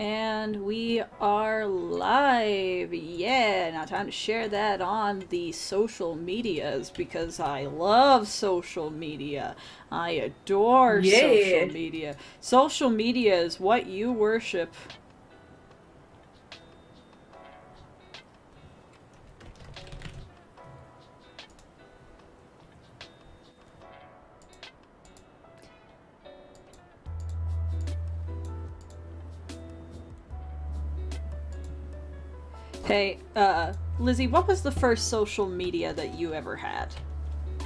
And we are live. Yeah, now time to share that on the social medias because I love social media. I adore social Yeah. media. Social media is what you worship. Hey, Lizzie, what was the first social media that you ever had?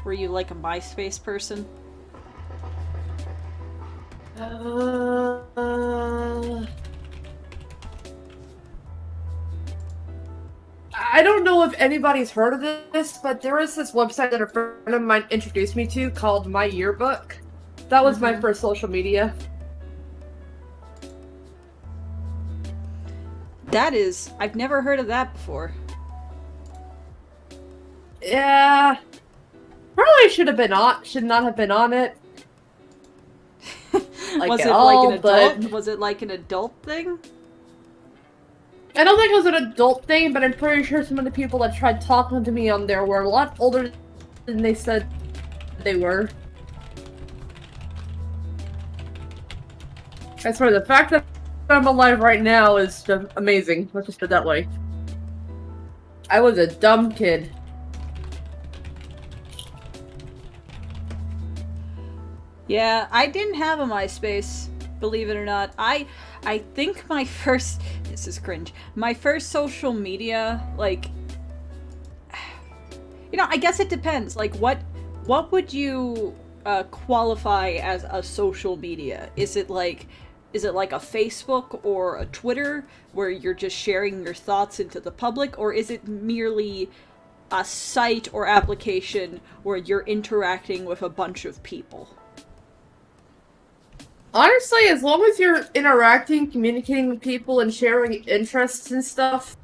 Were you like a MySpace person? Uh, I don't know if anybody's heard of this, but there is this website that a friend of mine introduced me to called My Yearbook. That was my first social media. That is, I've never heard of that before. Yeah. Probably should not have been on it. Was it at like all, an adult? but Was it like an adult thing? I don't think it was an adult thing, but I'm pretty sure some of the people that tried talking to me on there were a lot older than they said they were. I swear, the fact that I'm alive right now is just amazing. Let's just put it that way. I was a dumb kid. Yeah, I didn't have a MySpace, believe it or not. I think my first, this is cringe, my first social media, like, I guess it depends. Like, what would you qualify as a social media? Is it like a Facebook or a Twitter where you're just sharing your thoughts into the public, or is it merely a site or application where you're interacting with a bunch of people? Honestly, as long as you're interacting, communicating with people, and sharing interests and stuff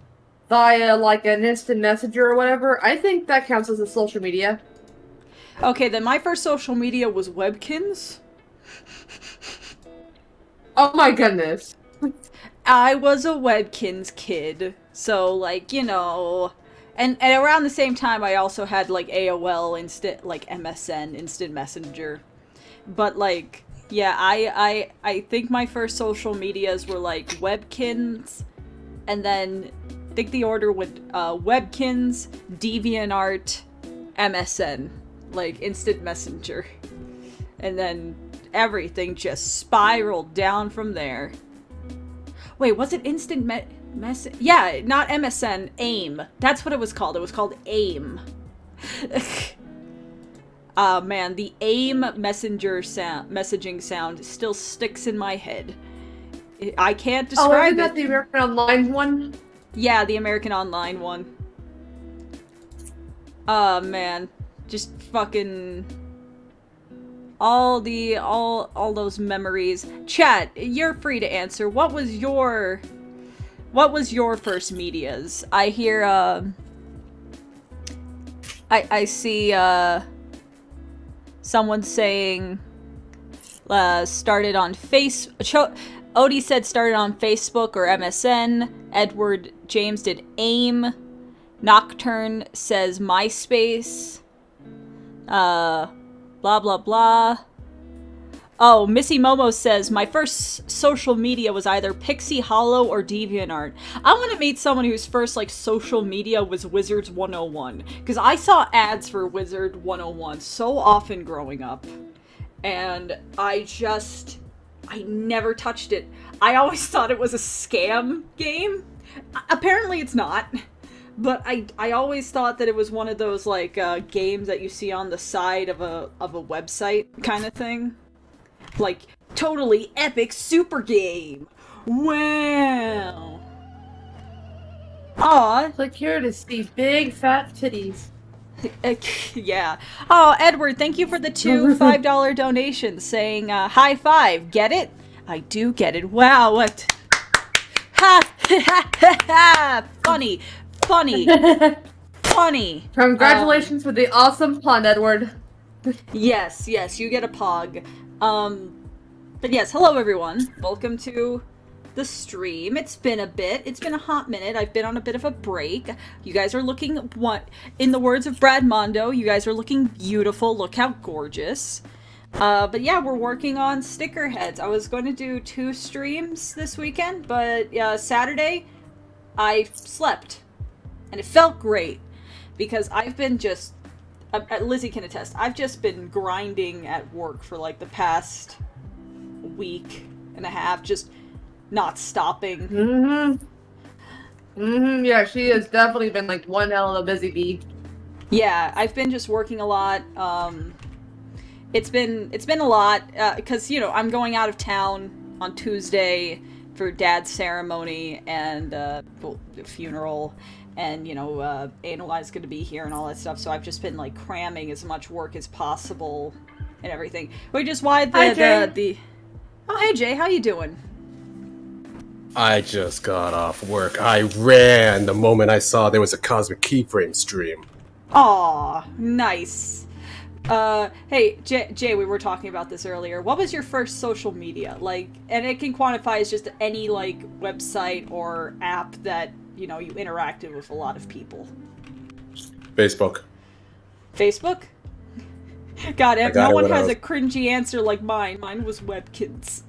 via, like, an instant messenger or whatever, I think that counts as a social media. Okay, then my first social media was Webkinz. Oh my goodness. I was a Webkinz kid, so, like, and around the same time I also had, like, AOL, like, MSN, Instant Messenger. But, like, yeah, I think my first social medias were, like, Webkinz, and then I think the order would, Webkinz, DeviantArt, MSN, like, Instant Messenger. And then everything just spiraled down from there. Wait, was it Instant Mess? Yeah, not MSN, AIM. That's what it was called. It was called AIM. Man, the AIM messaging sound still sticks in my head. I can't describe isn't that the American Online one? Yeah, the American Online one. Oh, man. Just fucking all those memories. Chat, you're free to answer. What was your first medias? I hear I see someone saying started on Odie said started on Facebook or MSN. Edward James did AIM. Nocturne says MySpace. Blah blah blah. Oh, Missy Momo says, my first social media was either Pixie Hollow or DeviantArt. I want to meet someone whose first, like, social media was Wizards 101. Because I saw ads for Wizard 101 so often growing up. And I never touched it. I always thought it was a scam game. Apparently it's not. But I always thought that it was one of those, like, games that you see on the side of a website kind of thing. Like, totally epic super game. Wow. Aw. Click here to see big fat titties. Yeah. Oh, Edward, thank you for the 2 $5 donations saying, high five. Get it? I do get it. Wow, what? Ha! Ha ha ha! Funny. Funny. Funny. Congratulations for the awesome pun, Edward. Yes, you get a pog. But yes, hello everyone. Welcome to the stream. It's been a bit. It's been a hot minute. I've been on a bit of a break. You guys are looking, what, in the words of Brad Mondo, you guys are looking beautiful. Look how gorgeous. But yeah, we're working on sticker heads. I was going to do 2 streams this weekend, but Saturday I slept. And it felt great because I've been just, Lizzie can attest, I've just been grinding at work for like the past week and a half, just not stopping. Yeah, she has definitely been like one hell of a busy bee. Yeah, I've been just working a lot. It's been a lot because I'm going out of town on Tuesday for Dad's ceremony and the funeral, and Analy's going to be here and all that stuff. So I've just been like cramming as much work as possible and everything. Which is why Oh, hey Jay, how you doing? I just got off work. I ran the moment I saw there was a Cosmic Keyframe stream. Aw, nice. Hey, Jay, we were talking about this earlier. What was your first social media? Like, and it can quantify as just any, like, website or app that, you interacted with a lot of people. Facebook. Facebook? God, no one has a cringy answer like mine. Mine was Webkinz.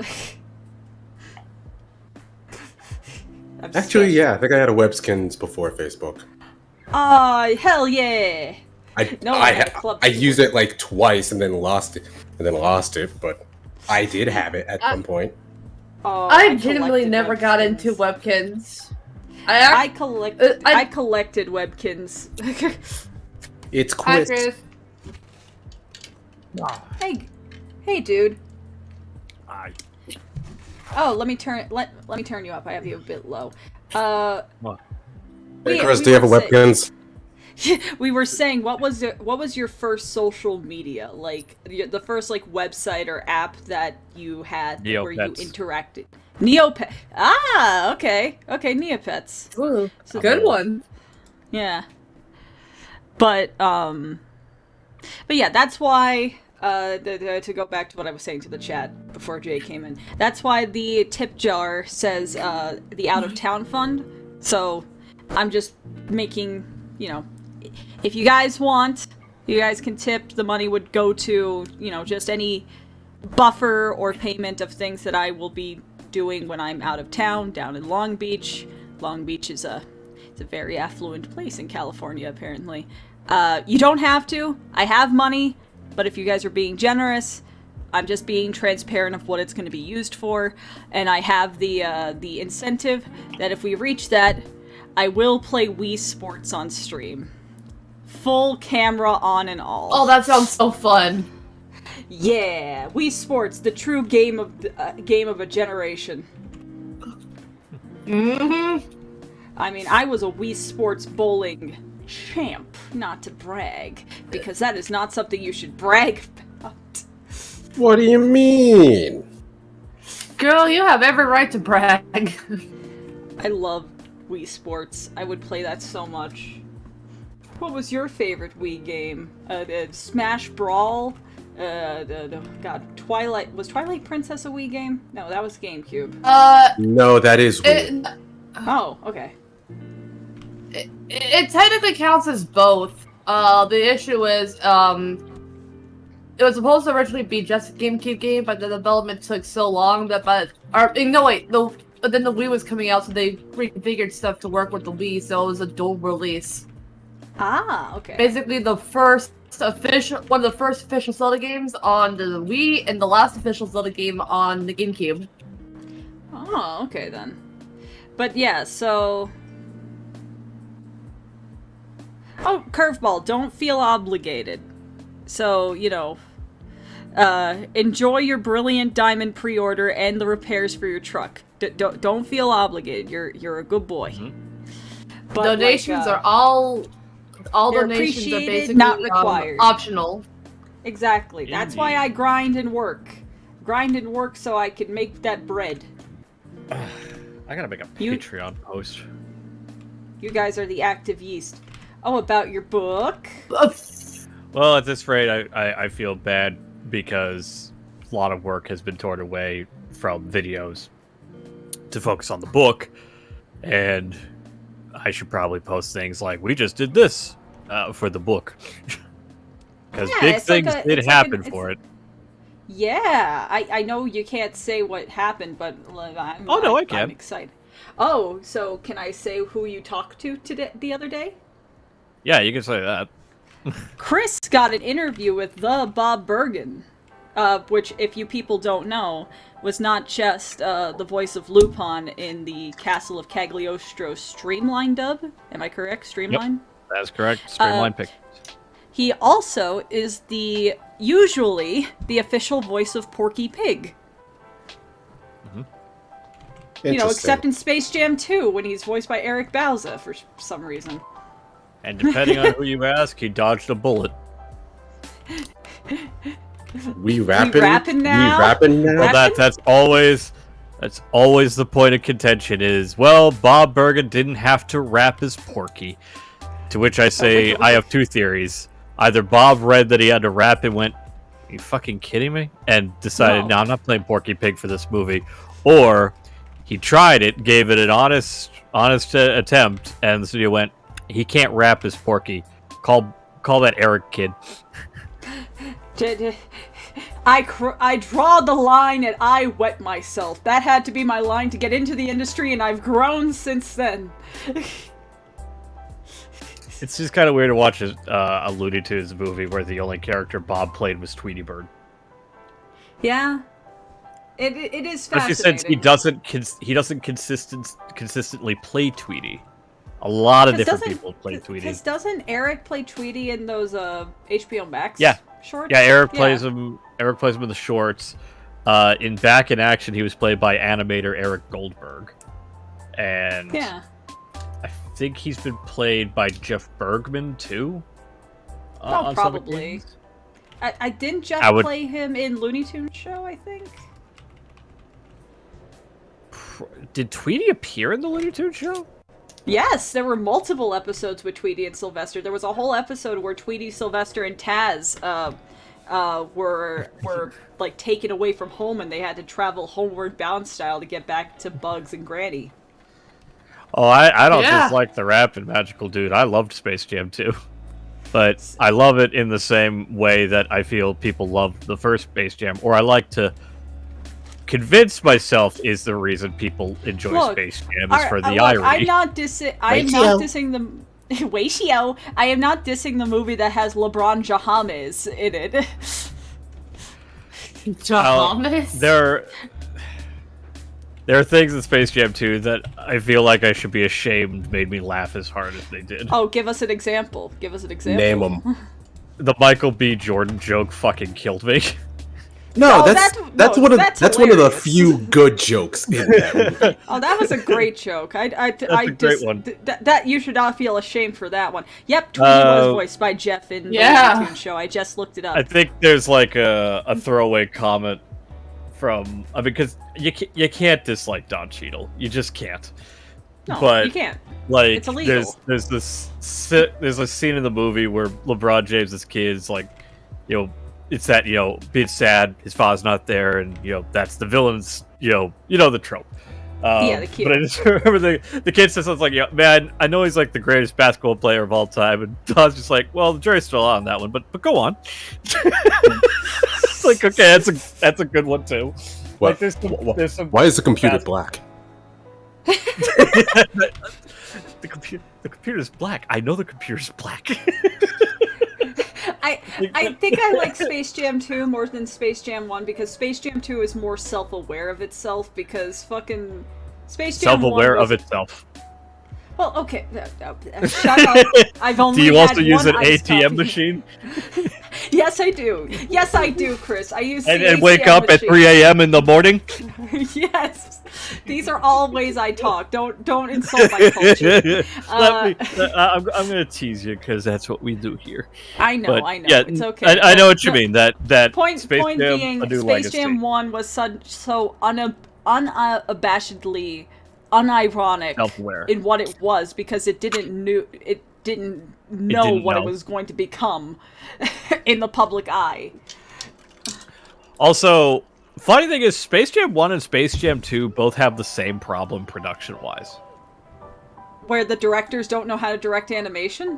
Actually, yeah, I think I had a Webkinz before Facebook. Hell yeah! I used it like twice and then lost it, but I did have it at some point. I genuinely never got into Webkinz. I collected Webkinz. It's quick. Hey, dude. Oh, let me turn you up. I have you a bit low. Hey, Chris, do you have a Webkinz? We were saying, what was your first social media? Like, the first, like, website or app that you had where you interacted? Neopets. Ah, okay. Okay, Neopets. Ooh, it's a good one. Yeah. But yeah, that's why, to go back to what I was saying to the chat before Jay came in, that's why the tip jar says, the out-of-town fund. So, I'm just making, if you guys want, you guys can tip. The money would go to, just any buffer or payment of things that I will be doing when I'm out of town, down in Long Beach. Long Beach is it's a very affluent place in California, apparently. You don't have to. I have money, but if you guys are being generous, I'm just being transparent of what it's going to be used for, and I have the incentive that if we reach that, I will play Wii Sports on stream. Full camera on and all. Oh, that sounds so fun. Yeah, Wii Sports, the true game of a generation. I mean, I was a Wii Sports bowling champ, not to brag, because that is not something you should brag about. What do you mean? Girl, you have every right to brag. I love Wii Sports. I would play that so much. What was your favorite Wii game? Smash Brawl? God, Twilight. Was Twilight Princess a Wii game? No, that was GameCube. No, that is Wii. Oh, okay. It technically counts as both. The issue is, it was supposed to originally be just a GameCube game, but the development took so long that but then the Wii was coming out, so they reconfigured stuff to work with the Wii, so it was a dual release. Ah, okay. Basically, one of the first official Zelda games on the Wii, and the last official Zelda game on the GameCube. Oh, okay then. But yeah, so. Oh, curveball! Don't feel obligated. So, enjoy your brilliant diamond pre-order and the repairs for your truck. Don't feel obligated. You're a good boy. Mm-hmm. But donations are all donations are basically not required, optional. Exactly. That's why I grind and work so I can make that bread. I gotta make a Patreon post. You guys are the active yeast. Oh, about your book? Well, at this rate, I feel bad because a lot of work has been torn away from videos to focus on the book, and I should probably post things like, we just did this for the book. Because big things did happen for it. Yeah, I know you can't say what happened, but I can. I'm excited. Oh, so can I say who you talked to today, the other day? Yeah, you can say that. Chris got an interview with the Bob Bergen, which, if you people don't know, was not just the voice of Lupin in the Castle of Cagliostro Streamline dub. Am I correct? Streamline? Yep, that's correct. Streamline Pictures. He also is usually the official voice of Porky Pig. You know, except in Space Jam 2, when he's voiced by Eric Bauza for some reason. And depending on who you ask, he dodged a bullet. We rapping now? We rapping now? Well, that's always the point of contention is, well, Bob Bergen didn't have to rap as Porky. To which I say, I have two theories. Either Bob read that he had to rap and went, are you fucking kidding me? And decided, no, I'm not playing Porky Pig for this movie. Or he tried it, gave it an honest attempt, and the studio went, he can't rap as Porky. Call that Eric kid. I draw the line and I wet myself. That had to be my line to get into the industry, and I've grown since then. It's just kind of weird to watch a Looney Tunes movie where the only character Bob played was Tweety Bird. Yeah, it is fascinating. Especially since he doesn't consistently play Tweety. A lot of different people play Tweety. Because doesn't Eric play Tweety in those HBO Max shorts? Yeah, Eric plays him. Eric plays him in the shorts. In Back in Action, he was played by animator Eric Goldberg, and I think he's been played by Jeff Bergman too. Oh, probably. I didn't Jeff play him in Looney Tunes show, I think. Did Tweety appear in the Looney Tunes show? Yes, there were multiple episodes with Tweety and Sylvester. There was a whole episode where Tweety, Sylvester, and Taz were like taken away from home, and they had to travel homeward bound style to get back to Bugs and Granny. Oh, I don't dislike the rap and Magical Dude. I loved Space Jam 2. But I love it in the same way that I feel people love the first Space Jam, or I like to convince myself is the reason people enjoy Space Jam is for the irony. I am not dissing the ratio. I am not dissing the movie that has LeBron James in it. James? There are things in Space Jam 2 that I feel like I should be ashamed made me laugh as hard as they did. Oh, give us an example. Name them. The Michael B. Jordan joke fucking killed me. No, that's one of the few good jokes in that movie. Oh, that was a great joke. That's a great one. That you should not feel ashamed for that one. Yep, Tweety was voiced by Jeff in the Looney Tunes show. I just looked it up. I think there's like a throwaway comment from because you can't dislike Don Cheadle. You just can't. No, but you can't. Like, it's illegal. There's a scene in the movie where LeBron James's kid's like, it's that, being sad, his father's not there, and, that's the villain's, the trope. The kid. But I just remember the kid says something like, man, I know he's like the greatest basketball player of all time, and Don's just like, well, the jury's still on that one, but go on. It's like, okay, that's a good one too. What? Like, there's some Why is the computer black? The computer's black. I know the computer's black. I think I like Space Jam 2 more than Space Jam 1 because Space Jam 2 is more self-aware of itself because fucking Space Jam 1 self-aware of itself. Well, okay, shut up. I've only Do you also use an ATM machine? Yes, I do. Yes, I do, Chris. I use and wake up at 3 a.m. in the morning? Yes. These are all ways I talk. Don't insult my culture. I'm going to tease you because that's what we do here. I know. Yeah, it's okay. I know what you mean. That point Space Jam, being, Space Jam 1 was so unabashedly unironic self-aware in what it was because it didn't know what it was going to become in the public eye. Also, funny thing is, Space Jam 1 and Space Jam 2 both have the same problem production-wise. Where the directors don't know how to direct animation?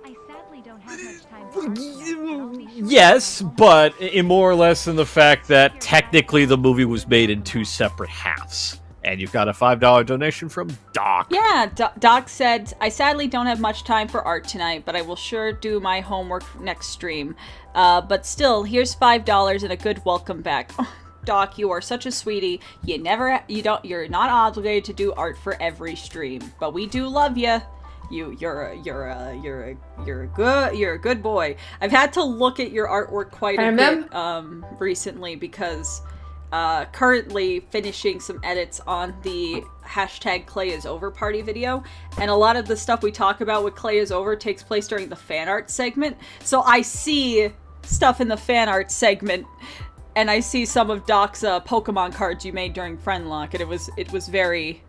I sadly don't have much time for art tonight, but I'll be sure Yes, but in more or less in the fact that technically the movie was made in 2 separate halves. And you've got a $5 donation from Doc. Yeah, Doc said, I sadly don't have much time for art tonight, but I will sure do my homework next stream. But still, here's $5 and a good welcome back. Doc, you are such a sweetie. You're not obligated to do art for every stream, but we do love you. You're a good boy. I've had to look at your artwork quite a bit recently because currently finishing some edits on the hashtag Clay is Over party video, and a lot of the stuff we talk about with Clay is Over takes place during the fan art segment. So I see stuff in the fan art segment, and I see some of Doc's Pokemon cards you made during Friendlock, and it was very.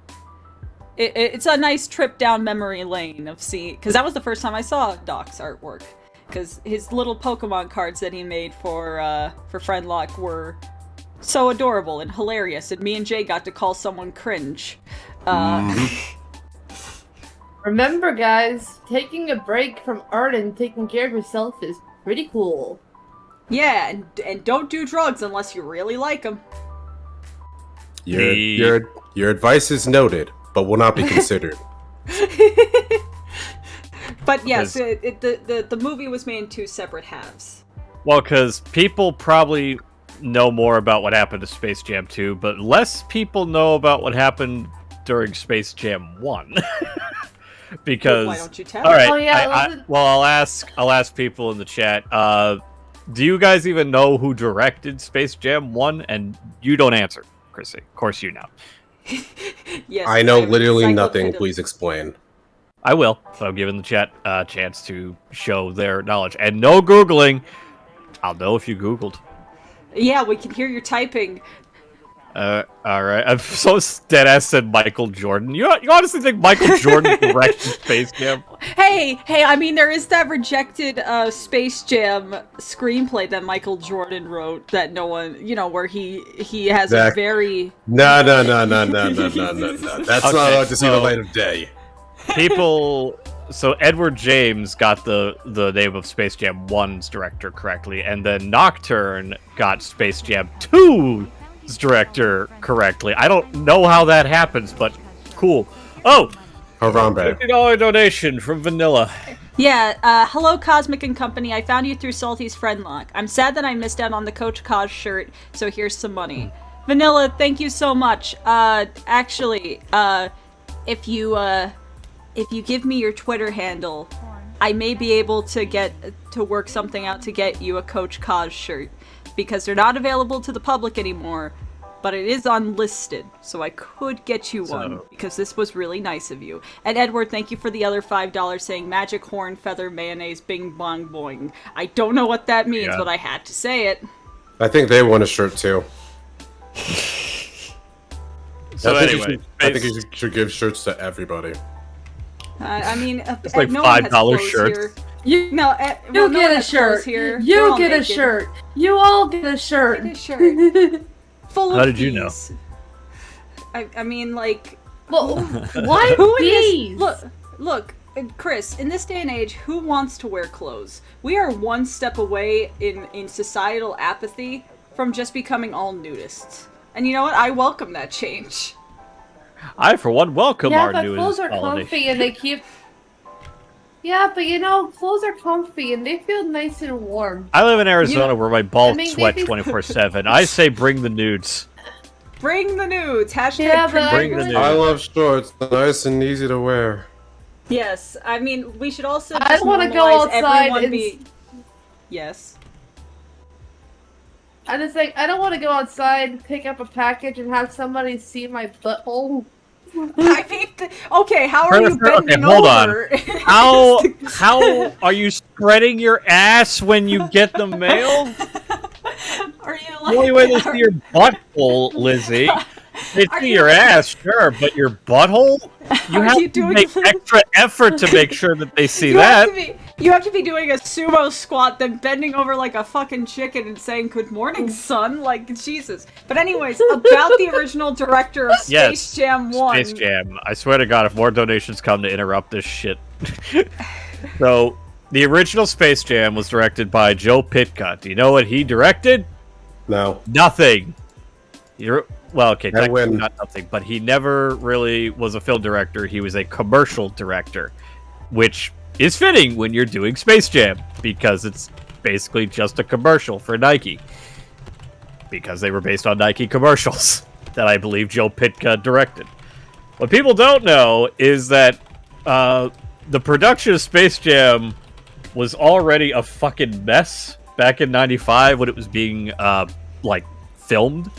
It's a nice trip down memory lane of seeing, because that was the first time I saw Doc's artwork, because his little Pokemon cards that he made for Friendlock were so adorable and hilarious, and me and Jay got to call someone cringe. Remember, guys, taking a break from art and taking care of yourself is pretty cool. Yeah, and don't do drugs unless you really like them. Your advice is noted, but will not be considered. But yes, the movie was made in 2 separate halves. Well, because people probably know more about what happened to Space Jam 2, but less people know about what happened during Space Jam 1. Because why don't you tell? all right, Oh, yeah, I'll ask people in the chat. Do you guys even know who directed Space Jam 1? And you don't answer, Chrissy. Of course you know. Yes, I know I'm literally nothing. encyclopedic. Please explain. I will. So I'm giving the chat a chance to show their knowledge. And no Googling. I'll know if you Googled. Yeah, we can hear you typing. All right. I'm so deadass said Michael Jordan. You honestly think Michael Jordan directed Space Jam? Hey, I mean, there is that rejected Space Jam screenplay that Michael Jordan wrote that no one, where he has Zach. a very... No. That's not allowed to see the light of day. People. So Edward James got the name of Space Jam 1's director correctly, and then Nocturne got Space Jam 2's director correctly. I don't know how that happens, but cool. Oh! Harambe. $50 donation from Vanilla. Yeah, hello Cosmic and Company. I found you through Salty's Friendlock. I'm sad that I missed out on the Coach Cos shirt, so here's some money. Vanilla, thank you so much. Actually, if you give me your Twitter handle, I may be able to work something out to get you a Coach Cos shirt, because they're not available to the public anymore, but it is unlisted, so I could get you one, because this was really nice of you. And Edward, thank you for the other $5 saying magic horn feather mayonnaise bing bong boing. I don't know what that means, but I had to say it. I think they want a shirt too. So anyway, I think you should give shirts to everybody. I mean, it's like no one has $5 clothes shirts. here. You No, get no one a has shirt. clothes here. We're You all get a naked. shirt. You all get a shirt. Get a shirt. Full of How did you know? bees. I mean, like... Well, why Who in bees? this... Look, Chris, in this day and age, who wants to wear clothes? We are one step away in societal apathy from just becoming all nudists. And you know what? I welcome that change. I, for one, welcome our but newest clothes are holiday. comfy and they keep... Yeah, but clothes are comfy and they feel nice and warm. I live in Arizona where my balls sweat maybe- 24/7. I say bring the nudes. Bring the nudes. Hashtag Yeah, but Bring the nudes. I love shorts. Nice and easy to wear. Yes, I mean, we should also I just wanna go normalize outside everyone and- be... Yes. I just think I don't want to go outside, pick up a package, and have somebody see my butthole. I mean, okay, how are you bending hold over? on. How are you spreading your ass when you get the mail? Are you The only way they see your butthole, Lizzie. They Are see you- your ass, sure, but your butthole? You Are have you to doing- make extra effort to make sure that they see You that. have to be, You have to be doing a sumo squat, then bending over like a fucking chicken and saying, "Good morning, son." Like, Jesus. But anyways, about the original director of Space Jam 1. Space Jam. I swear to God, if more donations come to interrupt this shit. So, the original Space Jam was directed by Joe Pytka. Do you know what he directed? No. Nothing. Well, okay, I technically win. not nothing, but he never really was a film director. He was a commercial director, which is fitting when you're doing Space Jam, because it's basically just a commercial for Nike. Because they were based on Nike commercials that I believe Joe Pytka directed. What people don't know is that the production of Space Jam was already a fucking mess back in '95 when it was being filmed.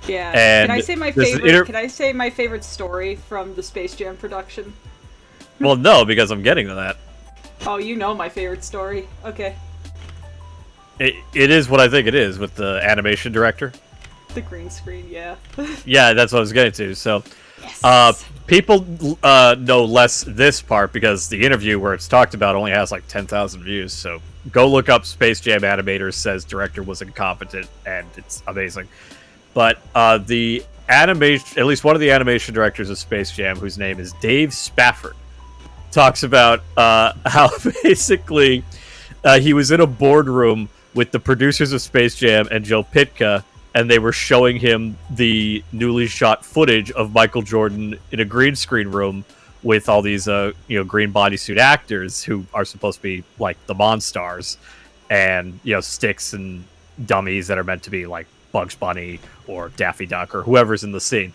Yeah. And Can I say my favorite? Can I say my favorite story from the Space Jam production? Well, no, because I'm getting to that. Oh, you know my favorite story. Okay. It is what I think it is with the animation director. The green screen, yeah. Yeah, that's what I was getting to. So, Yes. people know less this part because the interview where it's talked about only has like 10,000 views. So go look up Space Jam animators says director was incompetent, and it's amazing. But the animation, at least one of the animation directors of Space Jam, whose name is Dave Spafford, talks about how basically he was in a boardroom with the producers of Space Jam and Joe Pytka, and they were showing him the newly shot footage of Michael Jordan in a green screen room with all these green bodysuit actors who are supposed to be like the Monstars, and sticks and dummies that are meant to be like Bugs Bunny or Daffy Duck or whoever's in the scene.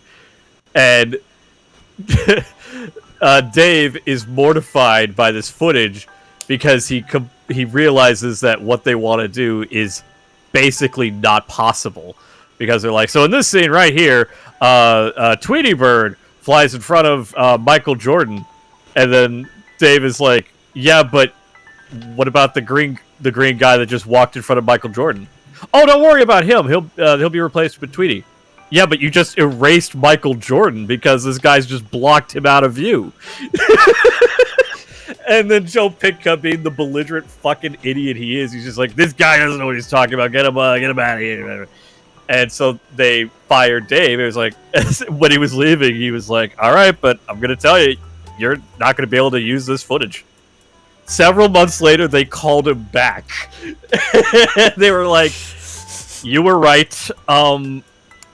And Dave is mortified by this footage because he realizes that what they want to do is basically not possible, because they're like, so in this scene right here, Tweety Bird flies in front of Michael Jordan, and then Dave is like, yeah, but what about the green guy that just walked in front of Michael Jordan? Oh, don't worry about him. He'll be replaced with Tweety. Yeah, but you just erased Michael Jordan because this guy's just blocked him out of view. And then Joe Pytka, being the belligerent fucking idiot he is, he's just like, this guy doesn't know what he's talking about. Get him out of here. And so they fired Dave. It was like, when he was leaving, he was like, all right, but I'm going to tell you, you're not going to be able to use this footage. Several months later, they called him back. They were like, you were right.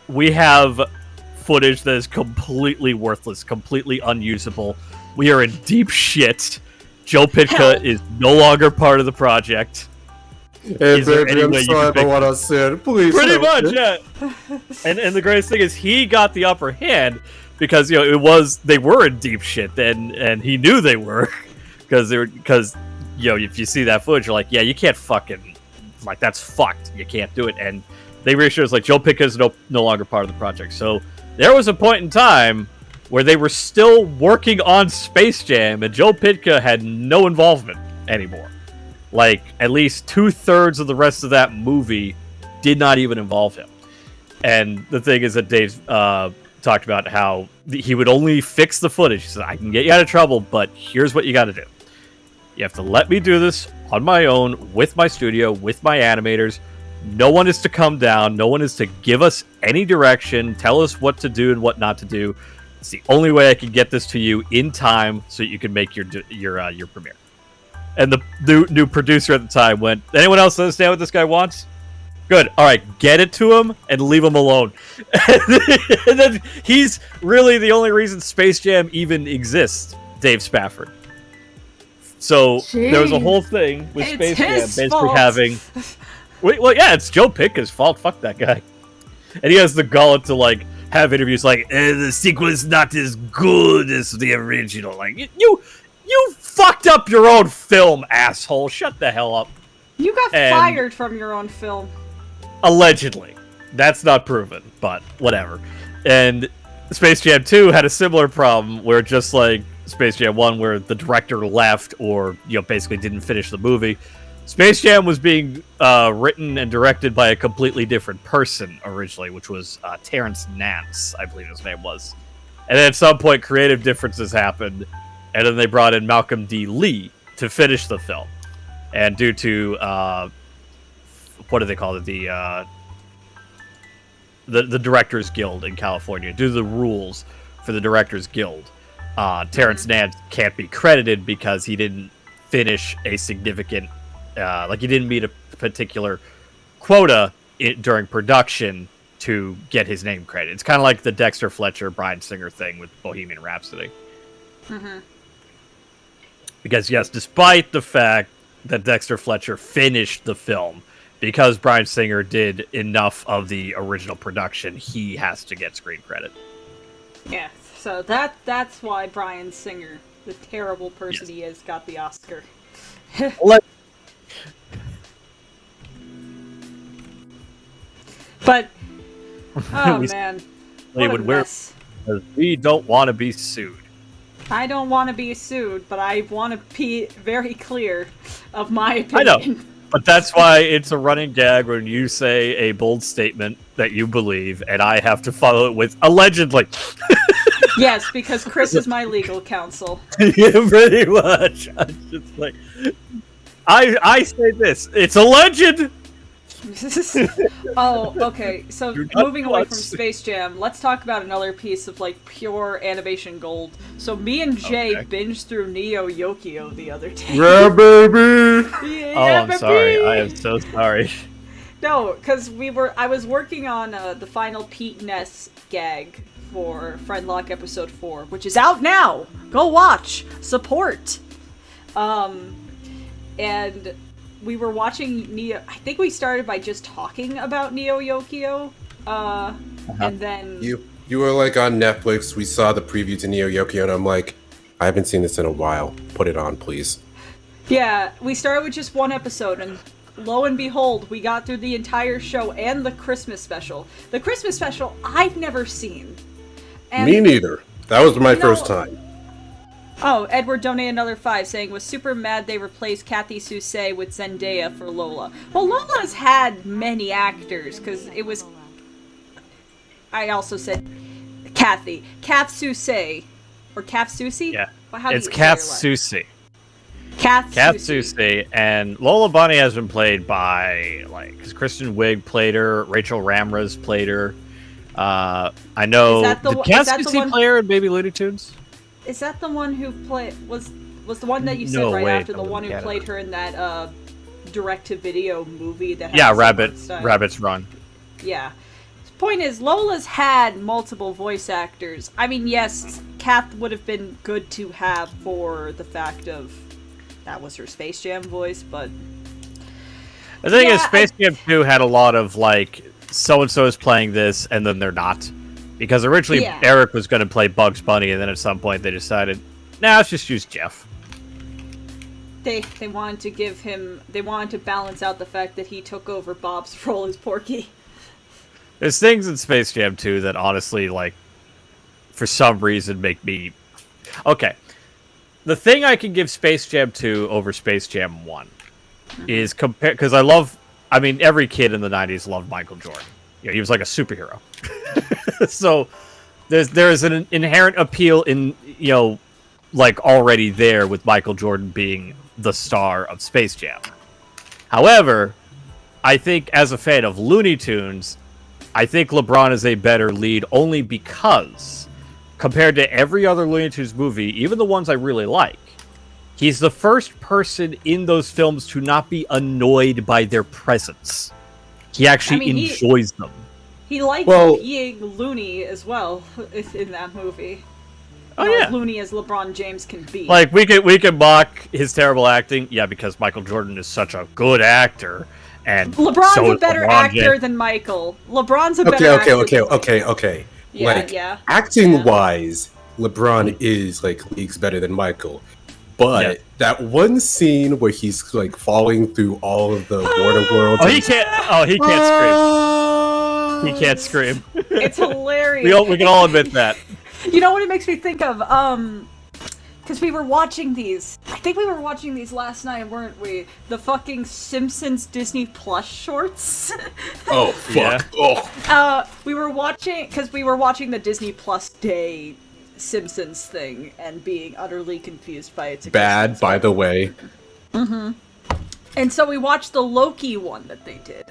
We have footage that is completely worthless, completely unusable. We are in deep shit. Joe Pytka is no longer part of the project. Hey, baby, I'm sorry about what I said. Please. Pretty much, yeah. And the greatest thing is he got the upper hand because they were in deep shit, and he knew they were because if you see that footage, you're like, yeah, you can't fucking, like, that's fucked. You can't do it. And they reassured us like Joe Pytka is no longer part of the project. So there was a point in time where they were still working on Space Jam, and Joe Pytka had no involvement anymore. Like, at least 2/3 of the rest of that movie did not even involve him. And the thing is that Dave talked about how he would only fix the footage. He said, I can get you out of trouble, but here's what you got to do. You have to let me do this on my own, with my studio, with my animators. No one is to come down. No one is to give us any direction, tell us what to do and what not to do. It's the only way I can get this to you in time so you can make your premiere. And the new producer at the time went, anyone else understand what this guy wants? Good. All right, get it to him and leave him alone. And then he's really the only reason Space Jam even exists, Dave Spafford. So there was a whole thing with Space Jam basically having... Well, yeah, it's Joe Pytka's fault. Fuck that guy. And he has the gullet to, like, have interviews like, the sequel is not as good as the original. Like, you fucked up your own film, asshole. Shut the hell up. You got fired from your own film. Allegedly. That's not proven, but whatever. And Space Jam 2 had a similar problem where, just like Space Jam 1, where the director left or, basically didn't finish the movie, Space Jam was being written and directed by a completely different person originally, which was Terrence Nance, I believe his name was. And then at some point, creative differences happened, and then they brought in Malcolm D. Lee to finish the film. and due to what do they call it? The Directors Guild in California, due to the rules for the Directors Guild, Terrence Nance can't be credited because he didn't finish a significant, he didn't meet a particular quota during production to get his name credit. It's kind of like the Dexter Fletcher, Bryan Singer thing with Bohemian Rhapsody. Mm-hmm. Because yes, despite the fact that Dexter Fletcher finished the film, because Bryan Singer did enough of the original production, he has to get screen credit. Yeah, so that's why Bryan Singer, the terrible person he is, got the Oscar. But, oh man, what a mess. We don't want to be sued. I don't want to be sued, but I want to be very clear of my opinion. I know, but that's why it's a running gag when you say a bold statement that you believe, and I have to follow it with allegedly. Yes, because Chris is my legal counsel. Yeah, pretty much. I'm just like, I say this. It's alleged. Oh, okay. So moving away from Space Jam, let's talk about another piece of like pure animation gold. So me and Jay binged through Neo Yokio the other day. Yeah, baby. Yeah, I'm sorry. I am so sorry. No, because I was working on the final Pete Ness gag for Friendlock episode 4, which is out now. Go watch, support. And we were watching Neo. I think we started by just talking about Neo Yokio, and then You were like on Netflix. We saw the preview to Neo Yokio, and I'm like, I haven't seen this in a while. Put it on, please. Yeah, we started with just one episode, and lo and behold, we got through the entire show and the Christmas special. The Christmas special I've never seen. And Me neither. That was my first time. Oh, Edward donated another 5, saying, was super mad they replaced Kathy Soucie with Zendaya for Lola. Well, Lola's had many actors, because it was... I also said Kathy. Kath Soucie. Or Kath Soucie? Yeah. Well, how do It's you Kath say her last- Soucie. Kath Soucie. And Lola Bunny has been played by, Kristen Wiig played her, Rachel Ramrez played her. I know... Did Kath Soucie play her in Baby Looney Tunes? Is that the one who was the one that you said after the one who played her in that direct-to-video movie that had Rabbit's Run. Yeah. The point is, Lola's had multiple voice actors. I mean, yes, Kath would have been good to have for the fact of that was her Space Jam voice, but The thing is, Space Jam 2 had a lot of, so-and-so is playing this, and then they're not. Because originally Eric was going to play Bugs Bunny, and then at some point they decided, let's just use Jeff. They wanted to give him... They wanted to balance out the fact that he took over Bob's role as Porky. There's things in Space Jam 2 that honestly, for some reason make me... Okay. The thing I can give Space Jam 2 over Space Jam 1 is compare... Because every kid in the 90s loved Michael Jordan. He was like a superhero. So there's an inherent appeal in, already there with Michael Jordan being the star of Space Jam. However, I think as a fan of Looney Tunes, I think LeBron is a better lead only because compared to every other Looney Tunes movie, even the ones I really like, he's the first person in those films to not be annoyed by their presence. He actually enjoys them. He liked being Looney as well in that movie. Oh yeah, Looney as LeBron James can be. We could mock his terrible acting, because Michael Jordan is such a good actor, and LeBron's a better actor than Michael. LeBron's a better actor. Okay. Yeah. Acting-wise, LeBron is leagues better than Michael. But that one scene where he's falling through all of the Warner World. He can't scream. He can't scream. It's hilarious. We can all admit that. You know what it makes me think of? Because we were watching these. I think we were watching these last night, weren't we? The fucking Simpsons Disney Plus shorts. Oh fuck! Yeah. Oh. We were watching the Disney Plus Day Simpsons thing and being utterly confused by its bad, by the way. Mm-hmm. And so we watched the Loki one that they did,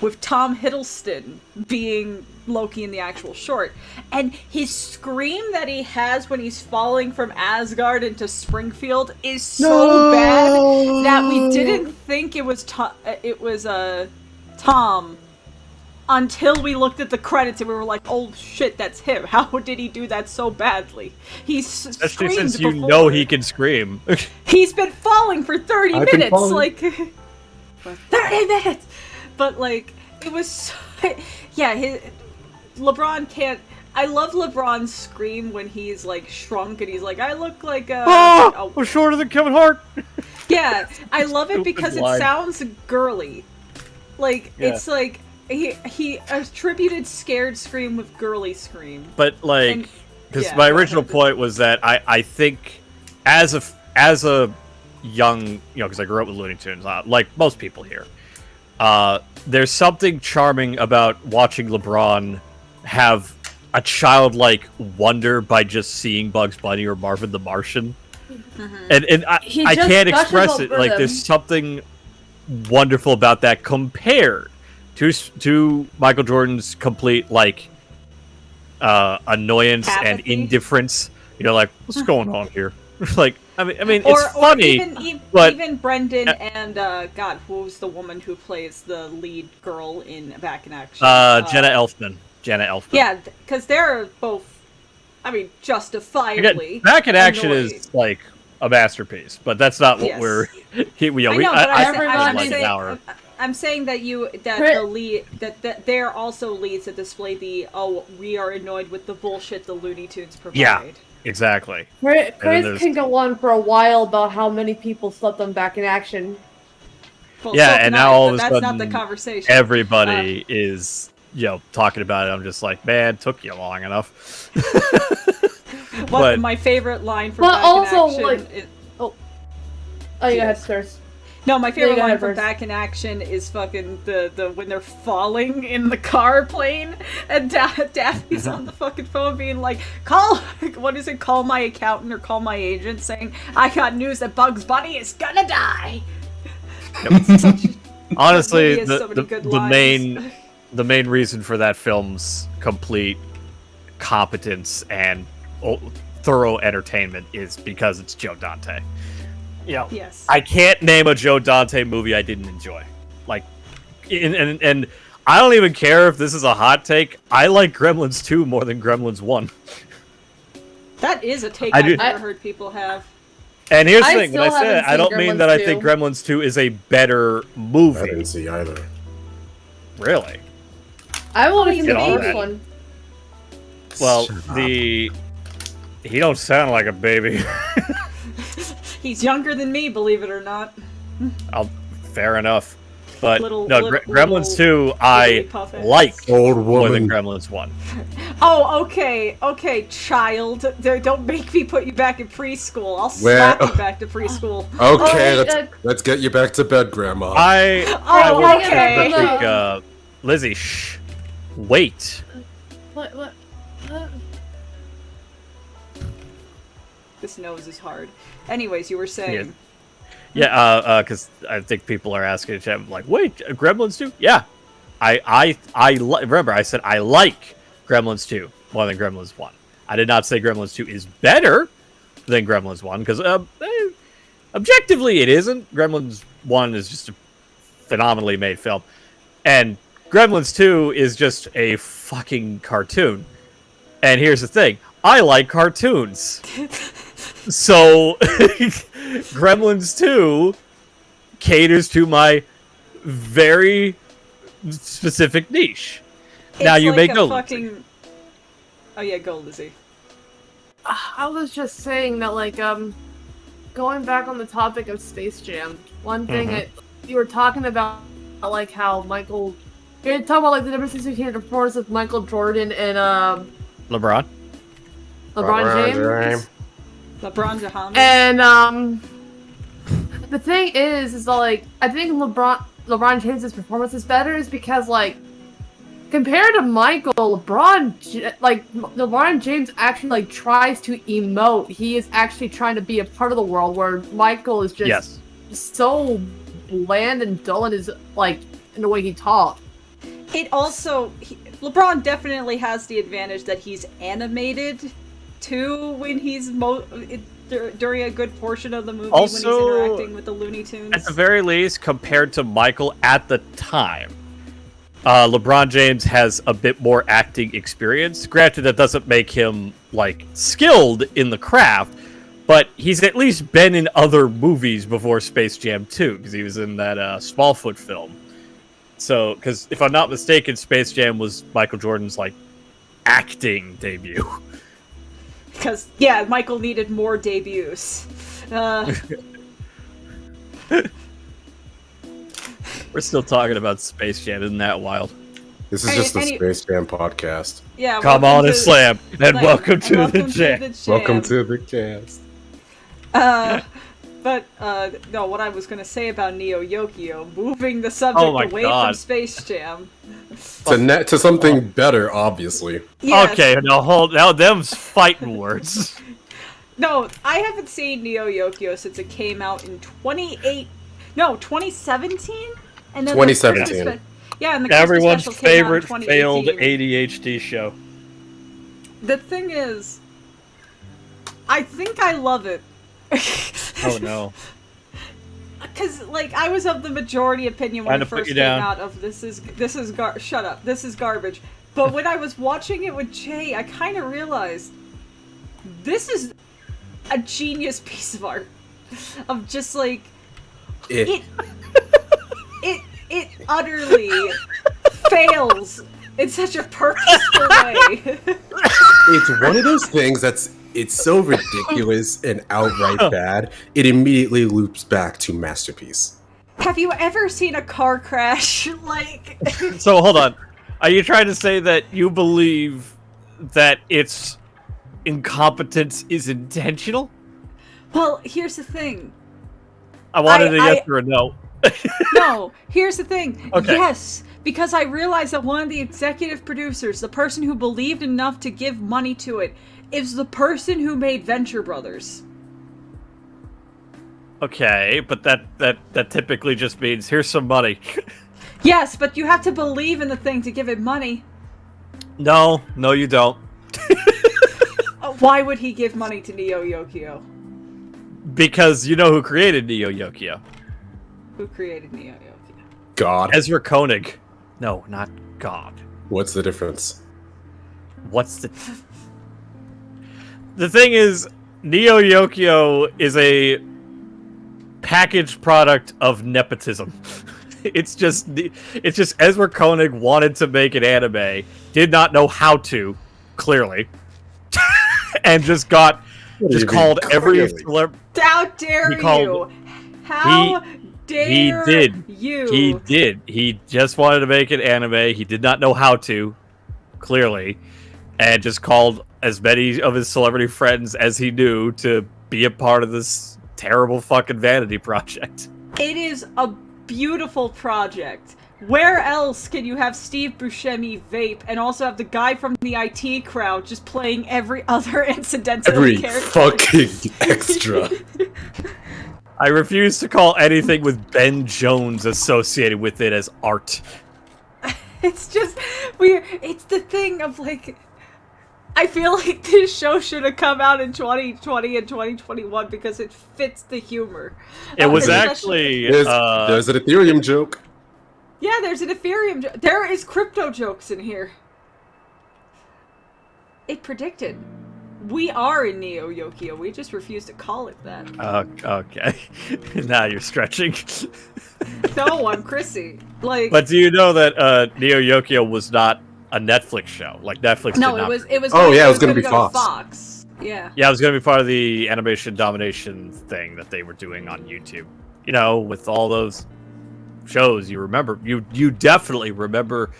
with Tom Hiddleston being Loki in the actual short. And his scream that he has when he's falling from Asgard into Springfield is so bad that we didn't think it was Tom until we looked at the credits and we were like, oh shit, that's him. How did he do that so badly? Especially since you know he can scream. He's been falling for 30 I've been minutes, falling. like 30 minutes. But like it was so, yeah, LeBron can't. I love LeBron's scream when he's like shrunk and he's like, I look like I'm shorter than Kevin Hart. Yeah, I love it because it line. sounds girly. Like Yeah. it's like he attributed scared scream with girly scream. But like, And- because yeah, my go original ahead. point was that I think as a young, you know, because I grew up with Looney Tunes, like most people here, there's something charming about watching LeBron have a childlike wonder by just seeing Bugs Bunny or Marvin the Martian. And He I just can't gushes express it. over Like them. there's something wonderful about that compared to Michael Jordan's complete like annoyance and Apathy. indifference. You know, like what's going on here? Like I mean, Or, it's funny, but even Brendan and God, who was the woman who plays the lead girl in Back in Action? Jenna Elfman. Yeah, because they're both, I mean, justifiably. Again, Back in Action annoyed. is like a masterpiece, but that's not what Yes. we're. I know, but I'm like saying- an hour. I'm saying that Crit- the lead that they're also leads that display the we are annoyed with the bullshit the Looney Tunes provide. Yeah. Exactly. Chris there's- can go on for a while about how many people slept on Back in Action. Well, Yeah, so and can now I, all but of a that's sudden not the conversation. everybody is, you know, talking about it. I'm just like, man, took you long enough. but- My favorite line from But Back also, in Action. like- Oh, you go ahead, sirs. No, my favorite go line ahead from first. Back in Action is fucking the when they're falling in the car plane and Daffy's on the fucking phone being like, call my accountant or call my agent saying, I got news that Bugs Bunny is gonna die. Honestly, movie has so many good the lines. main reason for that film's complete competence and thorough entertainment is because it's Joe Dante. Yeah, Yes. I can't name a Joe Dante movie I didn't enjoy. Like, and I don't even care if this is a hot take. I like Gremlins 2 more than Gremlins 1. That is a take I do- I've never heard people have. And here's the I thing: when I still say haven't it, I seen don't mean Gremlins that I 2. think Gremlins 2 is a better I movie. didn't see either. Really? I've only seen Get the on first that. one. Well, Shut up. he don't sound like a baby. He's younger than me, believe it or not. Fair enough. But Little- no, little- Gremlins 2, I puff ass. like Old more than woman. Gremlins 1. Oh, okay, child. Don't make me put you back in preschool. I'll Where- slap you back to preschool. Okay, Oh, let's get you back to bed, Grandma. I Oh, would okay. think, Lizzie, shh. Wait. What? This nose is hard. Anyways, you were saying. Yeah, because I think people are asking in chat, like, wait, Gremlins 2? Yeah. Remember, I said I like Gremlins 2 more than Gremlins 1. I did not say Gremlins 2 is better than Gremlins 1, because objectively it isn't. Gremlins 1 is just a phenomenally made film. And Gremlins 2 is just a fucking cartoon. And here's the thing. I like cartoons. So, Gremlins 2 caters to my very specific niche. Now It's you like may a go. fucking. Oh yeah, go Lizzie. I was just saying that, like, going back on the topic of Space Jam, one thing you were talking about, like, how Michael. You're talking about, like, the differences between the performance of Michael Jordan and, LeBron? LeBron James. LeBron James. And, the thing is that, like, I think LeBron James' performance is better is because, like, compared to Michael, LeBron James actually, like, tries to emote. He is actually trying to be a part of the world, where Michael is just Yes. so bland and dull in his in the way he talked. It also LeBron definitely has the advantage that he's animated too when he's during a good portion of the movie Also, when he's interacting with the Looney Tunes. At the very least, compared to Michael at the time, LeBron James has a bit more acting experience. Granted, that doesn't make him skilled in the craft, but he's at least been in other movies before Space Jam 2, because he was in that Smallfoot film. So, because if I'm not mistaken, Space Jam was Michael Jordan's acting debut. Because, yeah, Michael needed more debuts. We're still talking about Space Jam, isn't that wild? This is just the Space Jam podcast. Yeah, come on and slam, and welcome to the jam. Welcome to the cast. But no, what I was gonna say about Neo Yokio, moving the subject away from Space Jam. To something better, obviously. Yes. Okay, now them's fighting words. No, I haven't seen Neo Yokio since it came out in 2017? And then 2017. Yeah, and the everyone's Christmas special favorite came out in failed 2018. ADHD show. The thing is, I think I love it. Oh no. Because I was of the majority opinion when it first came out of this is shut up, this is garbage. But when I was watching it with Jay, I kind of realized this is a genius piece of art. Of just it utterly fails in such a purposeful way. It's one of those things it's so ridiculous and outright bad, it immediately loops back to masterpiece. Have you ever seen a car crash? So hold on. Are you trying to say that you believe that its incompetence is intentional? Well, here's the thing. I wanted a yes or a no. No, here's the thing. Okay. Yes, because I realized that one of the executive producers, the person who believed enough to give money to it, is the person who made Venture Brothers. Okay, but that typically just means here's some money. Yes, but you have to believe in the thing to give it money. No, you don't. Why would he give money to Neo Yokio? Because you know who created Neo Yokio. Who created Neo Yokio? God. Ezra Koenig. No, not God. What's the difference? The thing is, Neo Yokio is a packaged product of nepotism. It's just Ezra Koenig wanted to make an anime, did not know how to, clearly, and just called every celebrity. How dare you? How dare you? He did. He just wanted to make an anime. He did not know how to, clearly, and just called as many of his celebrity friends as he knew to be a part of this terrible fucking vanity project. It is a beautiful project. Where else can you have Steve Buscemi vape and also have the guy from the IT crowd just playing every other incidental character? Every fucking extra. I refuse to call anything with Ben Jones associated with it as art. It's just weird. It's the thing of I feel like this show should have come out in 2020 and 2021 because it fits the humor. It was actually... There's an Ethereum joke. Yeah, there's an Ethereum joke. There is crypto jokes in here. It predicted. We are in Neo Yokio. We just refuse to call it that. Okay. Now you're stretching. No, I'm Chrissy. But do you know that Neo Yokio was not a Netflix show? Netflix. No, did not. it was. Oh yeah, it was going to be go Fox. Yeah. Yeah, it was going to be part of the animation domination thing that they were doing on YouTube. You know, with all those shows, you definitely remember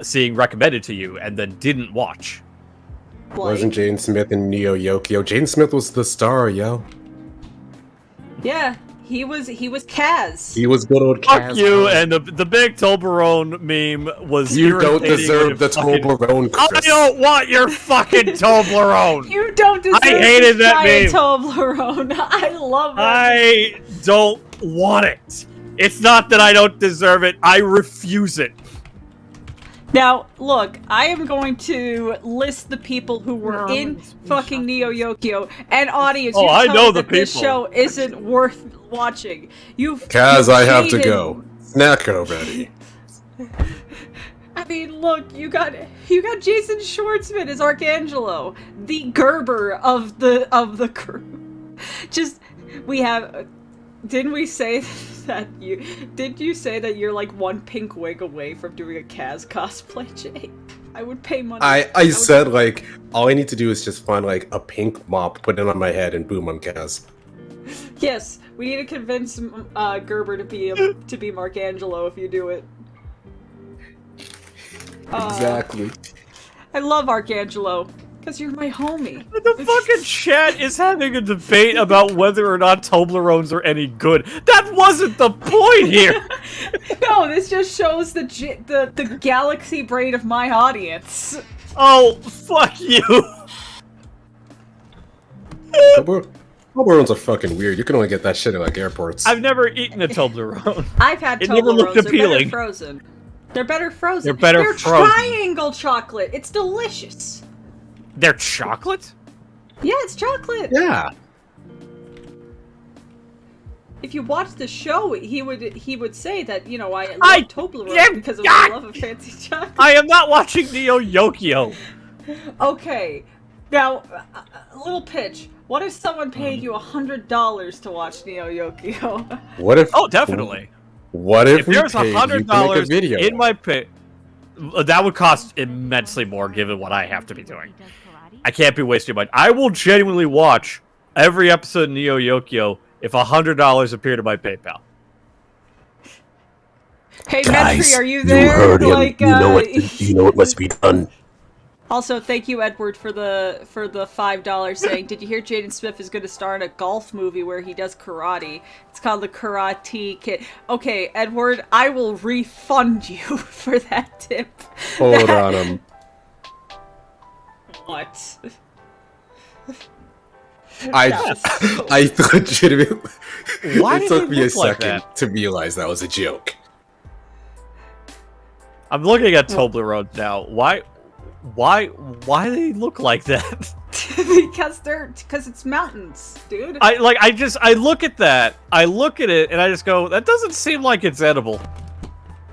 seeing recommended to you and then didn't watch. Wasn't Jaden Smith in Neo Yokio? Jaden Smith was the star, yo. Yeah, he was Kaz. He was good old Kaz. Fuck you, and the big Toblerone meme was You don't deserve the Toblerone, Chris. I don't want your fucking Toblerone! You don't deserve I hated that giant meme. Toblerone. I love it. I don't want it. It's not that I don't deserve it. I refuse it. Now, look, I am going to list the people who were in fucking Neo Yokio, and audience, you I tell know me the that this people. show isn't worth watching. Kaz, I have to cheated. go. Snack already. I mean, look, you got Jason Schwartzman as Archangelo, the Gerber of the crew. Just we have. Didn't we say that you? Did you say that you're like one pink wig away from doing a Kaz cosplay, Jay? I would pay money. I said, like, all I need to do is just find, like, a pink mop, put it on my head, and boom, I'm Kaz. Yes, we need to convince Gerber to be Markangelo if you do it. Exactly. I love Archangelo, because you're my homie. The fucking chat is having a debate about whether or not Toblerones are any good. That wasn't the point here! No, this just shows the galaxy brain of my audience. Oh, fuck you! Toblerones are fucking weird. You can only get that shit at, like, airports. I've never eaten a Toblerone. I've had It never looked Toblerones. They're appealing. better frozen. They're better frozen. They're better They're frozen. triangle chocolate. It's delicious. They're chocolate? Yeah, it's chocolate. Yeah. If you watch the show, he would say that, you know, I love Toblerone yeah, because of my love of fancy chocolate. I am not watching Neo Yokio. Okay, now a little pitch. What if someone paid you $100 to watch Neo Yokio? What if? Oh, definitely. What if, If there's we paid you to make a $100 video? in my pay, that would cost immensely more given what I have to be doing. I can't be wasting money. I will genuinely watch every episode of Neo Yokio if $100 appeared in my PayPal. Hey, Guys, Metri, are you there? You heard him. Like, you know what must be done. Also, thank you, Edward, for the $5 saying, did you hear Jaden Smith is going to star in a golf movie where he does karate? It's called The Karate Kid. Okay, Edward, I will refund you for that tip. Hold on, What? I legitimately. Why it did took they me a look like second that? to realize that was a joke. I'm looking at Toblerone now. Why do they look like that? because it's mountains, dude. I look at that, I look at it, and I just go, that doesn't seem like it's edible.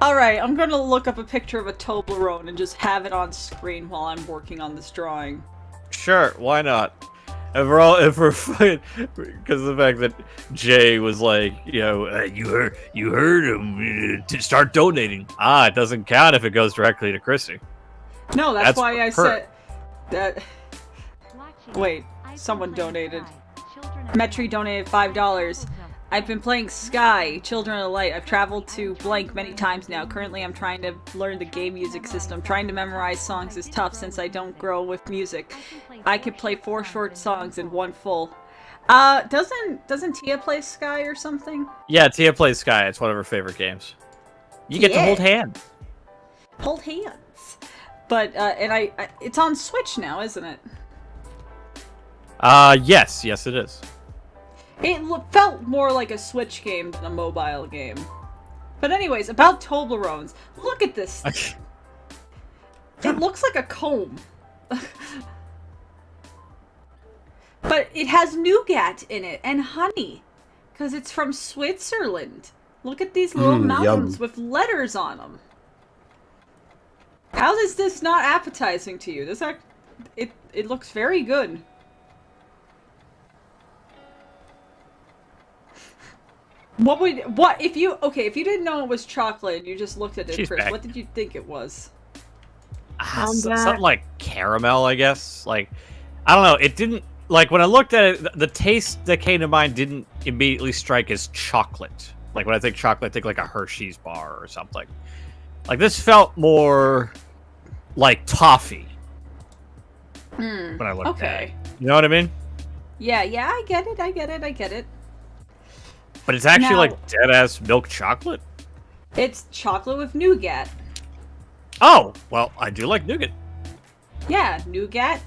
Alright, I'm gonna look up a picture of a Toblerone and just have it on screen while I'm working on this drawing. Sure, why not? If we're fine, because of the fact that Jay was like, you know, you heard him to start donating. It doesn't count if it goes directly to Chrissy. No, that's why I her. said that. Wait, someone donated. Metri donated $5. I've been playing Sky, Children of the Light. I've traveled to blank many times now. Currently, I'm trying to learn the game music system. Trying to memorize songs is tough since I don't grow with music. I could play 4 short songs and 1 full. Doesn't Tia play Sky or something? Yeah, Tia plays Sky. It's one of her favorite games. You get to hold hands. Hold hands. But and it's on Switch now, isn't it? Yes, it is. It felt more like a Switch game than a mobile game. But anyways, about Toblerones. Look at this. It looks like a comb. But it has nougat in it and honey. Because it's from Switzerland. Look at these little mountains with letters on them. How is this not appetizing to you? It looks very good. If you didn't know it was chocolate and you just looked at it She's first, back. what did you think it was? Something like caramel, I guess. Like, I don't know. It didn't, like, when I looked at it, the taste that came to mind didn't immediately strike as chocolate. Like, when I think chocolate, I think like a Hershey's bar or something. Like, this felt more like toffee when I looked at it. You know what I mean? Yeah, I get it. But it's actually Now- like dead-ass milk chocolate? It's chocolate with nougat. Oh, well, I do like nougat. Yeah, nougat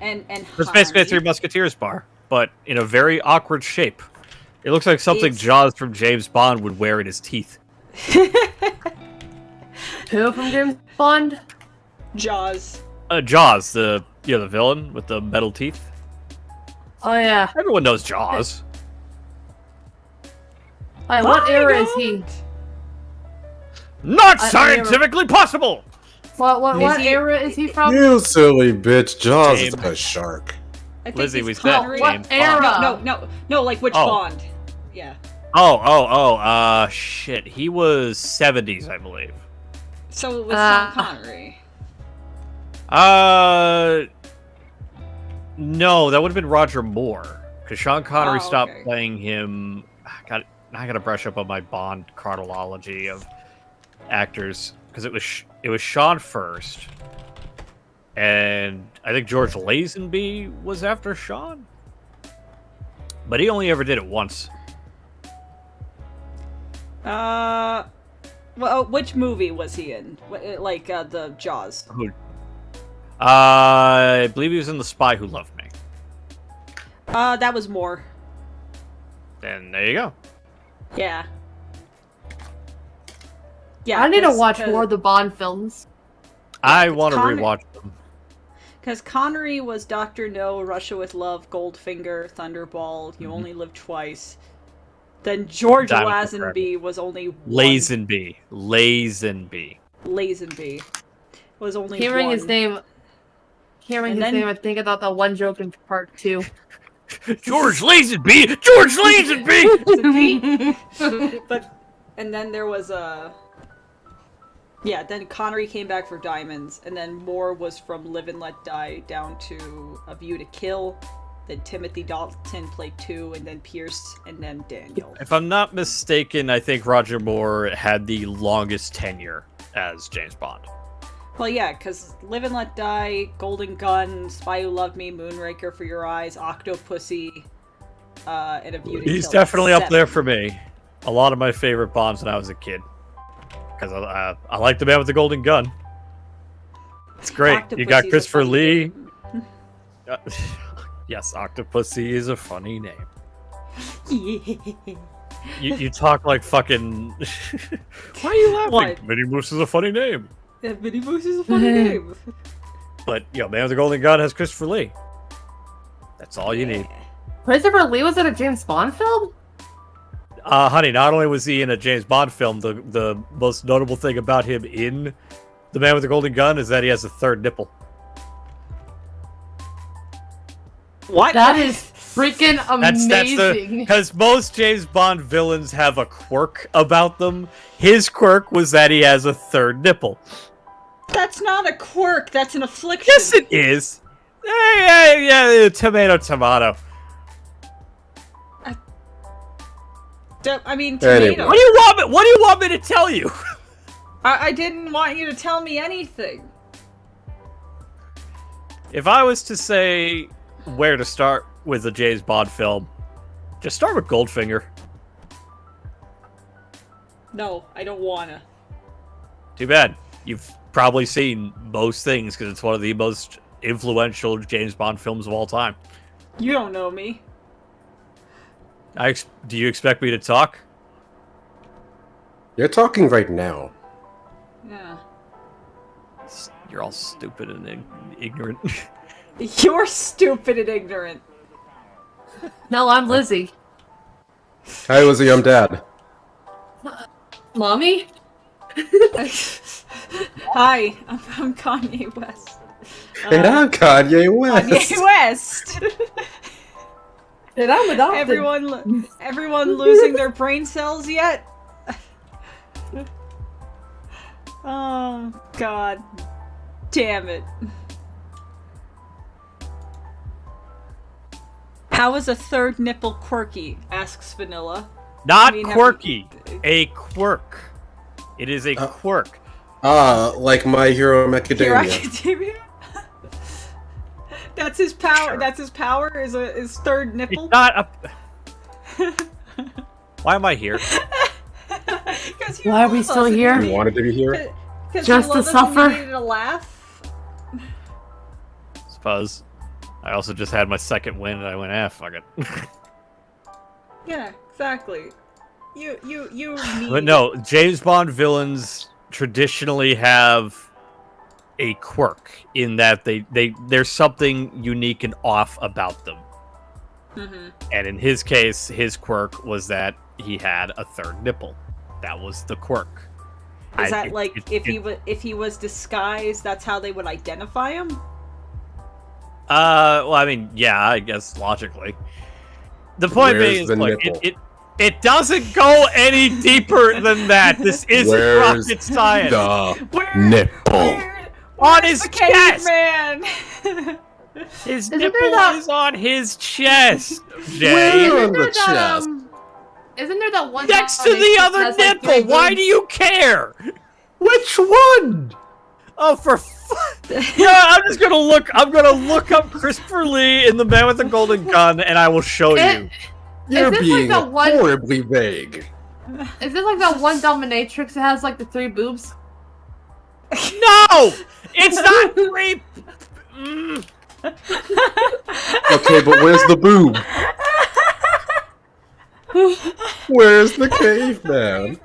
and It's basically a Three Musketeers bar, but in a very awkward shape. It looks like something It's- Jaws from James Bond would wear in his teeth. Who from James Bond? Jaws. Jaws, the villain with the metal teeth. Oh yeah. Everyone knows Jaws. Wait, what era is he? Not I- scientifically possible. What he- era is he from? You silly bitch. Jaws is James. like a shark. I think Lizzie, he's we said Connery. What James era? Bond. No, like which Oh. Bond? Yeah. Shit. He was 70s, I believe. So it was Sean Connery. No, that would have been Roger Moore. Because Sean Connery Oh, stopped okay. playing him. I gotta brush up on my Bond chronology of actors. Because it was Sean first. And I think George Lazenby was after Sean. But he only ever did it once. Well, which movie was he in? Like the Jaws. I believe he was in The Spy Who Loved Me. That was Moore. Then there you go. Yeah. Yeah. I need to watch more of the Bond films. I want to Con- rewatch them. Because Connery was Dr. No, Russia with Love, Goldfinger, Thunderball, You Only Live Twice. Then George Diamonds Are Lazenby was only one. Lazenby. Lazenby was only Hearing one. his name, I think about that one joke in part 2. George Lazenby! George Lazenby! But, and then there was a... Yeah, then Connery came back for Diamonds, and then Moore was from Live and Let Die down to A View to Kill. Then Timothy Dalton played 2, and then Pierce, and then Daniel. If I'm not mistaken, I think Roger Moore had the longest tenure as James Bond. Well, yeah, because Live and Let Die, Golden Gun, Spy Who Loved Me, Moonraker for Your Eyes, Octopussy, and A View to Kill. He's definitely up 7. there for me. A lot of my favorite Bonds when I was a kid. Because I like the man with the golden gun. It's great. You got Octopussy's a Christopher funny Lee. name. Yes, Octopussy is a funny name. Yeah. You talk like fucking... Why are you laughing? What? Minnie Moose is a funny name. Yeah, Minnie Moose is a funny name. But, Man with the Golden Gun has Christopher Lee. That's all you need. Christopher Lee was in a James Bond film? Honey, not only was he in a James Bond film, the most notable thing about him in The Man with the Golden Gun is that he has a third nipple. What? That is freaking amazing. Because most James Bond villains have a quirk about them. His quirk was that he has a third nipple. That's not a quirk. That's an affliction. Yes, it is. Yeah, tomato. I mean, Anyway. tomato. What do you want me to tell you? I didn't want you to tell me anything. If I was to say where to start with a James Bond film, just start with Goldfinger. No, I don't wanna. Too bad. You've probably seen most things because it's one of the most influential James Bond films of all time. You don't know me. Do you expect me to talk? You're talking right now. Yeah. You're all stupid and ignorant. You're stupid and ignorant. No, I'm Lizzie. Hi, Lizzie, I'm Dad. Mommy? Hi, I'm Kanye West. And I'm Kanye West. Kanye West. And I'm adopted. Everyone losing their brain cells yet? Oh God, damn it! How is a third nipple quirky? Asks Vanilla. Not I mean, quirky. A quirk. It is a quirk. Like My Hero Hero Academia. Academia. That's his power. Sure. That's his power. Is third nipple. It's not a. Why am I here? Why are we still here? You wanted to be here? Just to suffer? You needed a laugh. Suppose. I also just had my second win and I went, fuck it. Yeah, Exactly. You need. But no, James Bond villains traditionally have a quirk in that there's something unique and off about them. Mm-hmm. And in his case, his quirk was that he had a third nipple. That was the quirk. Is that if he was disguised, that's how they would identify him? Well, I mean, yeah, I guess logically. The point being is, like, it doesn't go any deeper than that. This isn't rocket science. The nipple On his chest! Man. His nipple is on his chest, Jay. Where on the chest? Isn't there that one Next to the other nipple! Like, why do you care? Which one? Oh, for yeah, I'm just gonna look. I'm gonna look up Christopher Lee in The Man with the Golden Gun, and I will show you. You're being like horribly vague. Is this like that one dominatrix that has like the 3 boobs? No, it's not three. Okay, but where's the boob? Where's the caveman?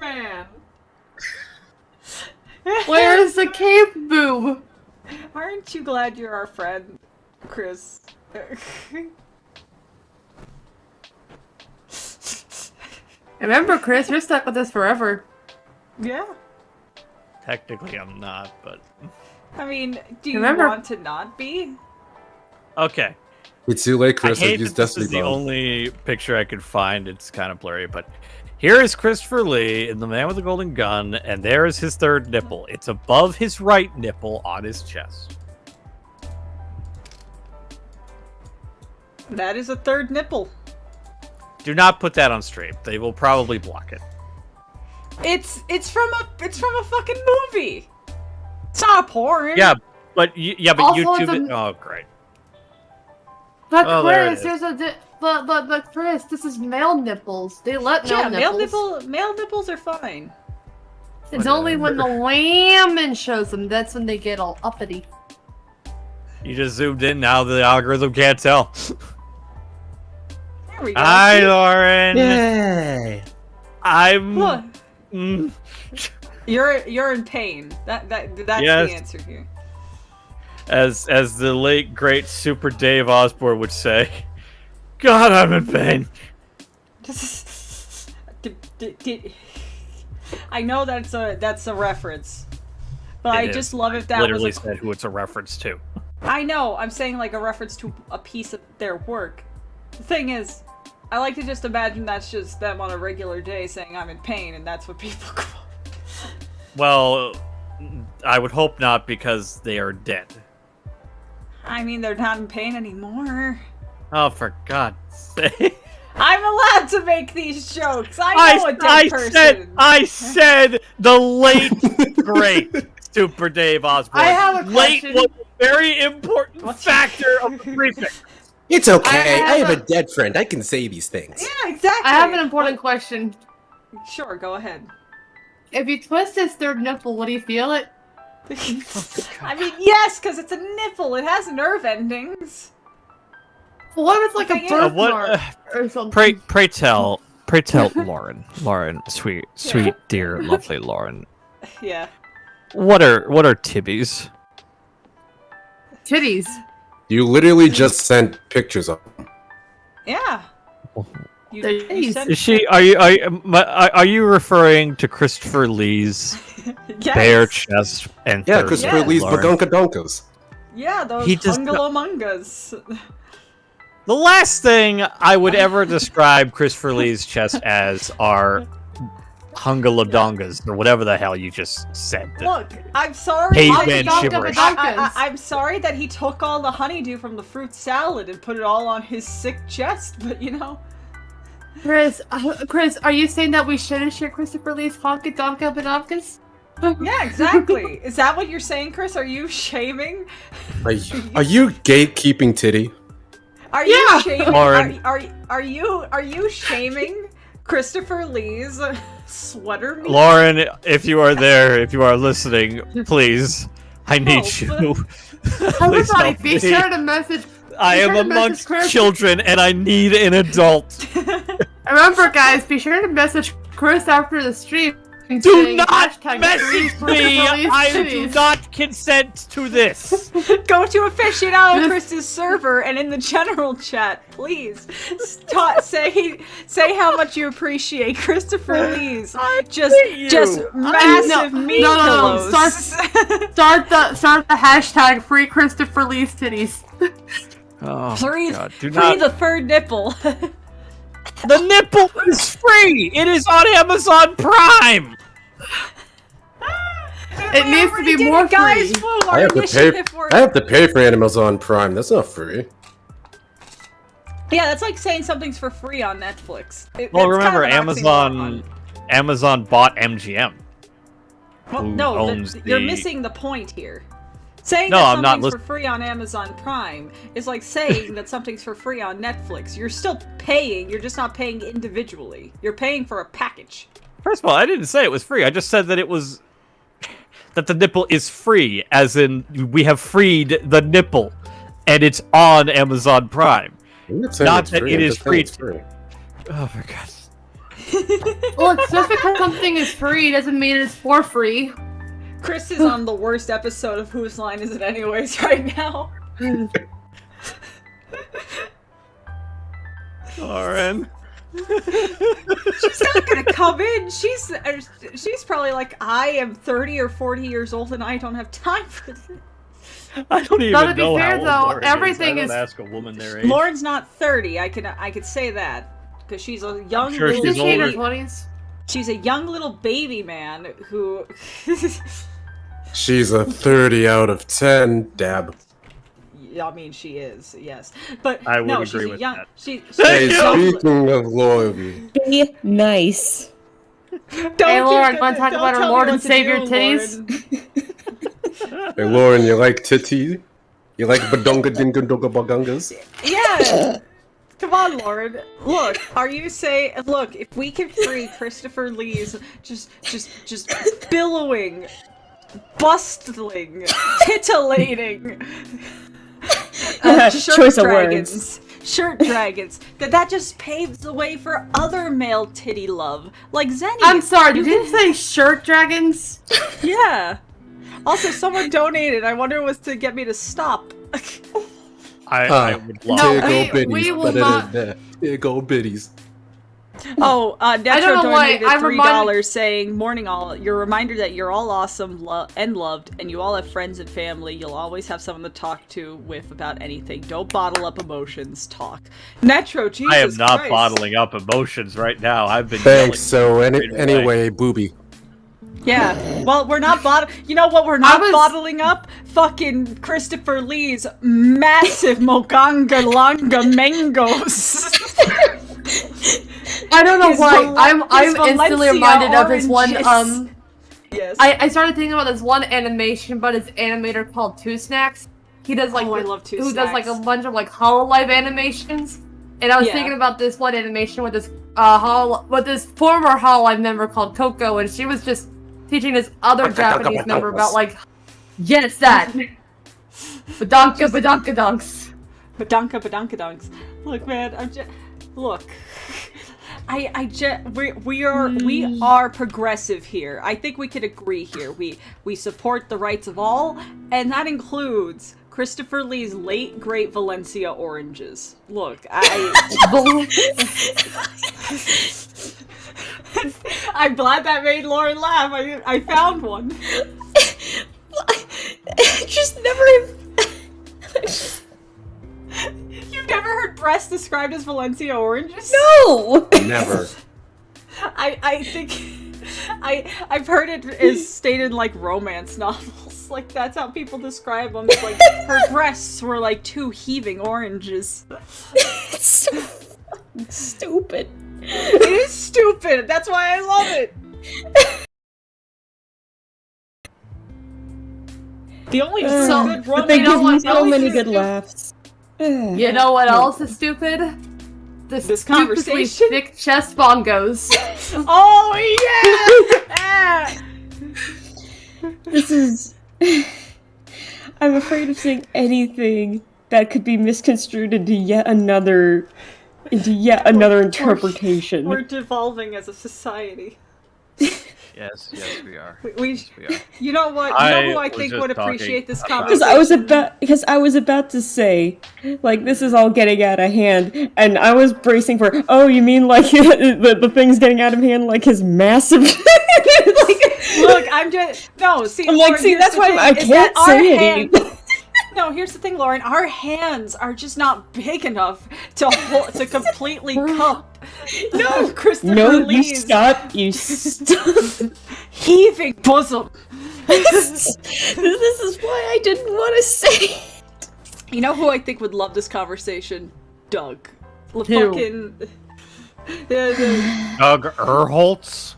Where's the cave boob? Aren't you glad you're our friend, Chris? Remember, Chris, you're stuck with us forever. Yeah. Technically, I'm not, but I mean, do you Remember- want to not be? okay. It's too late, Chris. I hate I've used that this is Destiny the Bond. only picture I could find. It's kind of blurry, but here is Christopher Lee in The Man with the Golden Gun, and there is his third nipple. It's above his right nipple on his chest. That is a third nipple. Do not put that on stream. They will probably block it. It's from a fucking movie. It's not porn. Yeah, but Also, YouTube. it's a- Oh, great. But Oh, there it Chris, there's a but Chris, this is male nipples. They let Yeah, male nipples. male nipples are fine. It's only when the woman shows them that's when they get all uppity. You just zoomed in. Now the algorithm can't tell. There we go. Hi, Lauren. Yay! I'm. Look, Mm. you're in pain. That's Yes. the answer here. As the late great Super Dave Osborne would say, God, I'm in pain. I know that's a reference, but I It just is. love if that Literally was. said who it's a reference to. I know. I'm saying like a reference to a piece of their work. The thing is, I like to just imagine that's just them on a regular day saying I'm in pain, and that's what people quote. Well, I would hope not, because they are dead. I mean, they're not in pain anymore. Oh, for God's sake! I'm allowed to make these jokes. I know a dead person. I said the late great Super Dave Osborne. I have a Late question. was a very important factor of the briefing. It's okay. I I have have a- a dead friend. I can say these things. Yeah, exactly. I have an important question. Sure, go ahead. If you twist his third nipple, would he feel it? I mean, yes, because it's a nipple. It has nerve endings. Well, what if it's like a Okay, yeah. birthmark or something? Pray tell, Lauren, sweet, dear, lovely Lauren. Yeah. What are tibbies? Titties. You literally just sent pictures of them. Yeah. They're You titties. said Is she? Are you referring to Christopher Lee's yes. bare chest and Yeah, third Christopher nipple, Lee's Lauren? Bagunka Donkas. Yeah, those He does not- Hungalomungas. The last thing I would ever describe Christopher Lee's chest as are hungalodongas, or whatever the hell you just said. Look, I'm sorry. Caveman Donka gibberish. Badonkas. I'm sorry that he took all the honeydew from the fruit salad and put it all on his sick chest, but you know. Chris, are you saying that we shouldn't share Christopher Lee's Honka Donka Badonkas? Yeah, exactly. Is that what you're saying, Chris? Are you shaming? Are you gatekeeping titty? Are you shaming? Lauren. Are you shaming Christopher Lee's sweater meat? Lauren, if you are there, if you are listening, please, I need Oh, you. Please Everybody, help be me. sure to message. I be am sure to message amongst Chris. children, and I need an adult. Remember, guys, be sure to message Chris after the stream. Do saying not hashtag message free me! release I do titties. not consent to this! Go to Aficionado Chris's server and in the general chat, please say how much you appreciate Christopher Lee's just massive meat pillows. Start the hashtag free Christopher Lee's titties. Oh, free God. Do free not... the third nipple. The nipple is free! It is on Amazon Prime! It needs to be more guys. free. Whoa, I our have to initiative pay. worked. I have to pay for Amazon Prime. That's not free. Yeah, that's like saying something's for free on Netflix. Well, It's kind remember, of an oxymoron. Amazon bought MGM. Well, who no, owns you're the- missing the point here. Saying No, that I'm not something's for listen- free on Amazon Prime is like saying that something's for free on Netflix. You're still paying, you're just not paying individually. You're paying for a package. First of all, I didn't say it was free. I just said that it was... that the nipple is free, as in we have freed the nipple, and it's on Amazon Prime. I'm not saying Not it's that free, it I'm is just saying free. it's free. Oh my god. Look, just because something is free doesn't mean it's for free. Chris is on the worst episode of Whose Line Is It Anyways right now. Lauren. She's not gonna come in. She's probably like, I am 30 or 40 years old and I don't have time for this. I don't even Now, to be know fair, how old though, Lauren everything is. I don't is- ask a woman their age. Lauren's not 30. I could say that because she's a young sure little she's Isn't she in her older. 20s? She's a young little baby man who. She's a 30 out of 10. Dab. I mean, she is, yes, but I would no, agree she's a with young. that. She's Hey, a young- speaking of loyalty, Be nice. Don't Hey, do- Lauren, don't- wanna talk don't about our tell me Lord what and to Savior do, titties? Lauren. hey Lauren, you like titty? You like badonga dinga donga bagungas? Yeah. Come on, Lauren. Look, are you saying? Look, if we can free Christopher Lee's just billowing, bustling, titillating Choice of words. shirt dragons, that just paves the way for other male titty love, like Zenny. I'm sorry, did you say shirt dragons? Yeah. Also, someone donated. I wonder was to get me to stop. I would love No, Here go we biddies. will not- Here go biddies. Oh, Netro don't know why, donated I'm $3 saying, "Morning all, your reminder that you're all awesome and loved, and you all have friends and family. You'll always have someone to talk to with about anything. Don't bottle up emotions. Talk." Netro, Jesus I am not Christ. bottling up emotions right now. I've been Thanks. So yelling anyway, booby. Yeah, well, we're not You know what we're not was- bottling up? Fucking Christopher Lee's massive Moganga Longa mangoes. I don't know His why. Val- I'm his instantly Valencia reminded of this one. oranges. Yes. I started thinking about this one animation, but it's animator called Two Snacks. He does like Oh, I love Two who does like a Snacks. bunch of like Hololive animations. And I was Yeah. thinking about this one animation with this with this former Hololive member called Coco, and she was just teaching this other Japanese member about like yes that badonka badonka donks. Badonka badonka donks. Look, man, look. We are progressive here. I think we could agree here. We support the rights of all, and that includes Christopher Lee's late great Valencia oranges. Look, I'm glad that made Lauren laugh. I found one. Just never. You've never heard breasts described as Valencia oranges? No. Never. I think I've heard it is stated in like romance novels. Like that's how people describe them. It's like her breasts were like two heaving oranges. It's so fucking stupid. It is stupid. That's why I love it. The only true So- good But they romance. give me what? so The many only good true- laughs. You know what else is stupid? This Stupidly conversation? thick chest bongos. Oh yeah. This is. I'm afraid of saying anything that could be misconstrued into yet another into yet another interpretation. We're devolving as a society. Yes, we are. We Yes, we are. You know what? You know who I think would appreciate this Because conversation? I was about to say, like, this is all getting out of hand, and I was bracing for, oh, you mean like the thing's getting out of hand, like his massive. Look, I'm just See, I'm Lauren, like, see, here's that's the why thing, I is can't that our say hand- anything. No, here's the thing, Lauren. Our hands are just not big enough to completely cup. No, Christopher no, you Lee's stop, you stop. heaving bosom. This is why I didn't want to say. You know who I think would love this conversation? Doug. Who? Fucking. Doug Erholtz?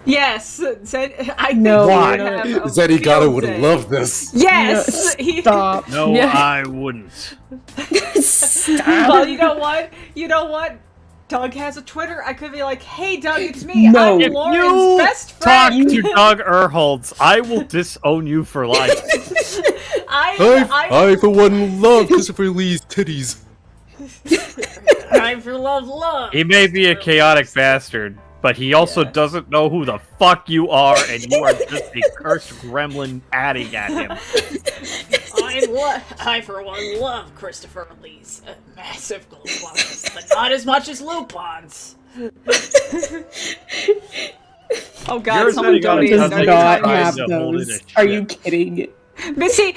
Yes, I think No, he Why? would have a Zenigata would fiance. love this. Yes, No, stop. No, Yeah. I wouldn't. Stop. Well, you know what? Doug has a Twitter. I could be like, "Hey, Doug, it's me. No. I'm If Lauren's you best Talk friend." to Doug Erholtz. I will disown you for life. I for one love Christopher Lee's titties. I for love. He may be a chaotic bastard, but he also doesn't know who the fuck you are, and you are just a cursed gremlin adding at him. I for one love Christopher Lee's massive gold lungs, but not as much as Lupin's. Oh God! Yours Someone already donated. got Does Are you not trying have to hold those. it a Are shit? you kidding? Missy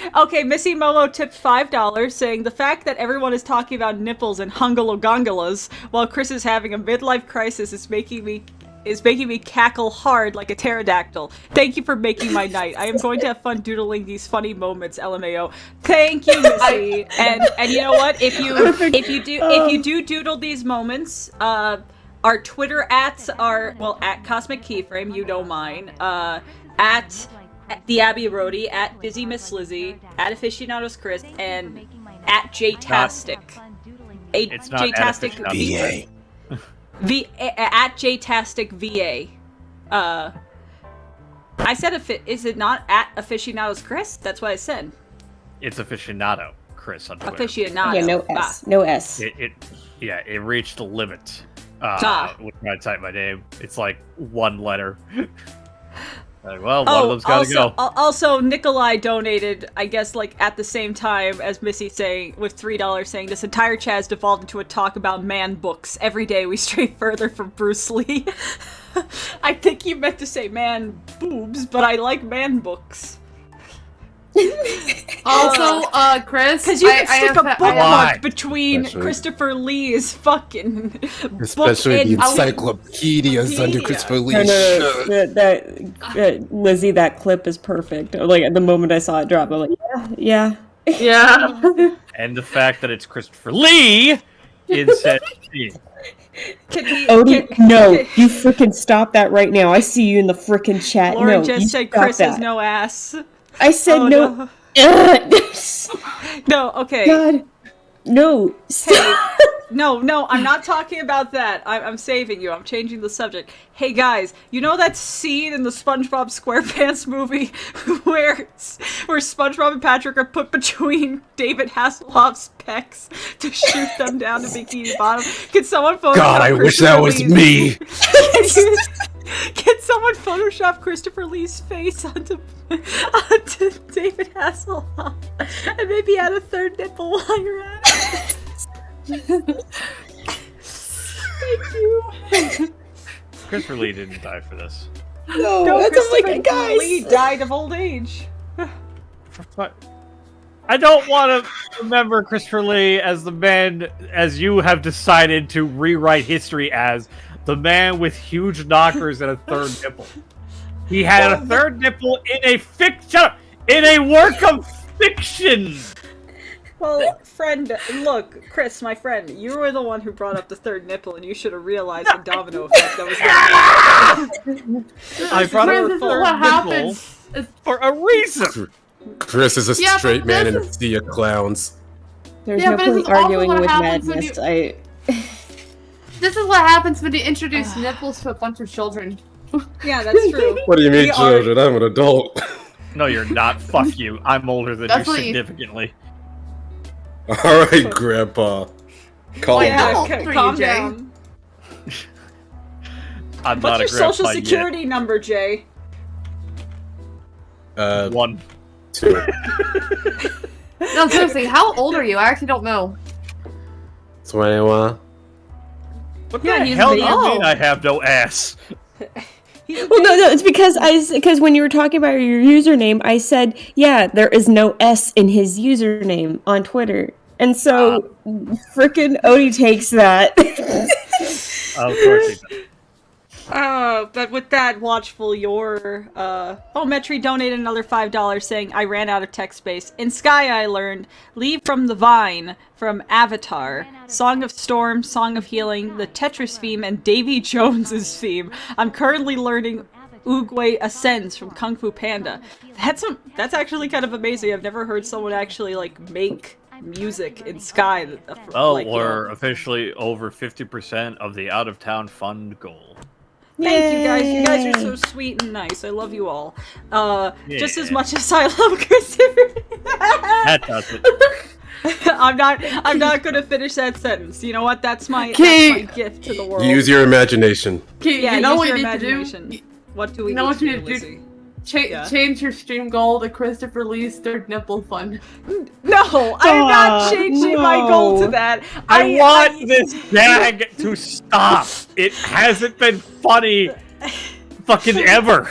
Momo tipped $5, saying the fact that everyone is talking about nipples and hungalogongalas while Chris is having a midlife crisis is making me cackle hard like a pterodactyl. Thank you for making my night. I am going to have fun doodling these funny moments, LMAO. Thank you, Missy. And you know what? If you do doodle these moments, our Twitter ats are at Cosmic Keyframe, you know mine. At the Abby Rhodey, at Dizzy Miss Lizzie, at Aficionados Chris, and at Jtastic. It's not Jtastic Aficionados. at Jtastic VA. I said is it not at Aficionados Chris? That's what I said. It's aficionado, Chris on Twitter. Aficionado. Yeah, no S. No S. It reached the limit. Ah. When I type my name, it's like one letter. Like, well, one of them's gotta go. Also, Nikolai donated, I guess, like at the same time as Missy saying, with $3, saying this entire chat has devolved into a talk about man books. Every day we stray further from Bruce Lee. I think you meant to say man boobs, but I like man books. Also, Chris, Because you can stick a Why? bookmark between Especially- Christopher Lee's fucking Especially the book and encyclopedias under Christopher Lee. That Lizzie, that clip is perfect. Like at the moment I saw it drop, I'm like, yeah. yeah. And the fact that it's Christopher Lee instead of me. Odie, no, you freaking stop that right now. I see you in the freaking chat. Lauren No, just you said stop Chris that. has no ass. I said Oh, no. No, okay. God, no. Stop. No, I'm not talking about that. I'm saving you. I'm changing the subject. Hey guys, you know that scene in the SpongeBob SquarePants movie where SpongeBob and Patrick are put between David Hasselhoff's pecs to shoot them down to Bikini Bottom? Can someone Photoshop God, I wish that was Christopher me. Can someone Photoshop Christopher Lee's face onto David Hasselhoff and maybe add a third nipple while you're at it? Thank you. Christopher Lee didn't die for this. No, No, that's Christopher like guys. Lee died of old age. But I don't want to remember Christopher Lee as the man, as you have decided to rewrite history as, the man with huge knockers and a third nipple. He had a third nipple in a in a work of fiction. Well, friend, look, Chris, my friend, you were the one who brought up the third nipple, and you should have realized the domino effect that was going to I brought up Chris, a this is third what nipple happens. for a reason. Chris is a Yeah, but straight man in a this sea of clowns. There's Yeah, no but this point is also arguing what with happens when madness. This is what happens when you introduce nipples to a bunch of children. Yeah, that's true. What do you mean, We are- children? I'm an adult. No, you're not. Fuck you. I'm older than That's you what you- significantly. All right, Grandpa. Calm Yeah. down. How old are you, calm Jay? down. I'm What's not your a grandpa social security number, Jay? yet. 1. 2. No, seriously, how old are you? I actually don't know. 21. What Yeah, the he's hell do big. you mean I have no ass? Well, no, it's because when you were talking about your username, I said, yeah, there is no S in his username on Twitter. And so, frickin' Odie takes that. Of course he does. But with that, Watchful, your, Metri donated another $5 saying, I ran out of text space. In Sky, I learned, Leave from the Vine from Avatar, Song of Storm, Song of Healing, the Tetris theme, and Davy Jones's theme. I'm currently learning Oogway Ascends from Kung Fu Panda. That's actually kind of amazing. I've never heard someone actually, like, make music in Sky. Oh, like, we're officially over 50% of the out-of-town fund goal. Thank you guys. You guys are Yay. so sweet and nice. I love you all. Just as Yeah. much as I love Christopher. That does it. I'm not gonna finish that sentence. You know what? That's my gift to the world. Use your imagination. Okay, yeah, you know use what your you need to imagination. do? What do we You know need what to you do, need to do? Lizzie? Cha- Change your stream goal to Christopher Lee's third nipple fund. No, I'm not changing my goal to no. that. I want this gag to stop. It hasn't been funny fucking ever.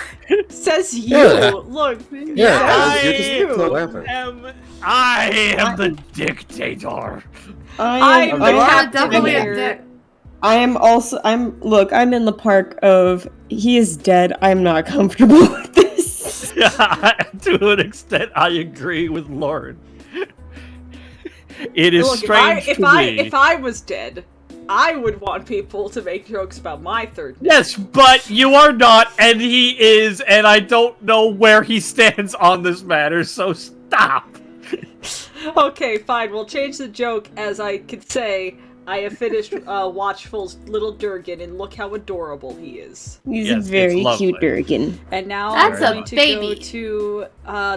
Says you. Yeah. Look. Yeah, says you're just you. not laughing. I am the dictator. I'm the captain definitely a here. dick. Look, I'm in the park of, he is dead, I'm not comfortable with this. To an extent, I agree with Lauren. It is Look, strange if to I me. if I was dead, I would want people to make jokes about my third. Yes, but you are not, and he is, and I don't know where he stands on this matter, so stop. Okay, fine. We'll change the joke as I could say I have finished Watchful's little Durgan, and look how adorable he is. He's Yes, a it's very lovely. cute Durgan. And now That's I'm a going to baby. go to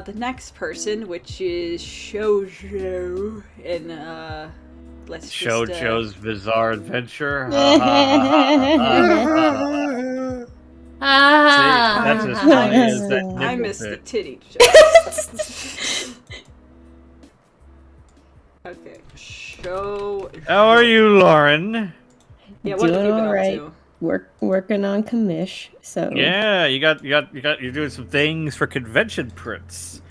the next person, which is Shoujo, and let's just Shoujo's Bizarre Adventure. Ah. That's as funny as that I nipple missed the bit. titty joke. Okay, How are you, Lauren? Yeah, what have Doing you been alright. up to? Working on commish, so Yeah, you're doing some things for convention prints.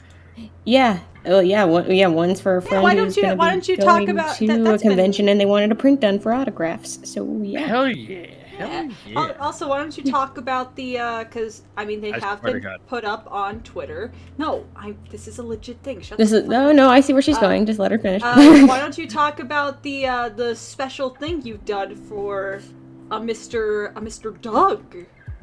yeah. Oh yeah, one's for a friend why who's don't you- gonna why be don't you talk going about- to that's a been- convention and they wanted a print done for autographs. So yeah. Hell yeah. Hell yeah. Also, why don't you talk about the, because, I mean, they I have swear to been God. put up on Twitter. No, this is a legit thing. Shut This the is fuck up. no, I see where she's going. Just let her finish. Why don't you talk about the special thing you've done for a Mr. Doug?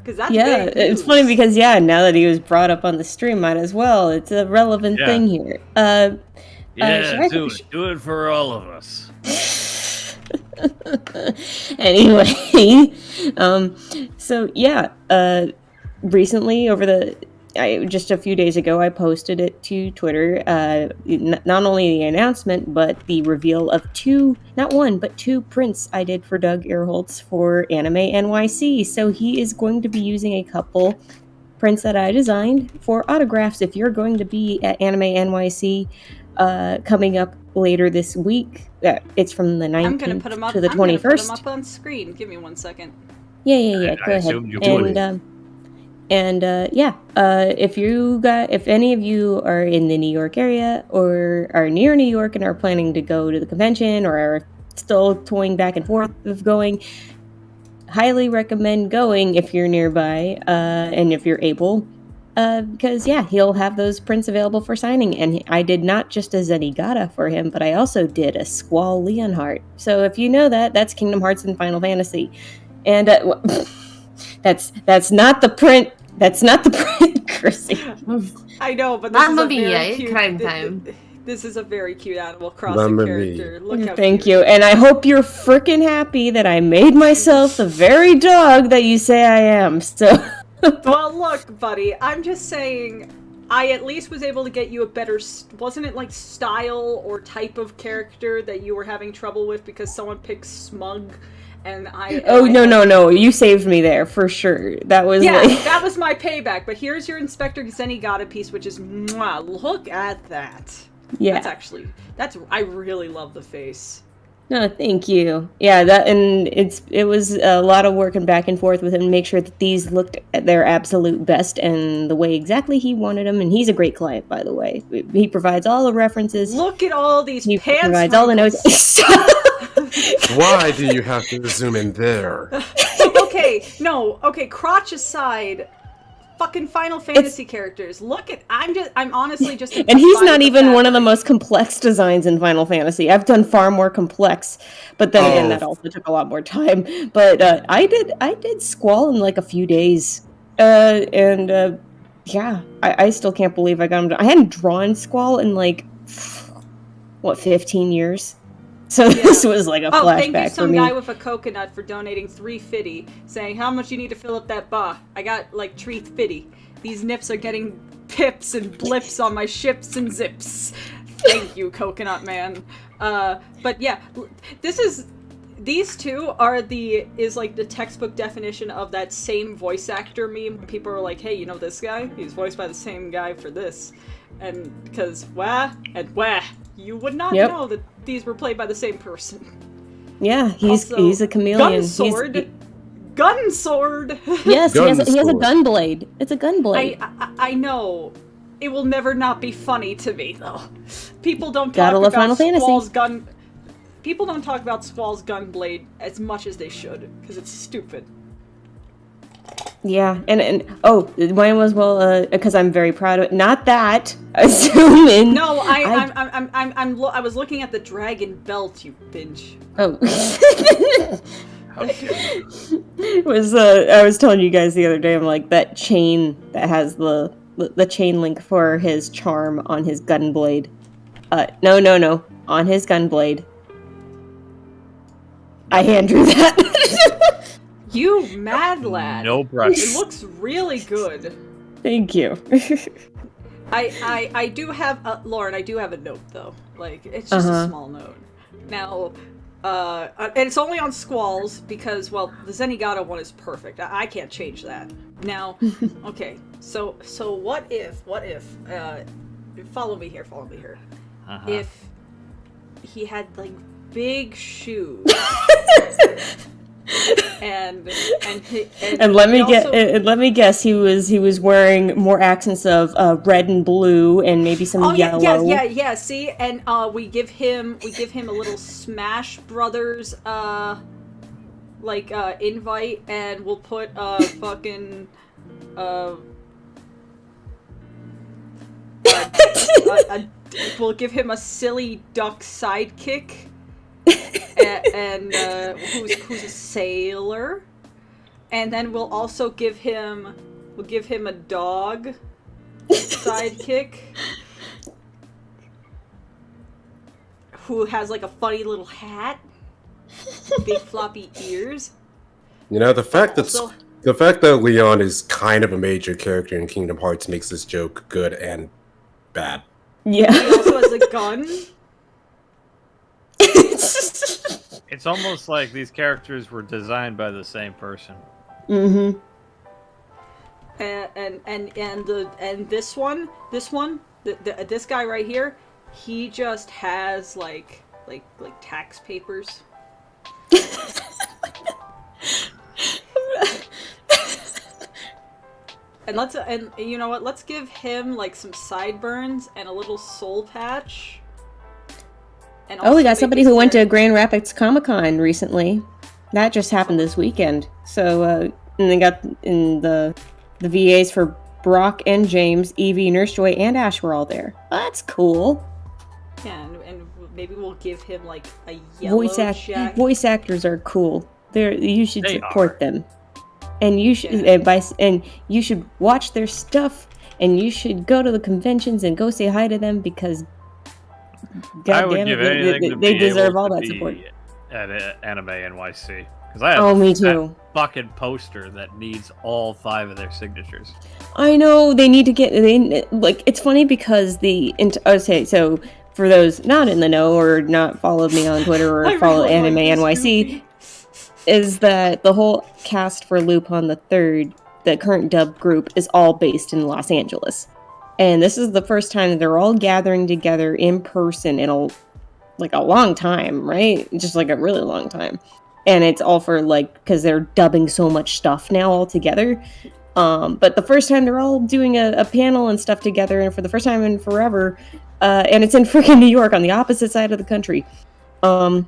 Because that's Yeah, big it's news. funny because now that he was brought up on the stream, might as well. It's a relevant Yeah. thing here. Yeah, should I- do it. Do it for all of us. Anyway, so yeah, recently just a few days ago, I posted it to Twitter. Not only the announcement, but the reveal of not one, but two prints I did for Doug Earholtz for Anime NYC. So he is going to be using a couple prints that I designed for autographs. If you're going to be at Anime NYC coming up later this week, it's from the 19th I'm gonna put them up to the I'm gonna put 21st. them up on screen. Give me 1 second. Yeah. I Go ahead. assumed you would. If any of you are in the New York area or are near New York and are planning to go to the convention or are still toying back and forth of going, highly recommend going if you're nearby and if you're able. Because he'll have those prints available for signing, and I did not just a Zenigata for him, but I also did a Squall Leonhardt. So if you know that's Kingdom Hearts and Final Fantasy, and that's not the print. That's not the print, Chrissy. I know, but this Mamma is a very mia, cute. crime time. This is a very cute Animal Crossing Mamma character. Look how Thank cute. you, and I hope you're freaking happy that I made myself the very dog that you say I am. So. Well, look, buddy, I'm just saying, I at least was able to get you a better, wasn't it like style or type of character that you were having trouble with because someone picked smug, and I. Oh, no, you saved me there, for sure. That was that was my payback, but here's your Inspector Zenigata piece, which is, mwah, look at that. Yeah. I really love the face. No, thank you. Yeah, it was a lot of working back and forth with him to make sure that these looked at their absolute best and the way exactly he wanted them. And he's a great client, by the way. He provides all the references. Look at all these he pants. He provides all the notes. Why do you have to zoom in there? Okay, crotch aside. Fucking Final Fantasy characters. Look at I'm honestly just and he's not even one of the most complex designs in Final Fantasy. I've done far more complex, but then again that also took a lot more time. But I did Squall in like a few days. I still can't believe I got him done. I hadn't drawn Squall in like 15 years. So this was like a flashback thank you, some for me. guy with a coconut for donating $3.50, saying how much you need to fill up that bar. I got like $3.50. These nips are getting pips and blips on my ships and zips. Thank you, Coconut Man. But yeah, these two is like the textbook definition of that same voice actor meme. People are like, hey, you know this guy? He's voiced by the same guy for this. And because you would not know that these were played by the same person. Yeah, he's a chameleon. Gun sword. Yes, he has a gun blade. It's a gun blade. I know. It will never not be funny to me though. People don't talk about Final Squall's Fantasy. gun. People don't talk about Squall's gun blade as much as they should because it's stupid. Yeah, and mine was because I'm very proud of it. Not that, assuming. No, I was looking at the dragon belt, you bitch. Oh. How dare you. It was I was telling you guys the other day. I'm like that chain that has the chain link for his charm on his gun blade. No, on his gun blade. I hand drew that. You mad lad. No brush. It looks really good. Thank you. I do have Lauren, I do have a note though. Like it's just a small note. Now and it's only on Squalls because the Zenigata one is perfect. I can't change that. Now, okay. So what if follow me here. Uh-huh. If he had like big shoes and let me guess he was wearing more accents of red and blue and maybe some yellow. Yeah. See, and we give him a little Smash Brothers invite, and we'll put fucking we'll give him a silly duck sidekick. and who's a sailor, and then we'll also give him a dog sidekick who has like a funny little hat, big floppy ears. You know, the fact that Leon is kind of a major character in Kingdom Hearts makes this joke good and bad. Yeah. He also has a gun. It's almost like these characters were designed by the same person. Mm-hmm. And this guy right here, he just has like tax papers. And you know what? Let's give him like some sideburns and a little soul patch. And we got somebody who went to Grand Rapids Comic-Con recently. That just happened this weekend. So, and they got in the VAs for Brock and James, Evie, Nurse Joy, and Ash were all there. That's cool. Yeah, and maybe we'll give him like a yellow jacket. Voice actors are cool. You should support them, and you should and you should watch their stuff, and you should go to the conventions and go say hi to them because. God I would damn give it, anything to they be deserve able all to that be support. At Anime NYC, Because I have Oh, me that too. fucking poster that needs all 5 of their signatures. I know they need to get it's funny because so for those not in the know or not followed me on Twitter or I follow really Anime like this NYC Goofy. is that the whole cast for Lupin the Third, the current dub group, is all based in Los Angeles, and this is the first time that they're all gathering together in person in a long time, right? Just like a really long time, and it's all for because they're dubbing so much stuff now all together. But the first time they're all doing a panel and stuff together, and for the first time in forever, and it's in freaking New York on the opposite side of the country, when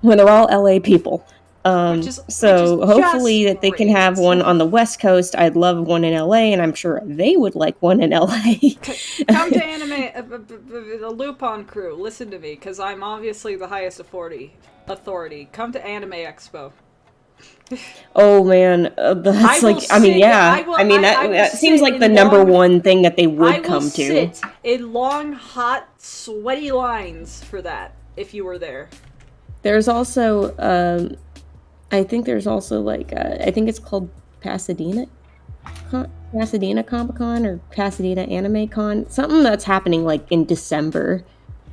they're all LA people. Which is Hopefully that they can great. have one on the West Coast. I'd love one in LA, and I'm sure they would like one in LA. Come to anime, the Lupin crew. Listen to me, because I'm obviously the highest authority. Come to Anime Expo. Oh man, that's that seems like the number one thing that they would come to. I will sit in long, hot, sweaty lines for that if you were there. There's also, I think there's also I think it's called Pasadena Comic Con or Pasadena Anime Con, something that's happening in December.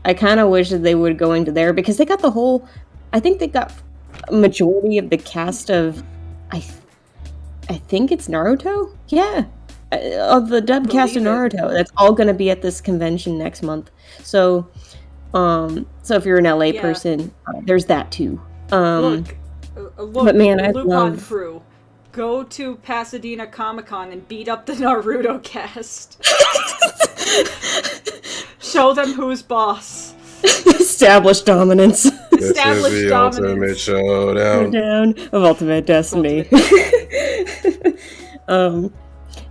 I kind of wish that they would go into there because they got I think they got a majority of the cast of, I think it's Naruto? Yeah. Of the dub cast of Naruto. That's all going to be at this convention next month. So if you're an LA person, there's that too. Look, but man, I Lupin love... crew. Go to Pasadena Comic Con and beat up the Naruto cast. Show them who's boss. Establish dominance. This is the ultimate showdown of Ultimate Destiny.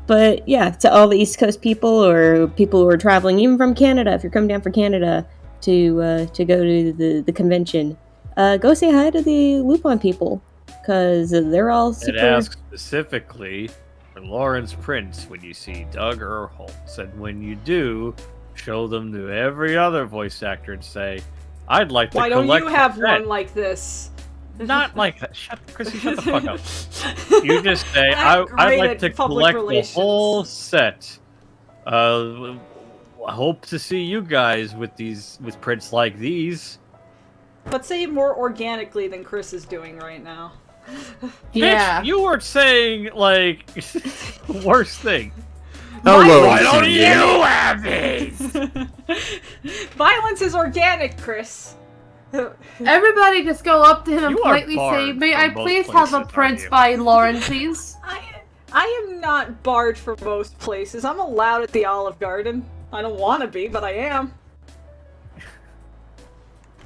But yeah, to all the East Coast people or people who are traveling, even from Canada, if you're coming down from Canada to go to the convention, go say hi to the Lupin people, because they're all super... It asks specifically for Lawrence Prince when you see Doug Erholtz, and when you do, show them to every other voice actor and say, I'd like to collect... Why don't you have one like this? Not like that. Chrissy, shut the fuck up. You just say, I'd like to collect the whole set. I hope to see you guys with prints like these. But say it more organically than Chris is doing right now. Yeah. Bitch, you were saying, worst thing. Hello, Why don't you have these? Violence is organic, Chris. Everybody just go up to him and You are politely say, barred may I from both please have a places, prince aren't you? by Lauren, please? I am not barred from most places. I'm allowed at the Olive Garden. I don't want to be, but I am.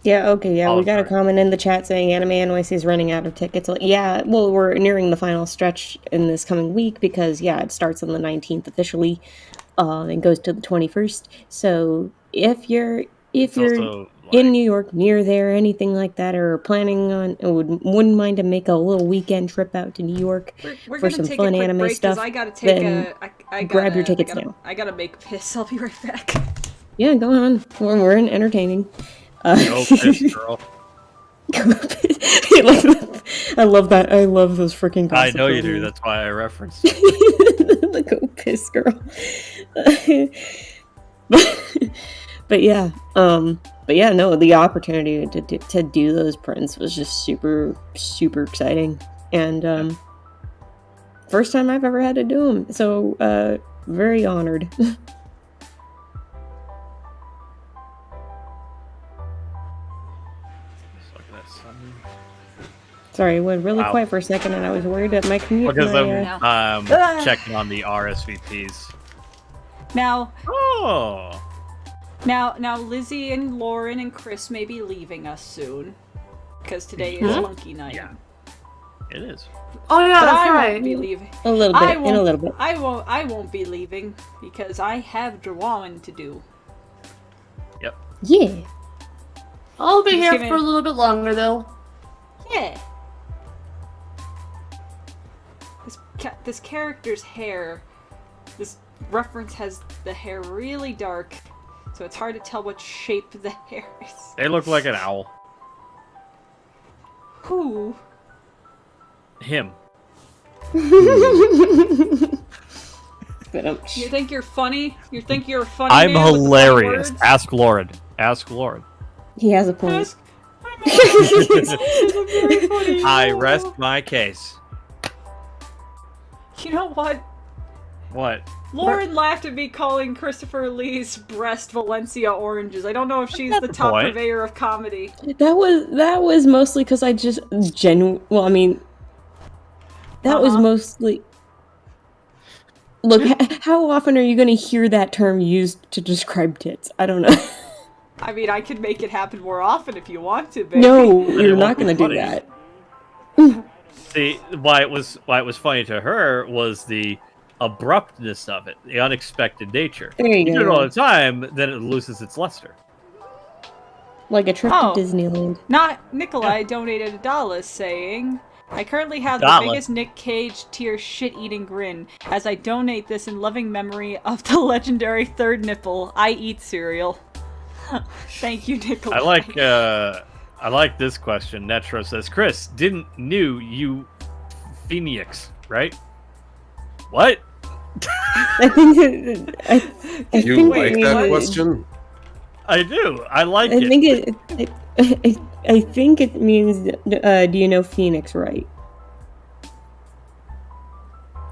Yeah, okay, yeah, we got a Oliver. comment in the chat saying Anime NYC is running out of tickets. Yeah, well, we're nearing the final stretch in this coming week because, yeah, it starts on the 19th officially and goes to the 21st. So if you're Also, in New York, near there, anything like that, or planning on, wouldn't mind to make a little weekend trip out to New York We're for gonna some take fun a quick anime break, stuff, I gotta take then I grab your tickets now. I gotta make a piss. I'll be right back. Yeah, go on. We're in entertaining. no piss, girl. I love that. I love those freaking. I Gossip know you Girl do. memes. That's why I referenced it. The go piss girl. but yeah, no, the opportunity to do those prints was just super exciting, and first time I've ever had to do them, so very honored. Sorry, it went really Wow. quiet for a second, and I was worried that my commute. Because my, I'm checking on the RSVPs. Now, Oh, now, Lizzie and Lauren and Chris may be leaving us soon, because today is Monkey Night. Yeah. it is. Oh yeah, But that's I right. won't be leaving. a little bit, in a little bit. I won't be leaving because I have drawing to do. Yep. Yeah. I'll be Just here give me- for a little bit longer though. Yeah. This character's hair, this reference has the hair really dark, so it's hard to tell what shape the hair is. They look like an owl. Who? Him. But, You think you're funny? You think you're a funny I'm man with the funny hilarious. words? Ask Lauren. Ask Lauren. he has a point. I rest my case. You know what? What? Lauren laughed at me calling Christopher Lee's breast Valencia oranges. I don't know if she's the top point. purveyor of comedy. That was mostly because I just well, I mean, that was mostly. Look, how often are you going to hear that term used to describe tits? I don't know. I mean, I could make it happen more often if you want to, baby. No, you're not going to do that. See, why it was funny to her was the abruptness of it, the unexpected nature. There you do it go. all the time, then it loses its luster. Like a trip Oh. to Disneyland. Nikolai donated $1 saying, I currently have the Dollar. biggest Nick Cage tear shit-eating grin as I donate this in loving memory of the legendary third nipple. I eat cereal. Thank you, Nikolai. I like this question. Netro says, Chris, didn't knew you Phoenix, right? What? I think I You think like it that means- question? I do. I like I it. think I think it means. Do you know Phoenix Wright?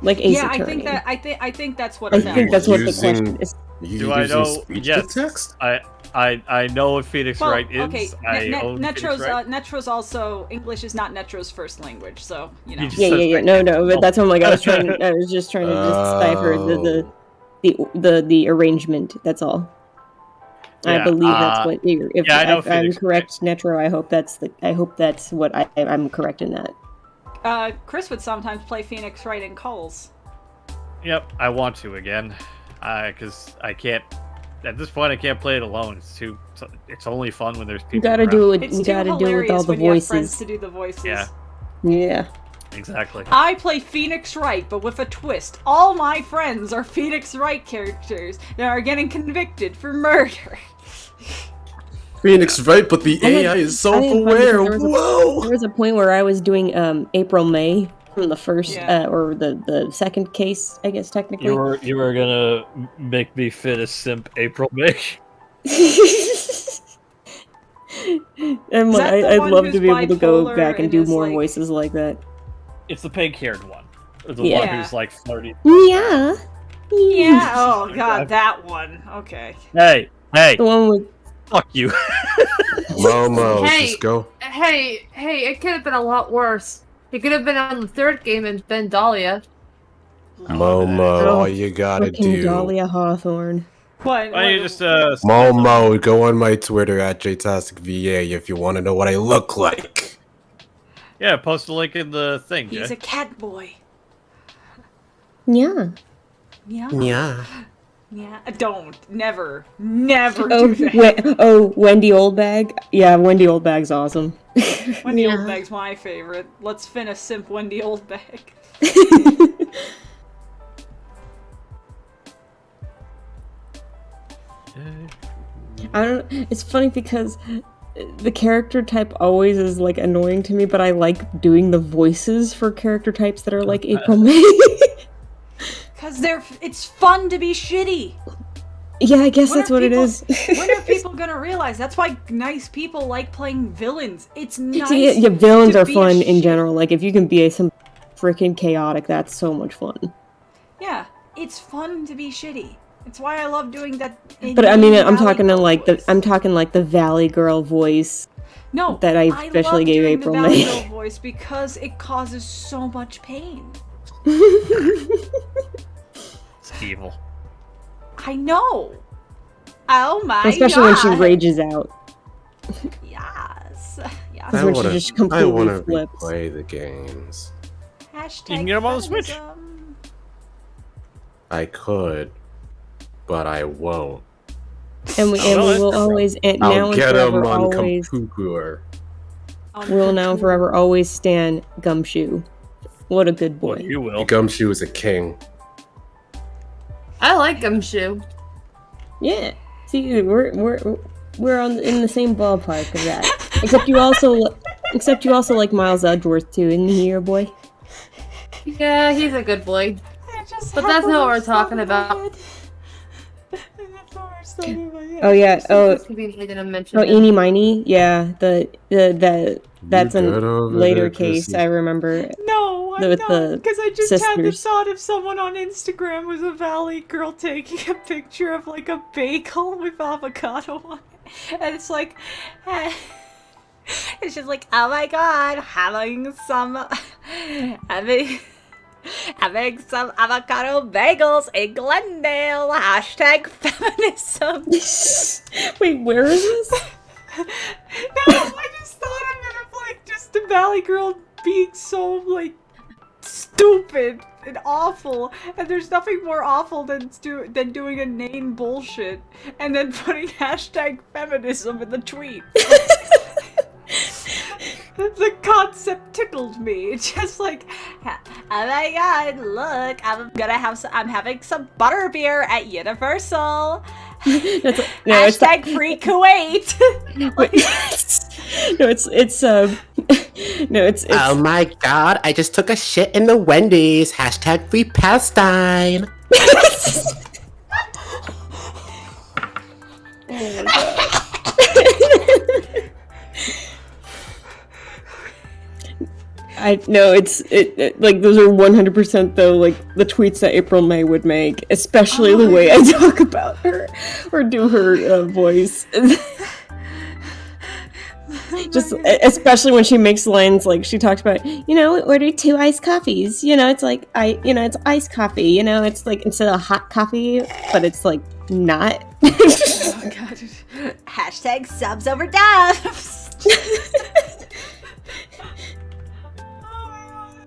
Like Ace Yeah, Attorney. I think that's what I it think sounds that's like. what the Using- question is. You Do I using know? speech Yes. to text? I know what Phoenix Well, Wright is. okay, I own Phoenix Netro's Wright. Netro's also English is not Netro's first language, so you know. You just Yeah, said yeah, yeah. that. No, but that's what I'm like. I was just trying to decipher the arrangement. That's all. I Yeah, believe that's what. If, yeah, I know if I'm Phoenix correct, Netro, I hope that's what I'm correct in that. Chris would sometimes play Phoenix Wright in calls. Yep, I want to again, because I can't. At this point, I can't play it alone. It's only fun when there's people. You gotta around. do it. It's You too gotta do it with hilarious all the when you have friends voices. to do the voices. Yeah. Yeah. Exactly. I play Phoenix Wright, but with a twist. All my friends are Phoenix Wright characters that are getting convicted for murder. Phoenix Wright, but the AI is self-aware. Whoa! There was a point where I was doing April May from the first Yeah. or the second case, I guess technically. You were gonna make me fit a simp April May. And Is that the I'd one love who's to be able to go bipolar back and and do is, more like- voices like that. It's the pink-haired one, the Yeah. one who's like flirty. Yeah. Yeah. Oh god, that one. Okay. Hey, The one with fuck you. Momo, Hey. just go. Hey, it could have been a lot worse. It could have been on the third game and been Dahlia. Momo, Oh, all you gotta frickin' do. Dahlia Hawthorne. What? Why don't you just Momo, go on my Twitter at JTasticVA if you want to know what I look like. yeah, post a link in the thing, He's Jay. a cat boy. Yeah. Yeah. Yeah. Yeah. Don't. Never. Never Oh, do that. Wendy Oldbag. Yeah, Wendy Oldbag's awesome. Wendy Yeah. Oldbag's my favorite. Let's finish simp Wendy Oldbag. I don't. It's funny because the character type always is like annoying to me, but I like doing the voices for character types that are like April May. Cause it's fun to be shitty. Yeah, I guess When that's are what it people- is. When are people gonna realize? That's why nice people like playing villains. It's nice. Yeah, villains to are be a fun in shit- general. Like if you can be some freaking chaotic, that's so much fun. Yeah, it's fun to be shitty. It's why I love doing that. But I mean, I'm Valley talking Girl to like voice. I'm talking like the Valley Girl voice. No, that I especially love gave doing April the Valley May. Girl voice because it causes so much pain. It's evil. I know. Oh my Especially when she God. rages out. Yes. Yes. That's when she just completely wanna flips. replay the games. Hashtag You can get 'em on the Switch. feminism. I could, but I won't. And we will always and now I'll and get forever him on always Computer. will now and forever always stand Gumshoe. What a good boy. Well, you will. Gumshoe is a king. I like Gumshoe. Yeah. See, we're in the same ballpark of that. Except you also like Miles Edgeworth too, isn't he, your boy? Yeah, he's a good boy. But that's not what we're talking about. Oh yeah. Oh, I didn't mention oh, it. Eenie Miney. Yeah. That's a good over later there, case. Chrissy? I remember. No, I'm With not, the because I just had the sisters. thought of someone on Instagram was a valley girl taking a picture of like a bagel with avocado on it, and it's like, it's just like, oh my god, having some avocado bagels in Glendale. Hashtag feminism. Wait, where is this? No, I just thought of it of like just the valley girl being so like stupid and awful, and there's nothing more awful than doing inane bullshit and then putting hashtag feminism in the tweet. The concept tickled me. It's just like, oh my god, look, I'm having some butterbeer at Universal. Hashtag free Kuwait. It's Oh my god, I just took a shit in the Wendy's. Hashtag free Palestine. like those are 100% though like the tweets that April May would make, especially the way I talk about her or do her voice. Just especially when she makes lines like she talks about, we ordered 2 iced coffees. It's like it's iced coffee. It's like instead of hot coffee, but it's like not. Oh god. Hashtag subs over dubs. Oh my god.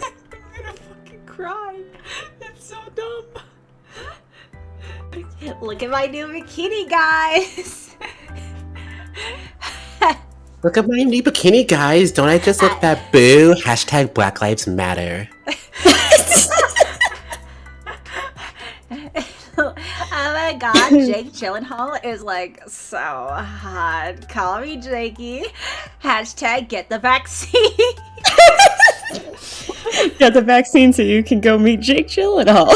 I'm gonna fucking cry. It's so dumb. Look at my new bikini, guys. Look at my new bikini, guys. Don't I just look that boo? Hashtag Black Lives Matter. Oh my god, Jake Gyllenhaal is like so hot. Call me Jakey. Hashtag get the vaccine. Get the vaccine so you can go meet Jake Gyllenhaal.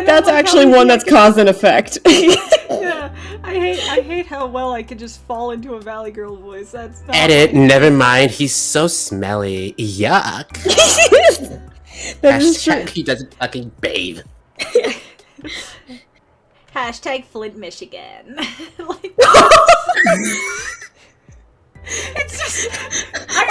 That's actually one that's cause and effect. Yeah, I hate how well I can just fall into a Valley Girl voice. That's not Edit, never mind. He's so smelly. Yuck. That is true. Hashtag he doesn't fucking bathe. Hashtag Flint, Michigan. Like, it's just I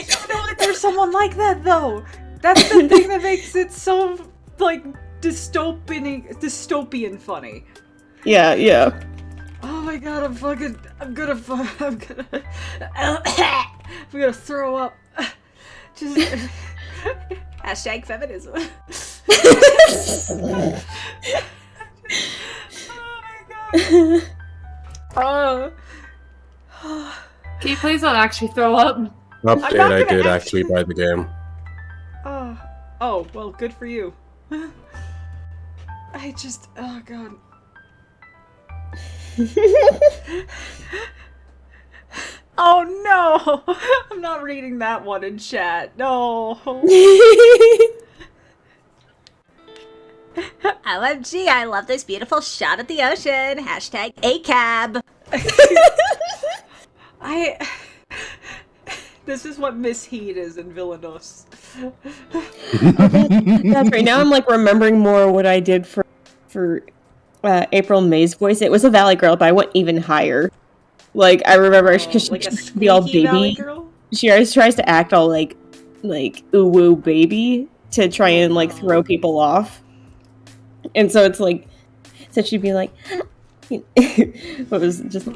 don't know that there's someone like that though. That's the thing that makes it so like dystopian funny. Yeah. Oh my god, I'm gonna throw up. Just hashtag feminism. Oh my god. Can you please don't actually throw up? Update, not I gonna did actually buy the game. Oh, well, good for you. Oh god. Oh no! I'm not reading that one in chat. No. OMG, I love this beautiful shot at the ocean. Hashtag ACAB. This is what Miss Heat is in Villainous. That's right. Now I'm like remembering more what I did for April May's voice. It was a Valley Girl, but I went even higher. Like I remember because like she a tries to be all squeaky Valley baby. Girl? She always tries to act all like ooh woo baby to try and like throw people off. And so it's like, so she'd be like, what was it just,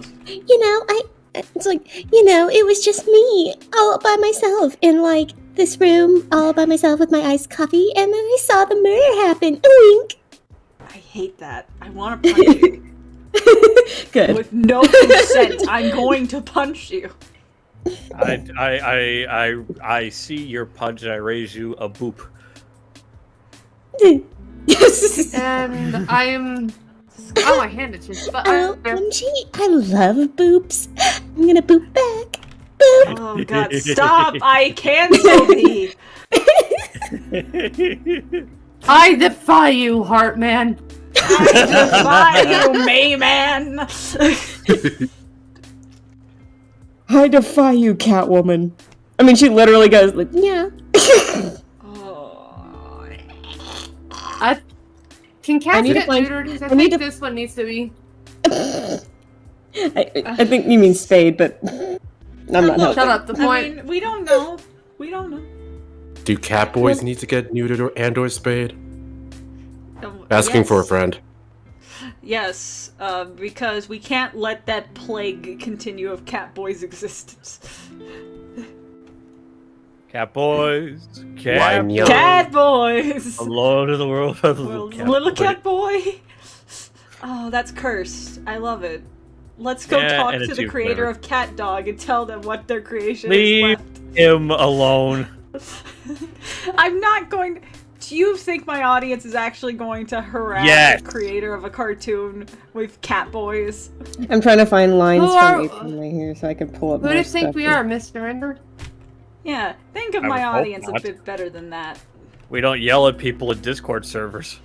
it's like, it was just me all by myself in like this room all by myself with my iced coffee, and then I saw the murder happen. Wink. I hate that. I want to punch you. Good. With no consent, I'm going to punch you. I see your punch and I raise you a boop. And I'm... Oh, my hand itches. But OMG, I love boops. I'm gonna boop back. Boop. Oh god, stop! I cancel thee! I defy you, Heartman. I defy you, Mayman! I defy you, Catwoman. I mean, she literally goes like, yeah. Oh. Can cats need to get find- neutered? I I need think to- this one needs to be. I think you mean spade, but I'm not helping. Shut up. The I point. mean, we don't know. We don't know. Do cat boys need to get neutered and/or spayed? Asking Yes. for a friend. Yes, because we can't let that plague continue of Catboy's existence. Cat boys. Why Cat meow? Cat boys! Hello to the world of Little cat boy! Oh, that's cursed. I love it. Let's go Yeah, talk and to it's the you, creator whatever. of Cat Dog and tell them what their creation Leave is him alone. left. I'm not going. Do you think my audience is actually going to harass Yes. the creator of a cartoon with cat boys? I'm trying to find lines Who from are- April right here so I can pull up Who do more you think stuff we here. are, Mr. Ender? Yeah, think of I my would hope audience a not. bit better than that. We don't yell at people in Discord servers.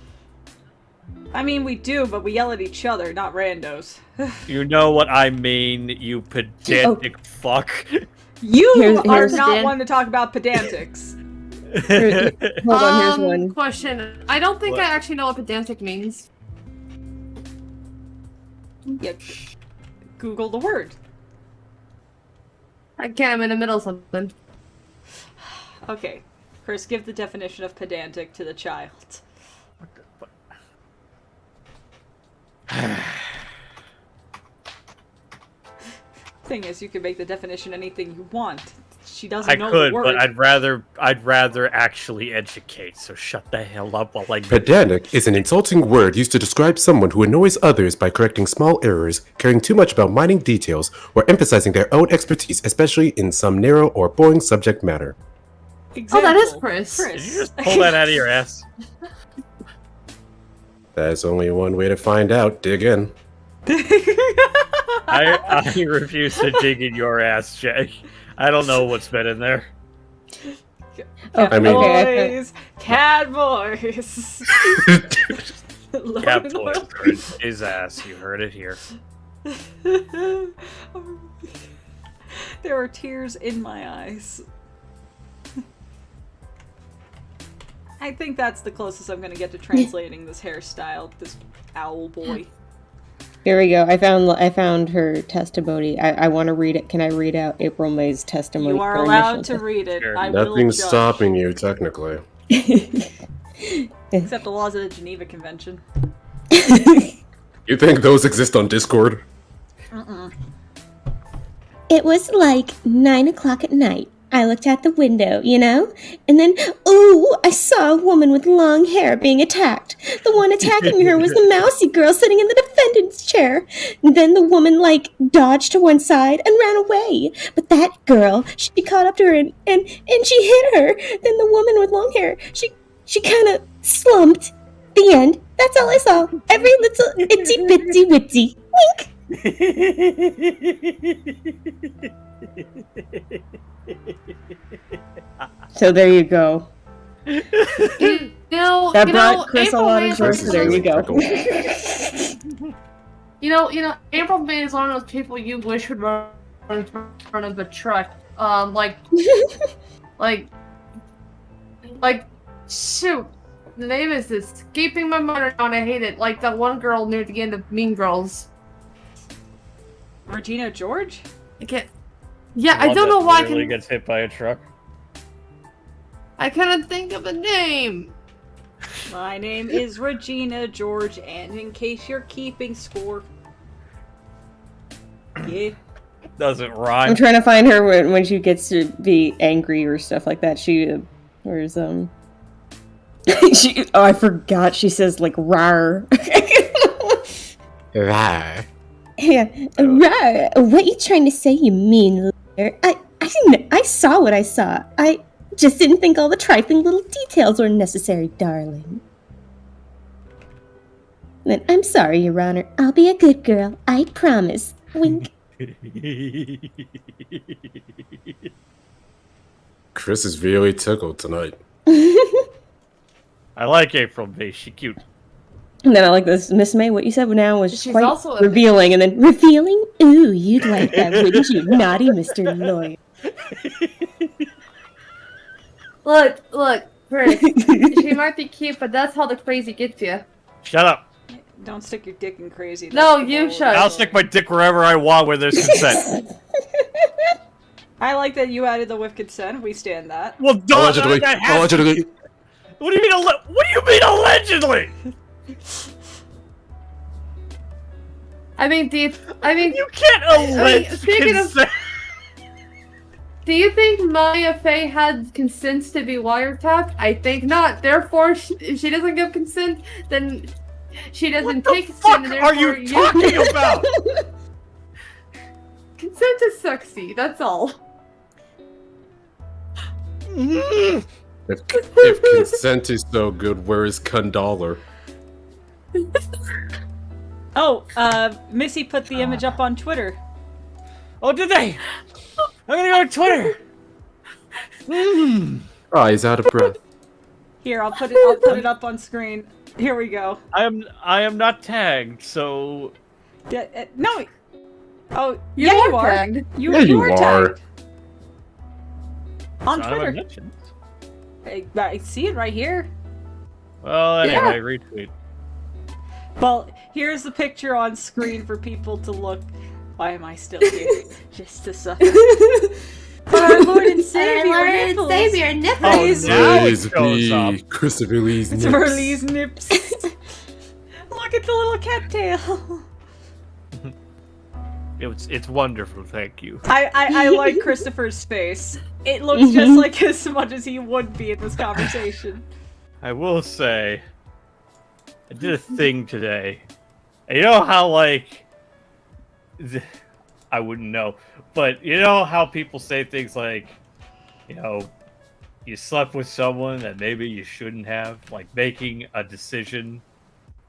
I mean, we do, but we yell at each other, not randos. You know what I mean, you pedantic fuck. You Here's- are here's- not Dan. one to talk about pedantics. Hold on, here's one. Question. I don't think What? I actually know what pedantic means. Yeah, Google the word. I can't. I'm in the middle of something. Okay, Chris, give the definition of pedantic to the child. Thing is, you can make the definition anything you want. She doesn't I know could, the word. but I'd rather actually educate. So shut the hell up while I. Pedantic is an insulting word used to describe someone who annoys others by correcting small errors, caring too much about minor details, or emphasizing their own expertise, especially in some narrow or boring subject matter. Example, Oh, that is Chris. Did you just pull that out of your ass? There's only one way to find out. Dig in. I refuse to dig in your ass, Jay. I don't know what's been in there. Oh, I mean- boys, cat boys. Love Cat and boys loyal. are in his ass. You heard it here. There are tears in my eyes. I think that's the closest I'm gonna get to translating this hairstyle, this owl boy. Here we go. I found her testimony. I want to read it. Can I read out April May's testimony? You are for allowed initial to read it. Sure. I will Nothing's judge. stopping you, technically. Except the laws of the Geneva Convention. You think those exist on Discord? It was like 9 o'clock at night. I looked out the window, you know? And then, ooh, I saw a woman with long hair being attacked. The one attacking her was the mousy girl sitting in the defendant's chair. And then the woman, dodged to one side and ran away. But that girl, she caught up to her and she hit her. Then the woman with long hair, she kind of slumped. The end. That's all I saw. Every little itsy bitsy witsy. Wink. So there you go. You know, That brought Chris a April lot May of is joy. Chris So is there you really go. April May is one of those people you wish would run in front of a truck. Shoot, the name is escaping my mind right now, and I hate it. Like that one girl near the end of Mean Girls. Regina George? I can't. Yeah, I One don't that know why I literally can. gets hit by a truck. I couldn't think of a name. My name is Regina George, and in case you're keeping score. Yeah. Doesn't rhyme. I'm trying to find her when she gets to be angry or stuff like that. Where's she? Oh, I forgot. She says rar. Rawr. Yeah, right. What you trying to say, you mean liar? I saw what I saw. I just didn't think all the trifling little details were necessary, darling. Then I'm sorry, Your Honor. I'll be a good girl. I promise. Wink. Chris is really tickled tonight. I like April May. She cute. And then I like this, Miss May. What you said now was She's quite also a- revealing, and then Revealing? Ooh, you'd like that, wouldn't you, naughty Mr. Lawyer? Look, Chris. She might be cute, but that's how the crazy gets you. Shut up. Don't stick your dick in crazy. No, That's the you whole- shut. I'll stick my dick wherever I want where there's consent. I like that you added the with consent. We stand that. Well, duh, Allegedly. that has- Allegedly. What do you mean? What do you mean allegedly? I mean, You can't allege speaking of- consent. do you think Maya Fey had consents to be wiretapped? I think not. Therefore, if she doesn't give consent, then she doesn't What take the consent. fuck and are therefore you talking about? Consent is sexy. That's all. If consent is so good, where is Condoler? Oh, Missy put the image up on Twitter. Oh, did they? I'm gonna go to Twitter. Oh, he's out of breath. Here, I'll put it up on screen. Here we go. I am not tagged, so No. Oh, You yeah, are you are. tagged. Yeah, you are are. tagged. On none of my Twitter. mentions. I see it right here. Well, anyway, retweet. Well, here's the picture on screen for people to look. Why am I still here? Just to suffer. But our Lord and Savior, nipples. Oh, now it Is shows up. the Christopher Lee's It's nips. Burley's nips. Look at the little cattail. It's wonderful, thank you. I like Christopher's face. It looks just like as much as he would be in this conversation. I will say, I did a thing today. And you know how, like, I wouldn't know, but you know how people say things like, you know, you slept with someone that maybe you shouldn't have, like making a decision,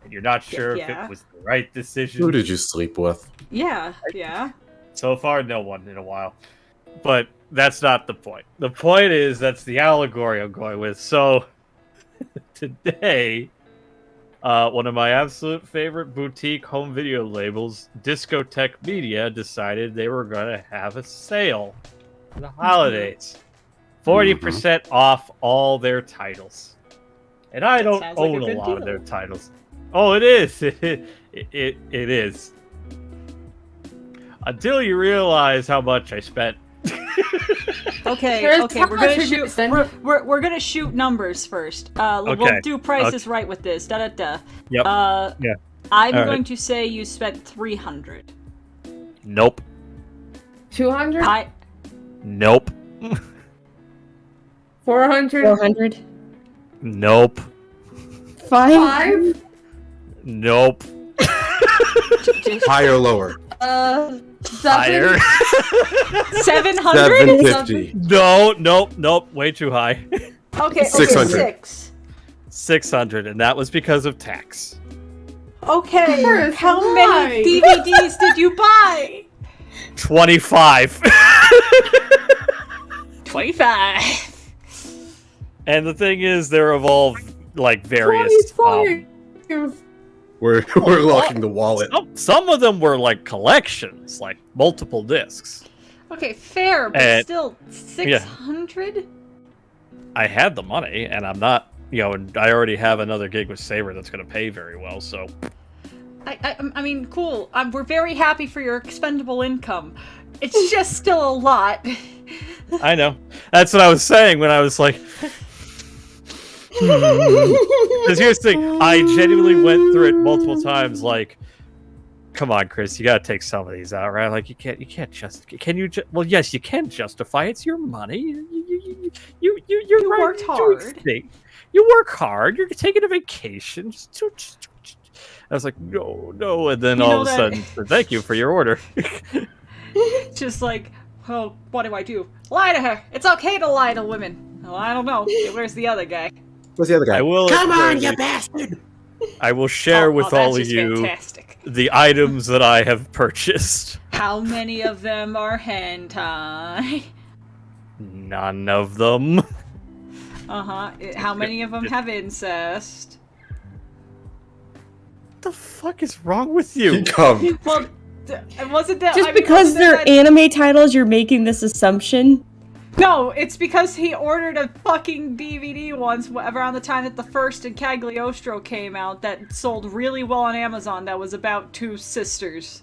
and you're not sure if Yeah. it was the right decision. Who did you sleep with? Yeah, yeah. So far, no one in a while. But that's not the point. The point is, that's the allegory I'm going with. So, today, one of my absolute favorite boutique home video labels, Discotech Media, decided they were going to have a sale for the holidays. 40% off all their titles. And I don't sounds like a own a good lot of deal. their titles. Oh, it is. It is. Until you realize how much I spent. Okay, Chris, okay, how we're much gonna did you shoot. spend? We're gonna shoot numbers first. We'll Okay, do prices right with this. Da da da. Yep. Yeah. I'm All right. going to say you spent 300. Nope. 200? Nope. 400? 400. Nope. 5? Nope. Higher or lower? 7? Higher. 700. 750. No, nope. Way too high. Okay, 600. 6. 600, and that was because of tax. Okay, Chris, how why? many DVDs did you buy? 25. 25. And the thing is, they're of all like various. 25. We're locking the wallet. Some of them were like collections, like multiple discs. Okay, fair, but And- still 600. I had the money, and I'm not, and I already have another gig with Saber that's going to pay very well. So I mean, cool. We're very happy for your expendable income. It's just still a lot. I know. That's what I was saying when I was like. Because here's the thing, I genuinely went through it multiple times. Like, come on, Chris, you gotta take some of these out, right? Like, you can't just. Can you? Well, yes, you can justify. It's your money. You worked hard. You work hard. You're taking a vacation. I was like, no, and then You all know of a that- sudden, thank you for your order. Just like, well, what do? Lie to her. It's okay to lie to women. Well, I don't know. Okay, where's the other guy? What's the other guy? I will. Come on, you bastard! I will share with that's all of just you fantastic. the items that I have purchased. How many of them are hentai? None of them. Uh-huh. How many of them have incest? What the fuck is wrong with you? Come. Well, wasn't that... Just I mean, because wasn't they're that- anime titles, you're making this assumption? No, it's because he ordered a fucking DVD once around the time that the first in Cagliostro came out that sold really well on Amazon that was about two sisters.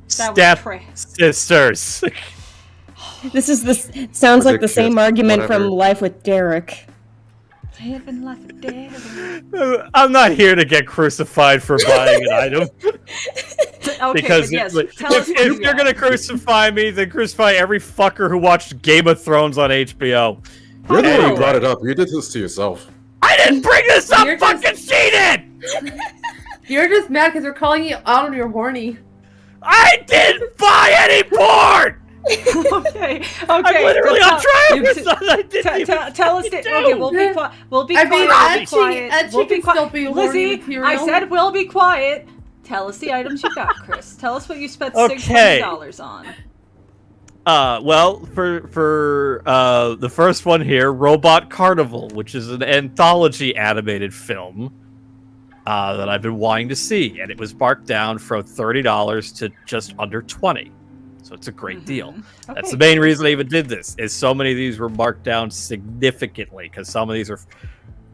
Step sisters. This is sounds like the same argument Whatever. from Life with Derek. Living life or death. I'm not here to get crucified for buying an item. Okay, Because but yes, tell if us what you're you got. gonna crucify me, then crucify every fucker who watched Game of Thrones on HBO. You're the one Anyway. who brought it up. You did this to yourself. I didn't bring this up. You're Fucking cheated. You're just mad because they're calling you out on your horny. I didn't buy any porn. Okay. I'm literally on trial you- for something I didn't even Tell us. fucking Okay, do. we'll be quiet. We'll be I mean, quiet. Ed can still be horny Lizzie, material. I said we'll be quiet. Tell us the items you got, Chris. Tell us what you spent Okay. $600 on. Well, for the first one here, Robot Carnival, which is an anthology animated film that I've been wanting to see, and it was marked down from $30 to just under $20. So it's a great deal. That's Okay. the main reason I even did this, is so many of these were marked down significantly, because some of these are...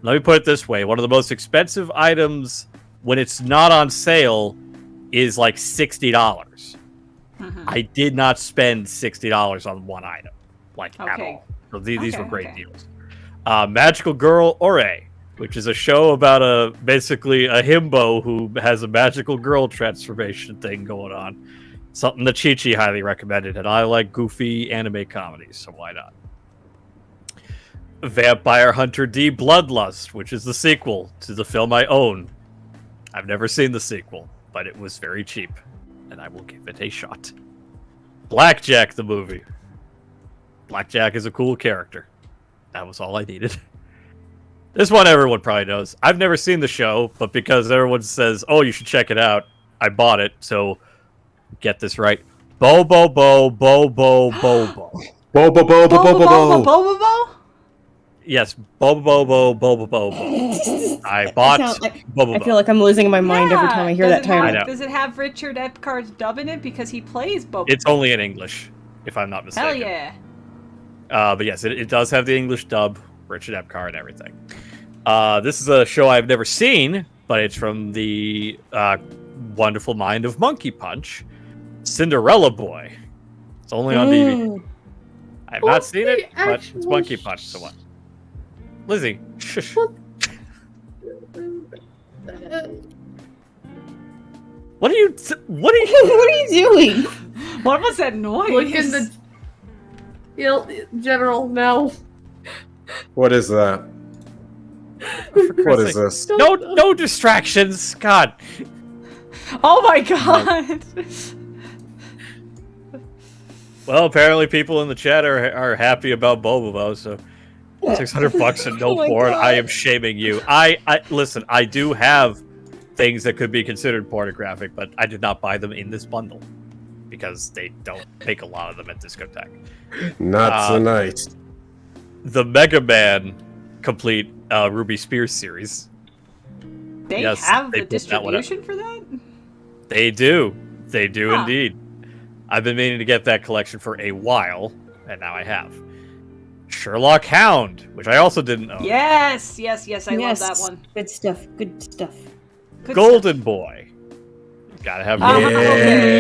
Let me put it this way. One of the most expensive items, when it's not on sale, is like $60. I did not spend $60 on one item, at Okay. all. So these were Okay, great okay. deals. Magical Girl Ore, which is a show about basically a himbo who has a magical girl transformation thing going on. Something that Chi-Chi highly recommended, and I like goofy anime comedies, so why not? Vampire Hunter D Bloodlust, which is the sequel to the film I own. I've never seen the sequel, but it was very cheap, and I will give it a shot. Blackjack the movie. Blackjack is a cool character. That was all I needed. This one everyone probably knows. I've never seen the show, but because everyone says, oh, you should check it out, I bought it, so get this right. Bobo Bo Bo Bo Bo Bo. Bo bo bo bo bo bo bo. Bobo? Yes, Bobo Bo Bo Bo Bo Bo. I bought Bobo I Bo. feel like I'm losing my mind every time I hear that title. I know. Does it have Richard Epcart's dub in it? Because he plays Bobo. It's only in English, if I'm not mistaken. Hell yeah. But yes, it does have the English dub, Richard Epcar and everything. This is a show I've never seen, but it's from the wonderful mind of Monkey Punch, Cinderella Boy. It's only on DVD. I have not seen it, but it's Monkey Punch, so what? Lizzie, shush. What are you What are you doing? What was that noise? Look in the general now. What is that? What is this? No distractions. God. Oh my god. Well, apparently people in the chat are happy about Bobobo, so $600 and no Oh my porn. God. I am shaming you. I listen. I do have things that could be considered pornographic, but I did not buy them in this bundle because they don't make a lot of them at Discotheque. Not tonight. The Mega Man complete Ruby Spears series. They Yes, have they the put that one up. distribution for that? They do. They do Huh. indeed. I've been meaning to get that collection for a while, and now I have. Sherlock Hound, which I also didn't own. Yes. I love that one. Good stuff. Good stuff. Good Golden Boy. Gotta have stuff. Golden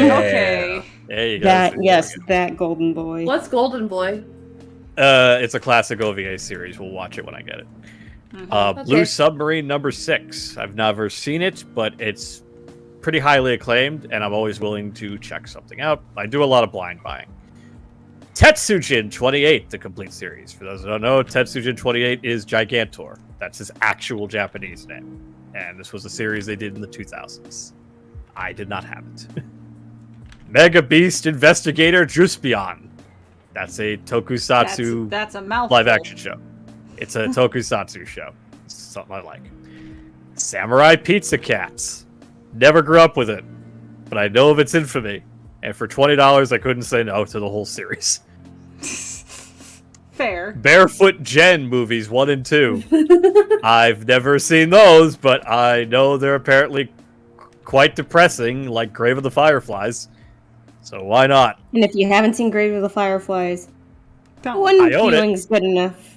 Boy. Okay. There you go. That golden boy. What's Golden Boy? It's a classic OVA series. We'll watch it when I get it. Blue Okay. Submarine #6. I've never seen it, but it's pretty highly acclaimed, and I'm always willing to check something out. I do a lot of blind buying. Tetsujin 28, the complete series. For those who don't know, Tetsujin 28 is Gigantor. That's his actual Japanese name. And this was a series they did in the 2000s. I did not have it. Mega Beast Investigator Juspion. That's a tokusatsu That's a mouthful. live action show. It's a tokusatsu show. It's something I like. Samurai Pizza Cats. Never grew up with it, but I know of its infamy, And for $20, I couldn't say no to the whole series. Fair. Barefoot Gen movies 1 and 2. I've never seen those, but I know they're apparently quite depressing, like Grave of the Fireflies. So why not? And if you haven't seen Grave of the Fireflies, Don't. one I own it. viewing's good enough.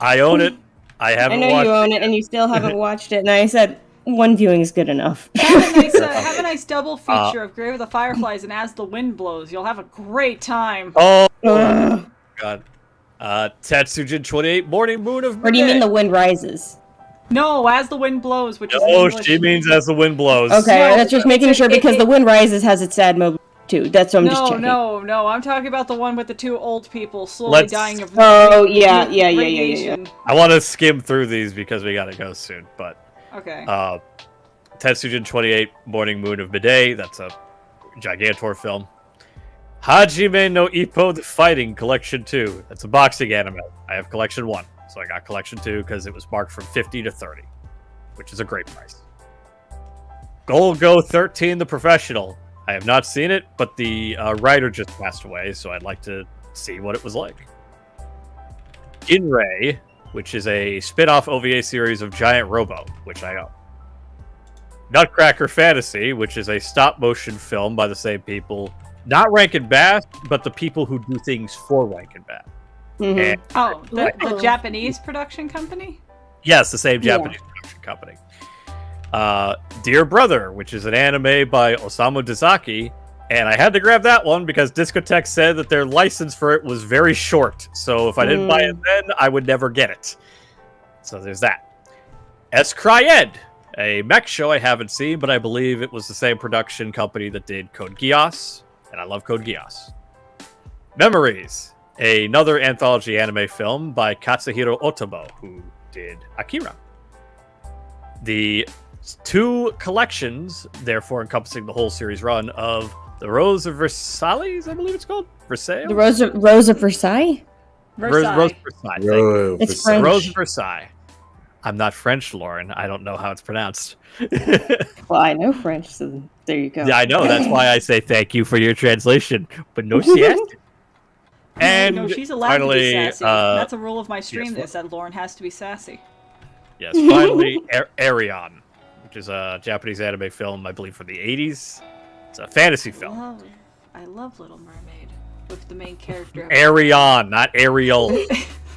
I own it. I haven't I know watched you own it, and you still haven't watched it. And I said one viewing's good enough. Have a nice double feature of Grave of the Fireflies and As the Wind Blows. You'll have a great time. Oh, Ugh. God. Tatsujin 28, Morning Moon of Or do you mean May. The Wind Rises? No, As the Wind Blows, which is Oh, English. she means As the Wind Blows. Okay, No, that's just making sure because The Wind Rises has its sad moment too. That's what I'm just checking. No. I'm talking about the one with the two old people slowly Let's- dying of Oh, yeah. radiation. I want to skim through these because we gotta go soon, but Okay. Tatsujin 28, Morning Moon of Midday, that's a Gigantor film. Hajime no Ippo the Fighting Collection 2, that's a boxing anime. I have Collection 1, so I got Collection 2 because it was marked from 50 to 30, which is a great price. Golgo 13, The Professional. I have not seen it, but the writer just passed away, so I'd like to see what it was like. Ginrei, which is a spin-off OVA series of Giant Robo, which I own. Nutcracker Fantasy, which is a stop-motion film by the same people. Not Rankin Bass, but the people who do things for Rankin Bass. Mm-hmm. And, Oh, the Oh. Japanese production company? yes, the same Japanese production company. Dear Brother, which is an anime by Osamu Dezaki, and I had to grab that one because Discotek said that their license for it was very short, so if I didn't buy it then, I would never get it. So there's that. S. Cryed, a mech show I haven't seen, but I believe it was the same production company that did Code Geass, and I love Code Geass. Memories, another anthology anime film by Katsuhiro Otomo, who did Akira. The 2 collections, therefore encompassing the whole series run, of The Rose of Versailles, I believe it's called? Versailles? The Rose of Versailles? Versailles. Rose of Versailles. thank you. Oh, It's for- French. Rose of Versailles. I'm not French, Lauren. I don't know how it's pronounced. Well, I know French, so there you go. Yeah, I know. That's why I say thank you for your translation. But no sieste. And no, she's allowed finally, to be sassy. That's a rule of my stream. yes, Is that Lauren has to be sassy. yes, finally, Arion, which is a Japanese anime film, I believe, from the 80s. It's a fantasy film. I love Little Mermaid with the main character. Arion, not Ariel.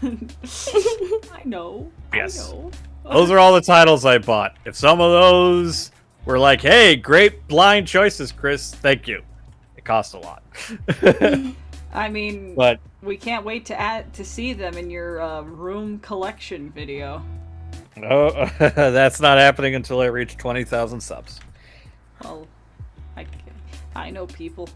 I know. Yes. I know. Those are all the titles I bought. If some of those were like, hey, great blind choices, Chris, thank you. It cost a lot. I mean, But we can't wait to see them in your room collection video. oh, that's not happening until I reach 20,000 subs. Well, I know people.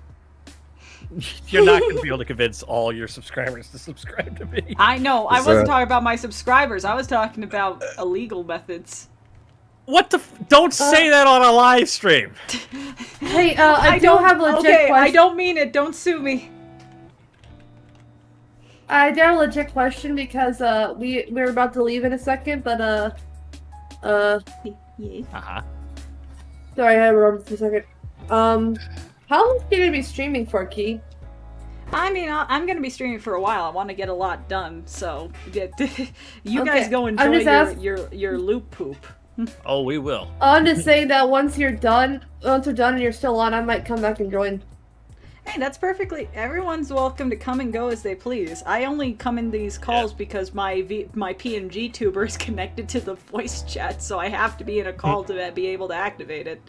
You're not going to be able to convince all your subscribers to subscribe to me. I know. I Is wasn't that- talking about my subscribers. I was talking about illegal methods. What the? Don't say that on a live stream. Hey, I don't have a legit question. I don't mean it. Don't sue me. I do have a legit question because we're about to leave in a second, but Uh-huh. sorry, I remember for a second. How long are you gonna be streaming for, Key? I mean, I'm gonna be streaming for a while. I want to get a lot done, so you Okay, guys go I'm enjoy just your loop poop. Oh, we will. I'm just saying that once we're done and you're still on, I might come back and join. Hey, that's perfectly. Everyone's welcome to come and go as they please. I only come in these calls because my PNG tuber is connected to the voice chat, so I have to be in a call to be able to activate it.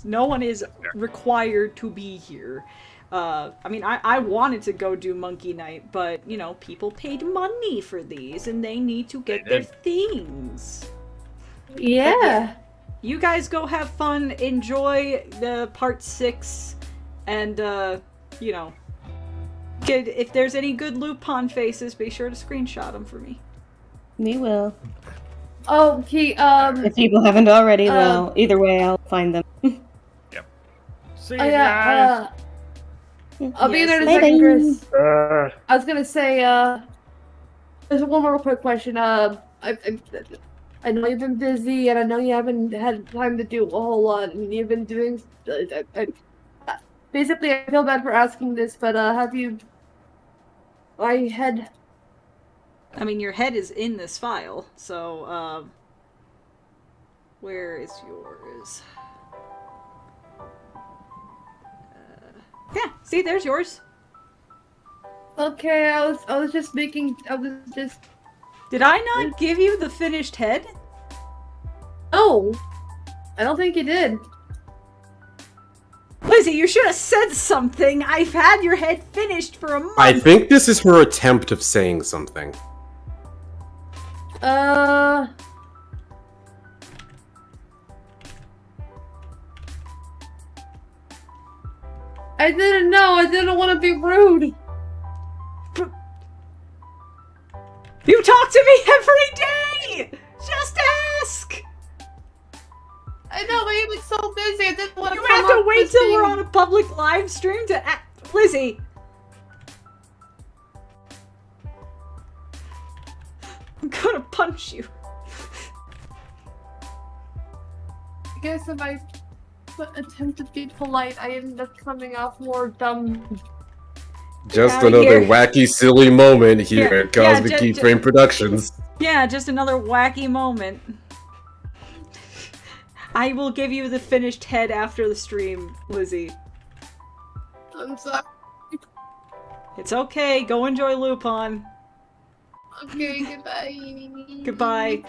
No one is required to be here. I mean, I wanted to go do Monkey Night, but, you know, people paid money for these, and they need to get their things. Yeah. You guys go have fun, enjoy the part 6, and, you know, if there's any good Lupin faces, be sure to screenshot them for me. We will. Oh, Key, If people haven't already, though, either way, I'll find them. See oh you yeah, guys. I'll be Yes. there in a Bye-bye. second, Chris. I was gonna say, there's one more quick question. I know you've been busy, and I know you haven't had time to do a whole lot, and you've been doing. basically, I feel bad for asking this, but have you? My head. I mean, your head is in this file, so where is yours? Yeah, see, there's yours. Okay, I was just making. I was just. Did I not give you the finished head? Oh, I don't think you did. Lizzie, you should have said something. I've had your head finished for a month. I think this is her attempt of saying something. I didn't know. I didn't want to be rude. You talk to me every day! Just ask! I know, but you've been so busy. I didn't want to. You have to wait till we're on a public live stream to ask. Lizzie! I'm gonna punch you. I guess if I attempt to be polite, I end up coming off more dumb. Just Outta another here. wacky, silly moment here Yeah, at Cosmic yeah, Keyframe Productions. Yeah, just another wacky moment. I will give you the finished head after the stream, Lizzie. I'm sorry. It's okay, go enjoy Lupin. Okay, goodbye. Goodbye.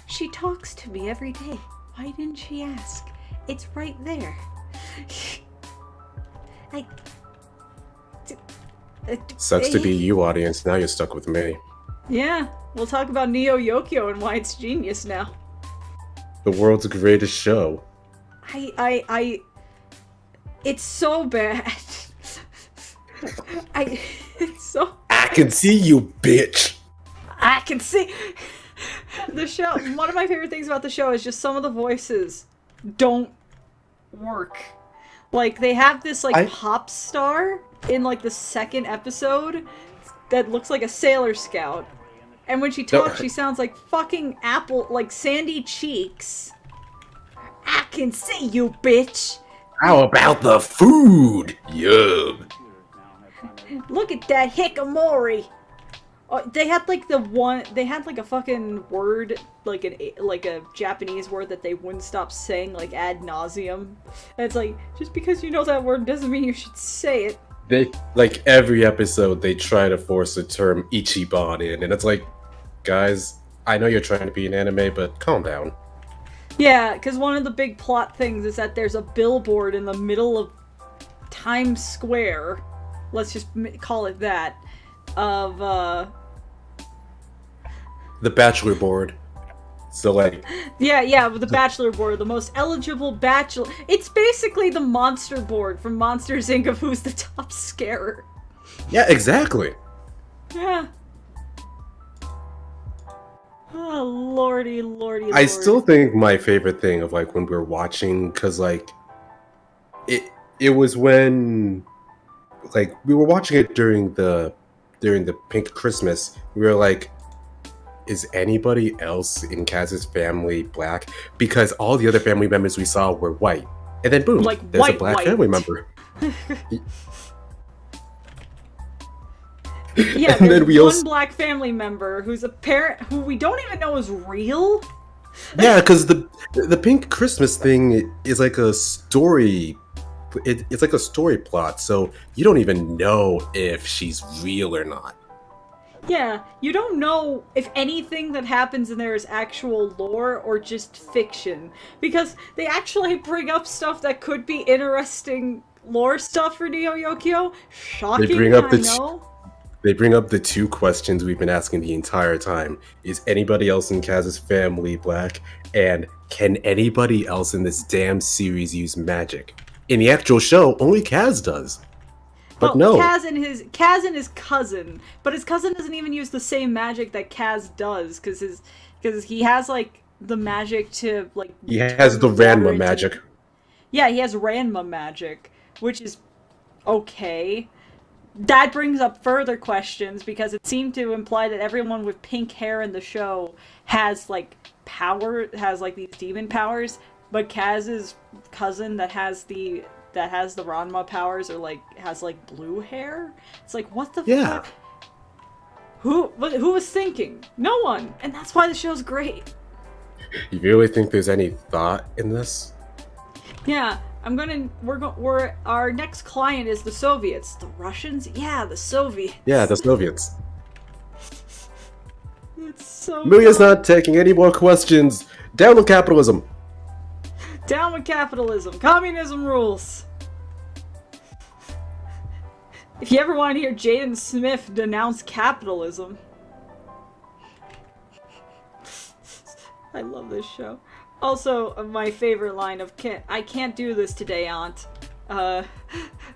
She talks to me every day. Why didn't she ask? It's right there. Sucks to be you, audience. Now you're stuck with me. Yeah, we'll talk about Neo Yokio and why it's genius now. The world's greatest show. It's so bad. It's so. I can see you, bitch! I can see. The show, one of my favorite things about the show is just some of the voices don't work. Like, they have this, like, pop star in, like, the second episode that looks like a Sailor Scout. And when she talks, she sounds like fucking Apple, like Sandy Cheeks. I can see you, bitch! How about the food? Yum. Look at that hikikomori! They had like they had like a fucking word, like a Japanese word that they wouldn't stop saying like ad nauseum. And it's like, just because you know that word doesn't mean you should say it. They, like, every episode they try to force the term Ichiban in, and it's like, guys, I know you're trying to be an anime, but calm down. Yeah, because one of the big plot things is that there's a billboard in the middle of Times Square, let's just call it that, of, The Bachelor Board. So, like... Yeah, with the Bachelor Board, the most eligible bachelor... It's basically the Monster Board from Monsters, Inc. of who's the top scarer. Yeah, exactly. Yeah. Oh, lordy. I still think my favorite thing of, like, when we were watching, because, like, it was when, like, we were watching it during the Pink Christmas. We were like, is anybody else in Kaz's family black? Because all the other family members we saw were white. And then boom, like, there's a black family member. Yeah, and there's then we one also... black family member who's a parent who we don't even know is real. Yeah, because the Pink Christmas thing is like a story. It's like a story plot, so you don't even know if she's real or not. Yeah, you don't know if anything that happens in there is actual lore or just fiction. Because they actually bring up stuff that could be interesting lore stuff for Neo Yokio. Shocking, They bring up the two questions we've been asking the entire time. Is anybody else in Kaz's family black? And can anybody else in this damn series use magic? In the actual show, only Kaz does. But no. Kaz and his cousin, but his cousin doesn't even use the same magic that Kaz does, because he has like the magic to like. He has the Ranma magic. Yeah, he has Ranma magic, which is okay. That brings up further questions because it seemed to imply that everyone with pink hair in the show has like these demon powers. but Kaz's cousin that has the Ranma powers or like has like blue hair. It's like, what the fuck? Who was thinking? No one, and that's why the show's great. You really think there's any thought in this? Yeah, our next client is the Soviets. The Russians? Yeah, the Soviets. Yeah, the Soviets. It's so Milia's not taking any more questions. Down with capitalism. Down with capitalism. Communism rules. If you ever want to hear Jaden Smith denounce capitalism. I love this show. Also, my favorite line of I can't do this today, Aunt.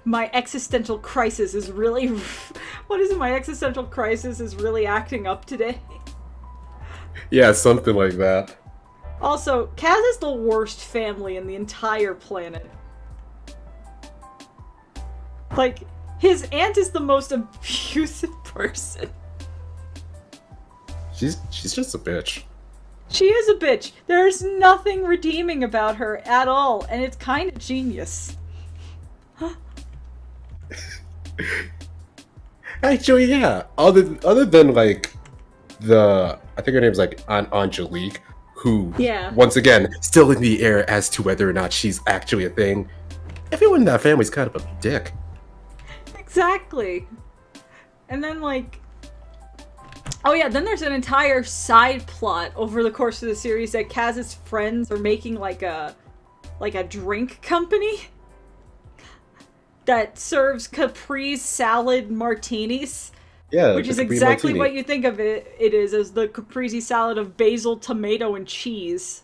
My existential crisis is really... What is it? My existential crisis is really acting up today. Yeah, something like that. Also, Kaz is the worst family in the entire planet. Like, his aunt is the most abusive person. She's just a bitch. She is a bitch. There's nothing redeeming about her at all, and it's kind of genius. Actually, yeah. Other than like I think her name's like Aunt Angelique, who once again still in the air as to whether or not she's actually a thing. Everyone in that family's kind of a dick. Exactly. And then like, oh yeah, then there's an entire side plot over the course of the series that Kaz's friends are making like a drink company that serves Capri's salad martinis. Yeah, which is Capri exactly martini. what you think of it is as the caprese salad of basil, tomato, and cheese.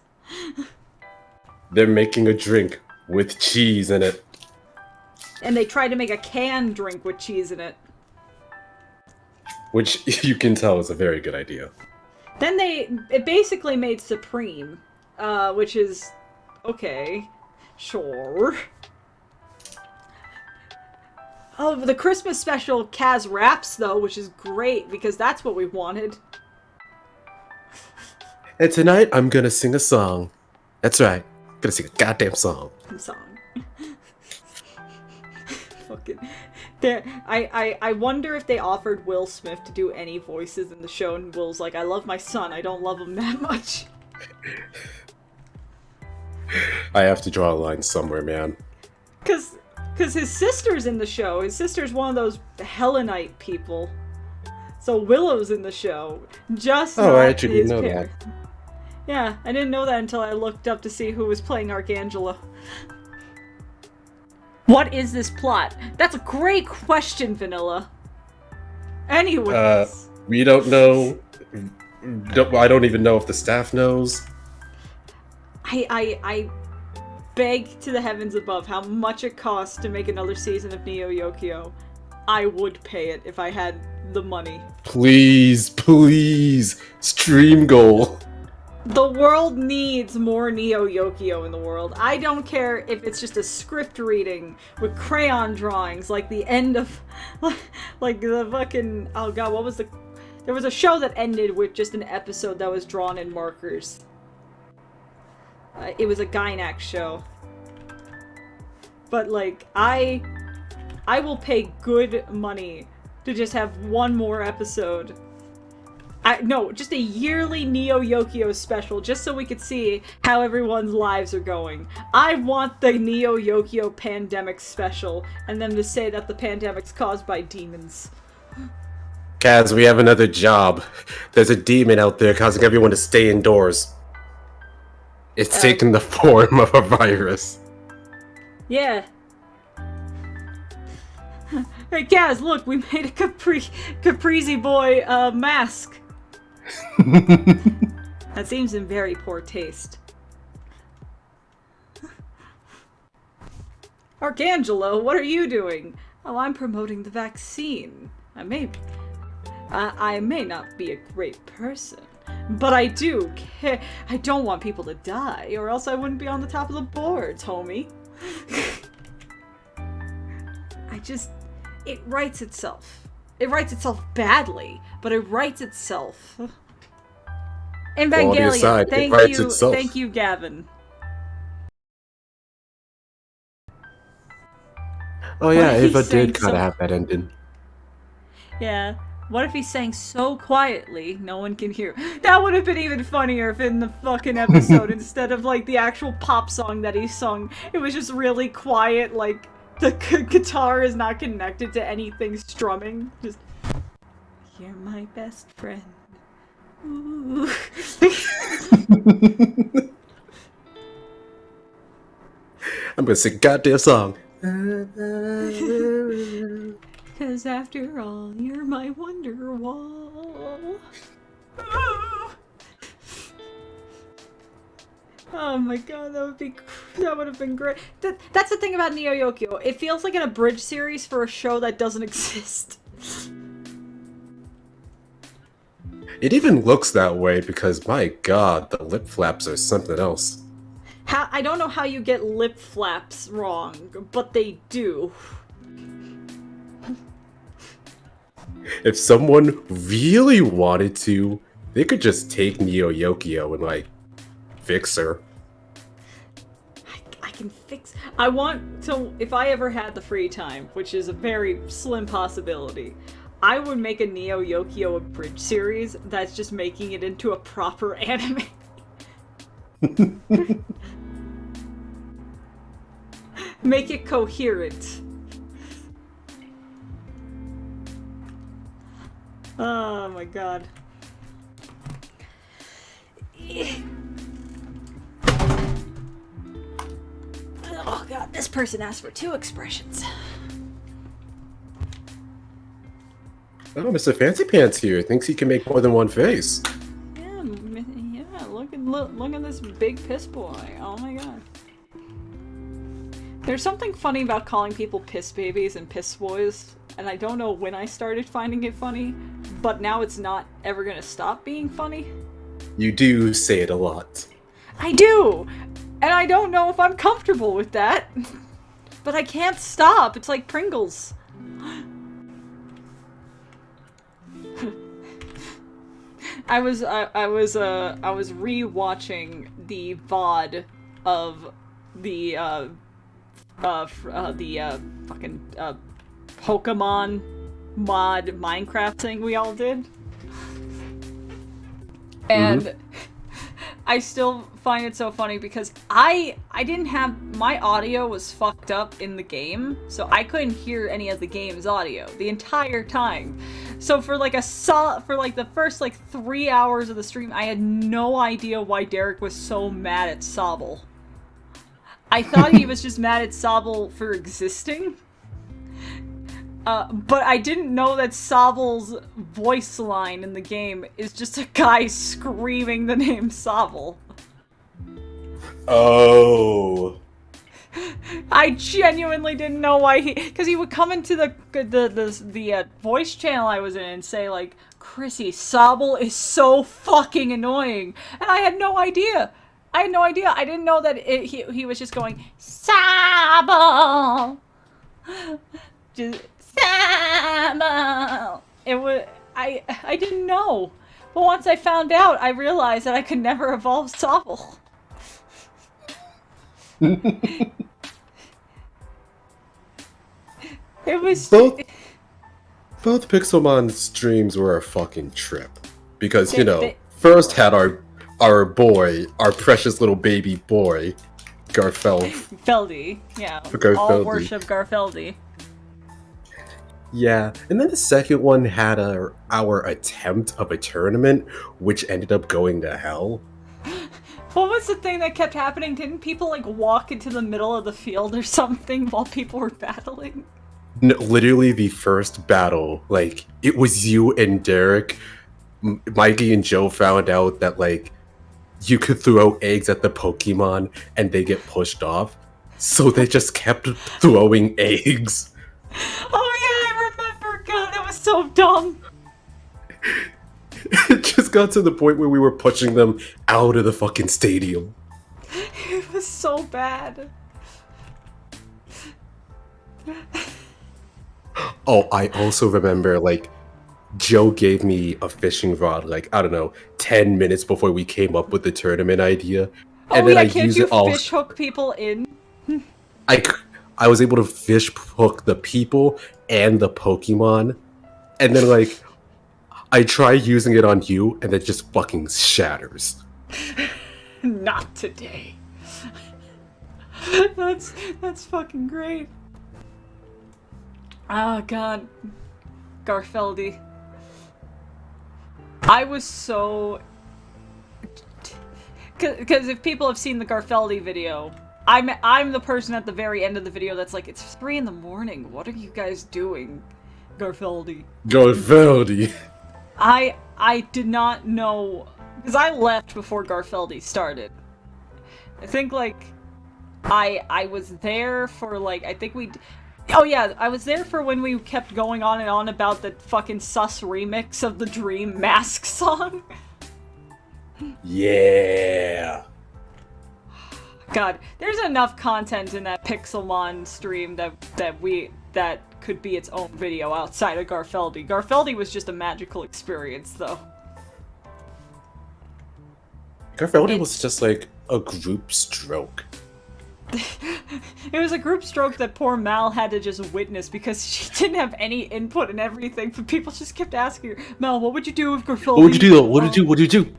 They're making a drink with cheese in it. And they tried to make a canned drink with cheese in it. Which you can tell is a very good idea. Then it basically made Supreme, which is okay, sure. Oh, the Christmas special Kaz raps though, which is great because that's what we wanted. And tonight I'm gonna sing a song. That's right, I'm gonna sing a goddamn song. Fucking. I wonder if they offered Will Smith to do any voices in the show, and Will's like, I love my son, I don't love him that much. I have to draw a line somewhere, man. Cause his sister's in the show. His sister's one of those Hellenite people. So Willow's in the show. Just I not actually his didn't know pair. that. Yeah, I didn't know that until I looked up to see who was playing Archangelo. What is this plot? That's a great question, Vanilla. Anyways. We don't know. I don't even know if the staff knows. I beg to the heavens above how much it costs to make another season of Neo Yokio. I would pay it if I had the money. Please, please, stream goal. The world needs more Neo Yokio in the world. I don't care if it's just a script reading with crayon drawings, like the end of, like the fucking, oh god, what was the, there was a show that ended with just an episode that was drawn in markers. It was a Gynax show. But like, I will pay good money to just have one more episode. No, just a yearly Neo Yokio special, just so we could see how everyone's lives are going. I want the Neo Yokio pandemic special, and them to say that the pandemic's caused by demons. Kaz, we have another job. There's a demon out there causing everyone to stay indoors. It's taken the form of a virus. Yeah. Hey Kaz, look, we made a Caprizi boy mask. That seems in very poor taste. Archangelo, what are you doing? Oh, I'm promoting the vaccine. I may not be a great person, but I do care. I don't want people to die, or else I wouldn't be on the top of the boards, homie. It writes itself. It writes itself badly, but it writes itself. Evangelion, Thank you, Gavin. Oh yeah, if he Ava sang did kind so- of have that ending. Yeah. What if he sang so quietly no one can hear? That would have been even funnier if in the fucking episode, instead of like the actual pop song that he sung, it was just really quiet, like the guitar is not connected to anything strumming. Just, you're my best friend. Ooh. I'm gonna sing a goddamn song. Cause after all, you're my wonder wall. Oh my god, that would have been great. That's the thing about Neo Yokio. It feels like an abridged series for a show that doesn't exist. It even looks that way because, my god, the lip flaps are something else. I don't know how you get lip flaps wrong, but they do. If someone really wanted to, they could just take Neo Yokio and, like, fix her. I can fix... I want to... If I ever had the free time, which is a very slim possibility, I would make a Neo Yokio abridged series that's just making it into a proper anime. Make it coherent. Oh my god. Oh god, this person asked for 2 expressions. Oh, Mr. Fancy Pants here thinks he can make more than one face. Yeah, look at this big piss boy. Oh my god. There's something funny about calling people piss babies and piss boys, and I don't know when I started finding it funny, but now it's not ever gonna stop being funny. You do say it a lot. I do! And I don't know if I'm comfortable with that. But I can't stop. It's like Pringles. I was rewatching the VOD of the fucking Pokemon mod Minecraft thing we all did. And I still find it so funny because I didn't have... My audio was fucked up in the game, so I couldn't hear any of the game's audio the entire time. So for like the first 3 hours of the stream, I had no idea why Derek was so mad at Sobble. I thought he was just mad at Sobble for existing. But I didn't know that Sobble's voice line in the game is just a guy screaming the name Sobble. Oh. I genuinely didn't know why because he would come into the voice channel I was in and say like, Chrissy, Sobble is so fucking annoying, and I had no idea. I didn't know that he was just going Sobble. Just Sobble. It was I didn't know, but once I found out, I realized that I could never evolve Sobble. It was both Pixelmon streams were a fucking trip because first had our boy, our precious little baby boy, Garfeldy, yeah, Garfeldy. All worship Garfeldy. Yeah, and then the second one had our attempt of a tournament, which ended up going to hell. What was the thing that kept happening? Didn't people like walk into the middle of the field or something while people were battling? No, literally the first battle, like it was you and Derek. Mikey and Joe found out that like you could throw eggs at the Pokemon and they get pushed off, so they just kept throwing eggs. Oh yeah, I remember. God, that was so dumb. It just got to the point where we were pushing them out of the fucking stadium. It was so bad. Oh, I also remember, like, Joe gave me a fishing rod, like, I don't know, 10 minutes before we came up with the tournament idea. And Oh then yeah, I can't used you it all. fish hook people in? I was able to fish hook the people and the Pokemon, and then like I try using it on you, and it just fucking shatters. Not today. That's fucking great. Oh god. Garfeldy. I was so... Because if people have seen the Garfeldy video, I'm the person at the very end of the video that's like, it's 3 in the morning, what are you guys doing? Garfeldy. Garfeldy. I did not know... Because I left before Garfeldy started. I think, like, I was there for, like, I think we... Oh yeah, I was there for when we kept going on and on about the fucking sus remix of the Dream Mask song. Yeah. God, there's enough content in that Pixelmon stream that could be its own video outside of Garfeldy. Garfeldy was just a magical experience, though. Garfeldy was just like a group stroke. It was a group stroke that poor Mal had to just witness because she didn't have any input in everything, but people just kept asking her, Mal, what would you do if Garfeldy... What would you do? What would you do? What would you do?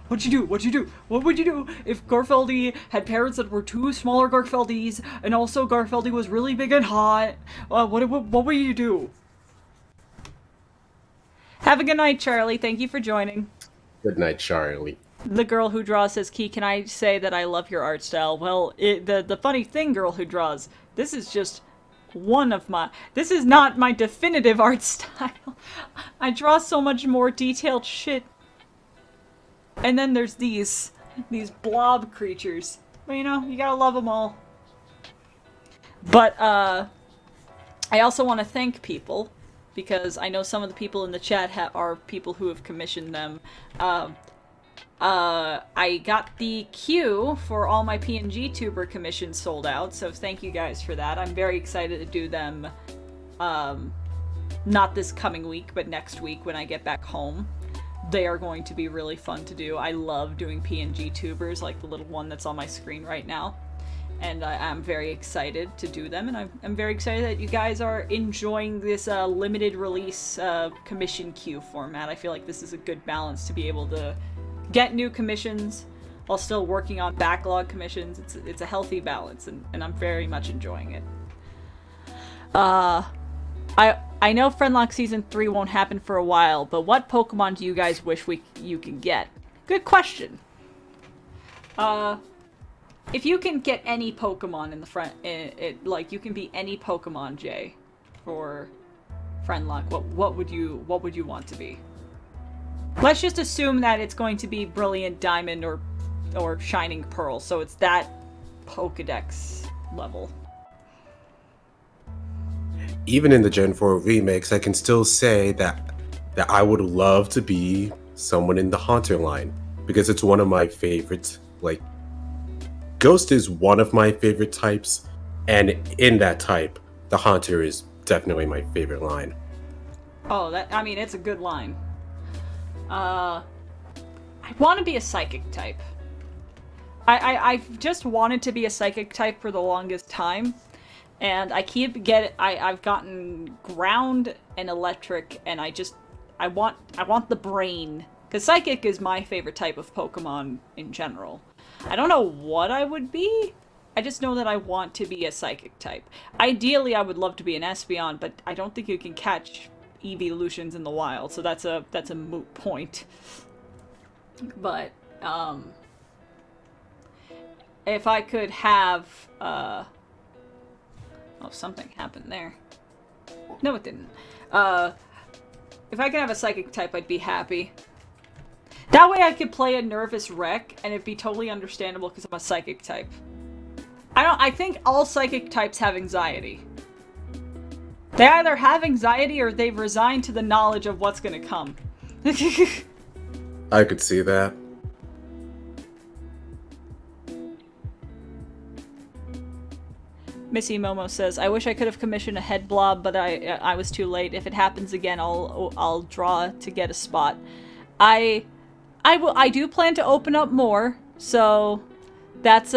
What'd you do? What'd you do? What would you do if Garfeldy had parents that were 2 smaller Garfeldies, and also Garfeldy was really big and hot? What would you do? Have a good night, Charlie. Thank you for joining. Good night, Charlie. The girl who draws says, Key, can I say that I love your art style? Well, the funny thing, girl who draws, this is just one of my... This is not my definitive art style. I draw so much more detailed shit. And then there's these blob creatures. But you know, you gotta love them all. But, I also want to thank people, because I know some of the people in the chat are people who have commissioned them. I got the queue for all my PNG tuber commissions sold out, so thank you guys for that. I'm very excited to do them, not this coming week, but next week when I get back home. They are going to be really fun to do. I love doing PNG tubers, like the little one that's on my screen right now. And I'm very excited to do them, and I'm very excited that you guys are enjoying this limited release commission queue format. I feel like this is a good balance to be able to get new commissions while still working on backlog commissions. It's a healthy balance, and I'm very much enjoying it. I know Friendlock Season 3 won't happen for a while, but what Pokemon do you guys wish you can get? Good question. If you can get any Pokemon in the front, like you can be any Pokemon, Jay, for Friendlock, what would you want to be? Let's just assume that it's going to be Brilliant Diamond or Shining Pearl, so it's that Pokedex level. Even in the Gen 4 remakes, I can still say that I would love to be someone in the Haunter line, because it's one of my favorites. Like, Ghost is one of my favorite types, and in that type, the Haunter is definitely my favorite line. Oh, I mean, it's a good line. I want to be a Psychic type. I've just wanted to be a Psychic type for the longest time. And I've gotten Ground and Electric, and I want the Brain. Because Psychic is my favorite type of Pokemon in general. I don't know what I would be. I just know that I want to be a Psychic type. Ideally, I would love to be an Espeon, but I don't think you can catch evolutions in the wild, so that's a moot point. But, if I could have, oh, something happened there. No, it didn't. If I could have a Psychic type, I'd be happy. That way I could play a Nervous Wreck, and it'd be totally understandable because I'm a Psychic type. I think all Psychic types have anxiety. They either have anxiety or they've resigned to the knowledge of what's gonna come. I could see that. Missy Momo says, I wish I could have commissioned a head blob, but I was too late. If it happens again, I'll draw to get a spot. I do plan to open up more, so that's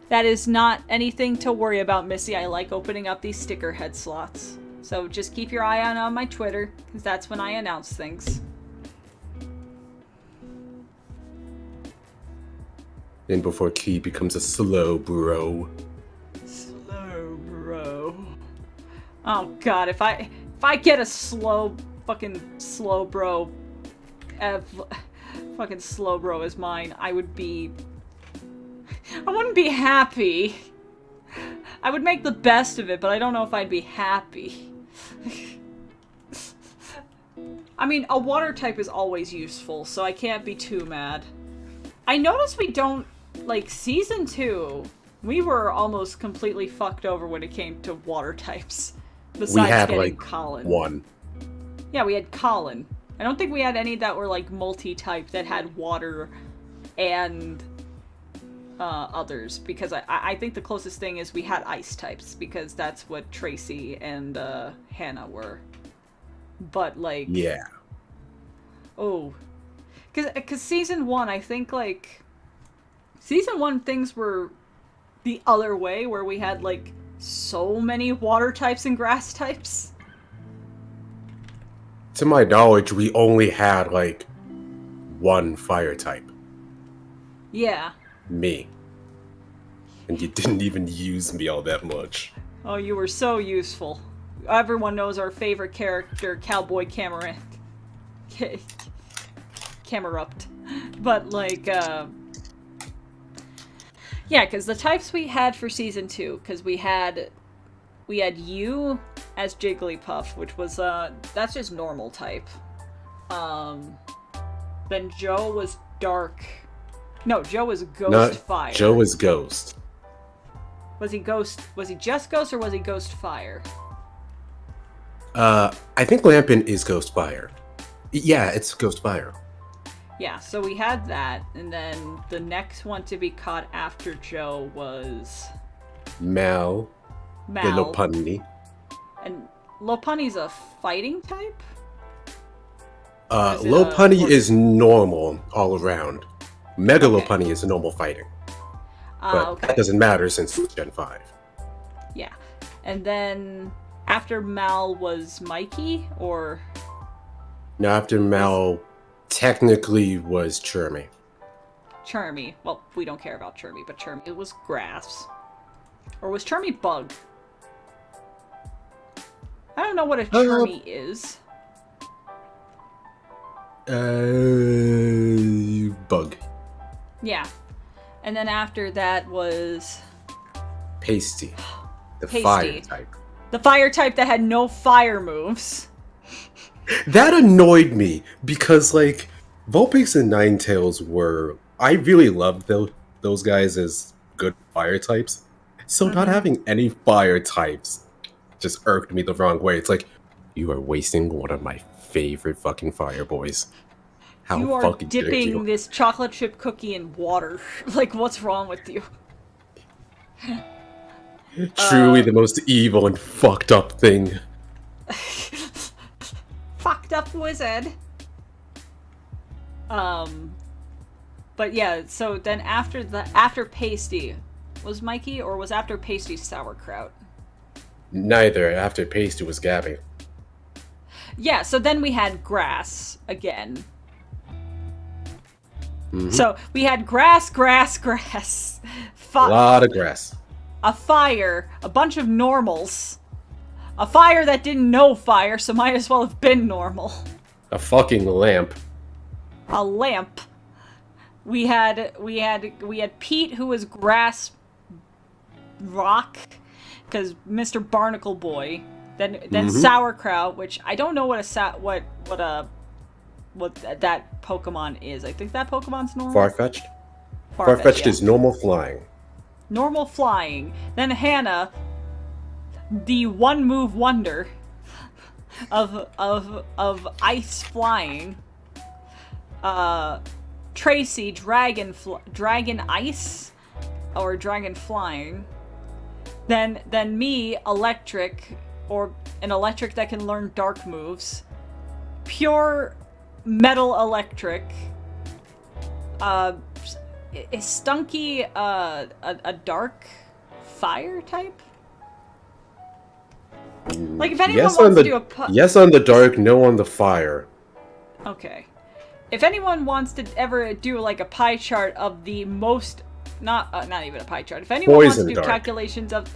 That is not anything to worry about, Missy. I like opening up these sticker head slots. So just keep your eye on my Twitter, because that's when I announce things. And before Key becomes a slow bro. Slow bro. Oh god, if I get a fucking slow bro is mine, I wouldn't be happy. I would make the best of it, but I don't know if I'd be happy. I mean, a water type is always useful, so I can't be too mad. I noticed we don't, like, Season 2, we were almost completely fucked over when it came to water types. Besides We had, getting like, Colin. one. Yeah, we had Colin. I don't think we had any that were, like, multi-type that had water and others, because I think the closest thing is we had ice types, because that's what Tracy and Hannah were. But, like... Yeah. Oh. Because Season 1, I think, like... Season 1 things were the other way, where we had, like, so many water types and grass types. To my knowledge, we only had, like, one fire type. Yeah. Me. And you didn't even use me all that much. Oh, you were so useful. Everyone knows our favorite character, Cowboy Camerupt. Camerupt. But, like, yeah, because the types we had for Season 2, because we had you as Jigglypuff, which was, that's just normal type. Then Joe was Dark. No, Joe was Ghost Fire. Joe was Ghost. Was he just Ghost, or was he Ghost Fire? I think Lampin is Ghost Fire. Yeah, it's Ghost Fire. Yeah, so we had that, and then the next one to be caught after Joe was... Mal. The Lopunny. And Lopunny's a fighting type? Lopunny is normal all around. Mega Lopunny is normal fighting. But okay. that doesn't matter since it's Gen 5. Yeah. And then after Mal was Mikey, or... Now after Mal technically was Churmy. Churmy. Well, we don't care about Churmy, but Churmy was grass. Or was Churmy bug? I don't know what a Churmy is. Bug. Yeah. And then after that was... Pasty. The Pasty. fire type. The fire type that had no fire moves. That annoyed me because, like, Vulpix and Ninetales were... I really loved those guys as good fire types. So not having any fire types just irked me the wrong way. It's like, you are wasting one of my favorite fucking fire boys. How you are fucking dare dipping you? this chocolate chip cookie in water. Like, what's wrong with you? Truly the most evil and fucked up thing. Fucked up wizard. But yeah, so then after Pasty, was Mikey, or was after Pasty Sauerkraut? Neither. After Pasty was Gabby. Yeah, so then we had grass again. Mm-hmm. So we had grass. A lot of grass. A fire, a bunch of normals. A fire that didn't know fire, so might as well have been normal. A fucking lamp. A lamp. We had Pete, who was grass rock, because Mr. Barnacle Boy. Then Sauerkraut, which I don't know what that Pokemon is. I think that Pokemon's normal. Farfetch'd. Farfetch'd yeah. is normal flying. Normal flying. Then Hannah, the one move wonder of ice flying. Tracy, dragon ice, or dragon flying. Then me, electric, or an electric that can learn dark moves. Pure metal electric. is Stunky a dark fire type? Like, if anyone Yes wants on the to do a yes on the dark, no on the fire. Okay. If anyone wants to ever do like a pie chart of the most, not even a pie chart. If anyone wants to Poison do dark. calculations of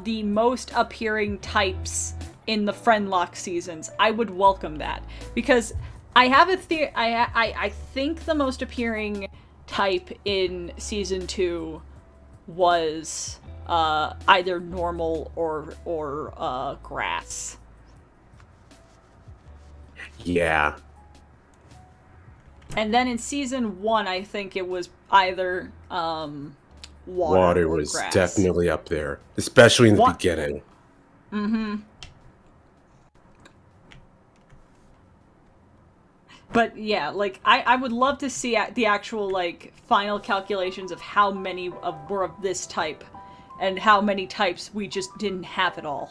the most appearing types in the Friendlock seasons, I would welcome that, because I have a theory. I think the most appearing type in season 2 was either normal or grass. Yeah. And then in season 1, I think it was either water or was grass. definitely up there, especially in the Wa- beginning. But yeah, like I would love to see the actual like final calculations of how many were of this type, and how many types we just didn't have at all.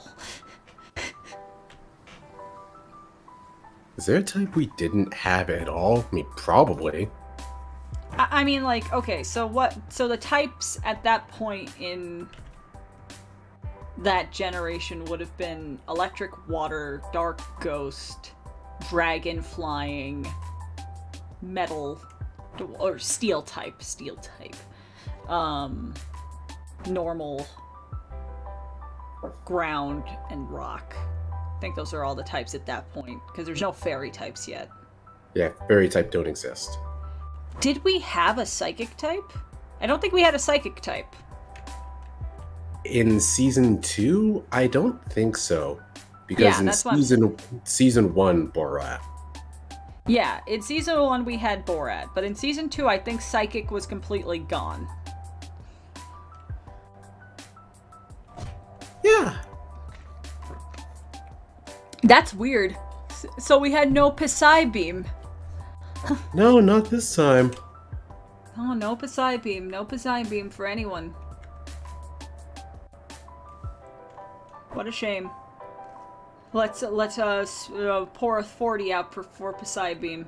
Is there a type we didn't have at all? I mean, probably. I mean, like, okay, so the types at that point in that generation would have been electric, water, dark, ghost, dragon, flying, metal, or steel type, normal, ground, and rock. I think those are all the types at that point, because there's no fairy types yet. Yeah, fairy type don't exist. Did we have a psychic type? I don't think we had a psychic type. In season 2, I don't think so. Because Yeah, in that's what season 1, Borat. Yeah, in season 1 we had Borat, but in season 2 I think psychic was completely gone. Yeah. That's weird. So we had no Psy Beam. No, not this time. Oh, no Psy Beam. No Psy Beam for anyone. What a shame. Let's pour a 40 out for Psy Beam.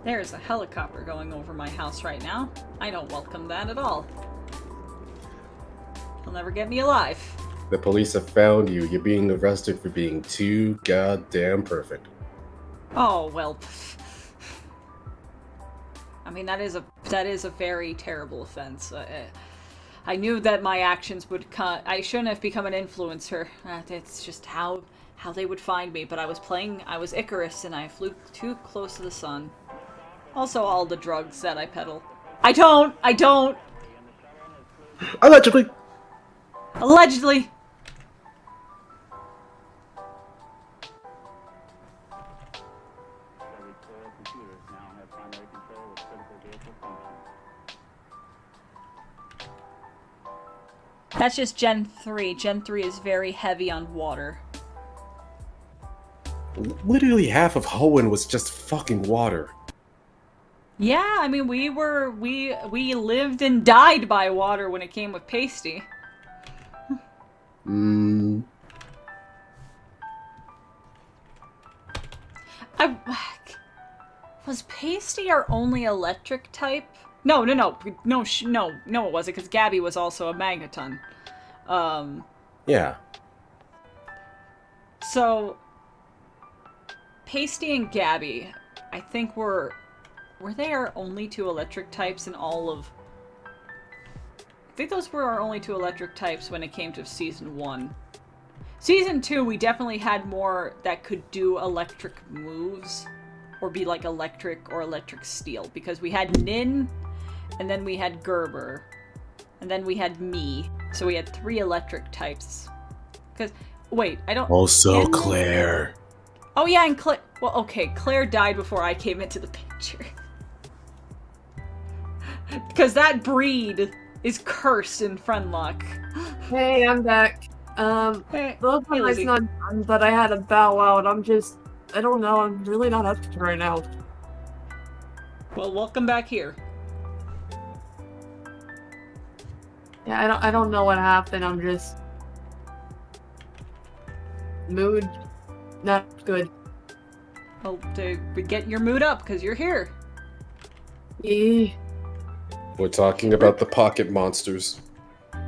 There's a helicopter going over my house right now. I don't welcome that at all. He'll never get me alive. The police have found you. You're being arrested for being too goddamn perfect. Oh, well. I mean, that is a very terrible offense. I knew that my actions would I shouldn't have become an influencer. It's just how they would find me, but I was Icarus and I flew too close to the sun. Also, all the drugs that I peddle. I don't! Allegedly! Allegedly! That's just Gen 3. Gen 3 is very heavy on water. Literally half of Hoenn was just fucking water. Yeah, I mean, we lived and died by water when it came with Pasty. Was Pasty our only electric type? No, it wasn't, because Gabby was also a Magneton. Yeah. So, Pasty and Gabby, I think were they our only two electric types in all of... I think those were our only two electric types when it came to Season 1. Season 2, we definitely had more that could do electric moves, or be like electric or electric steel, because we had Nin, and then we had Gerber, and then we had me, so we had 3 electric types. Because, wait, I don't... Also Claire. Oh yeah, and Claire... Well, okay, Claire died before I came into the picture. Because that breed is cursed in Friendlock. Hey, I'm back. Hey, The last night's not done, but I had a bow out. I don't know, I'm really not up to it right now. Well, welcome back here. Yeah, I don't know what happened. I'm just mood not good. Well, to get your mood up because you're here. Yeah. We're talking about the pocket monsters.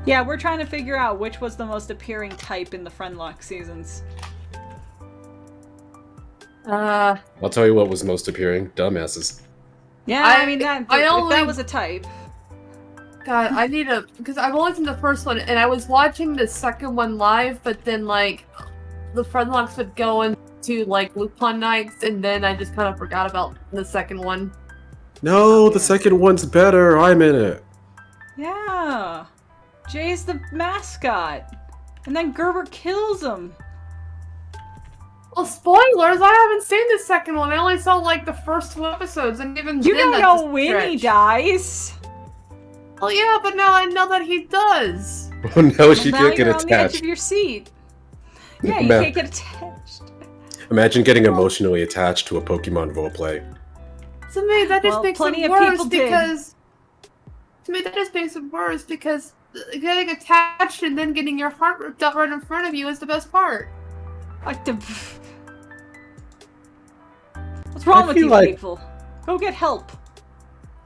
Yeah, we're trying to figure out which was the most appearing type in the Friendlock seasons. I'll tell you what was most appearing. Dumbasses. Yeah, I mean, if only- that was a type. God, I need to, because I've only seen the first one, and I was watching the second one live, but then, like, the Friendlocks would go into, like, Lupin nights, and then I just kind of forgot about the second one. No, the second one's better. I'm in it. Yeah. Jay's the mascot. And then Gerber kills him. Well, spoilers! I haven't seen the second one. I only saw, like, the first 2 episodes, and even You then don't that's know a when he stretch. dies. Well, yeah, but now I know that he does. No, she Now can't get you're on the edge attached. of your seat. Yeah, you Ma- can't get attached. Imagine getting emotionally attached to a Pokemon roleplay. To me, that just Well, makes plenty it of worse people did. because... To me, that just makes it worse because getting attached and then getting your heart ripped out right in front of you is the best part. What's wrong I with feel you like- people? Go get help.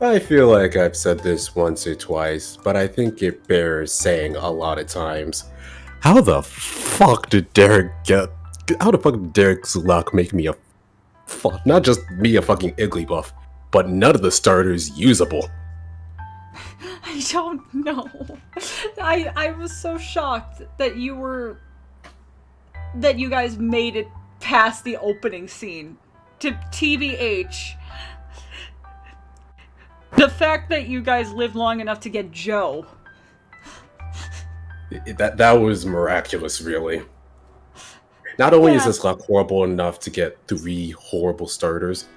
I feel like I've said this once or twice, but I think it bears saying a lot of times. How the fuck did Derek get... How the fuck did Derek's luck make me a... Not just me a fucking Igglybuff, but none of the starters usable. I don't know. I was so shocked that you guys made it past the opening scene. To TBH. The fact that you guys lived long enough to get Joe. That was miraculous, really. Not only is Yeah. his luck horrible enough to get 3 horrible starters,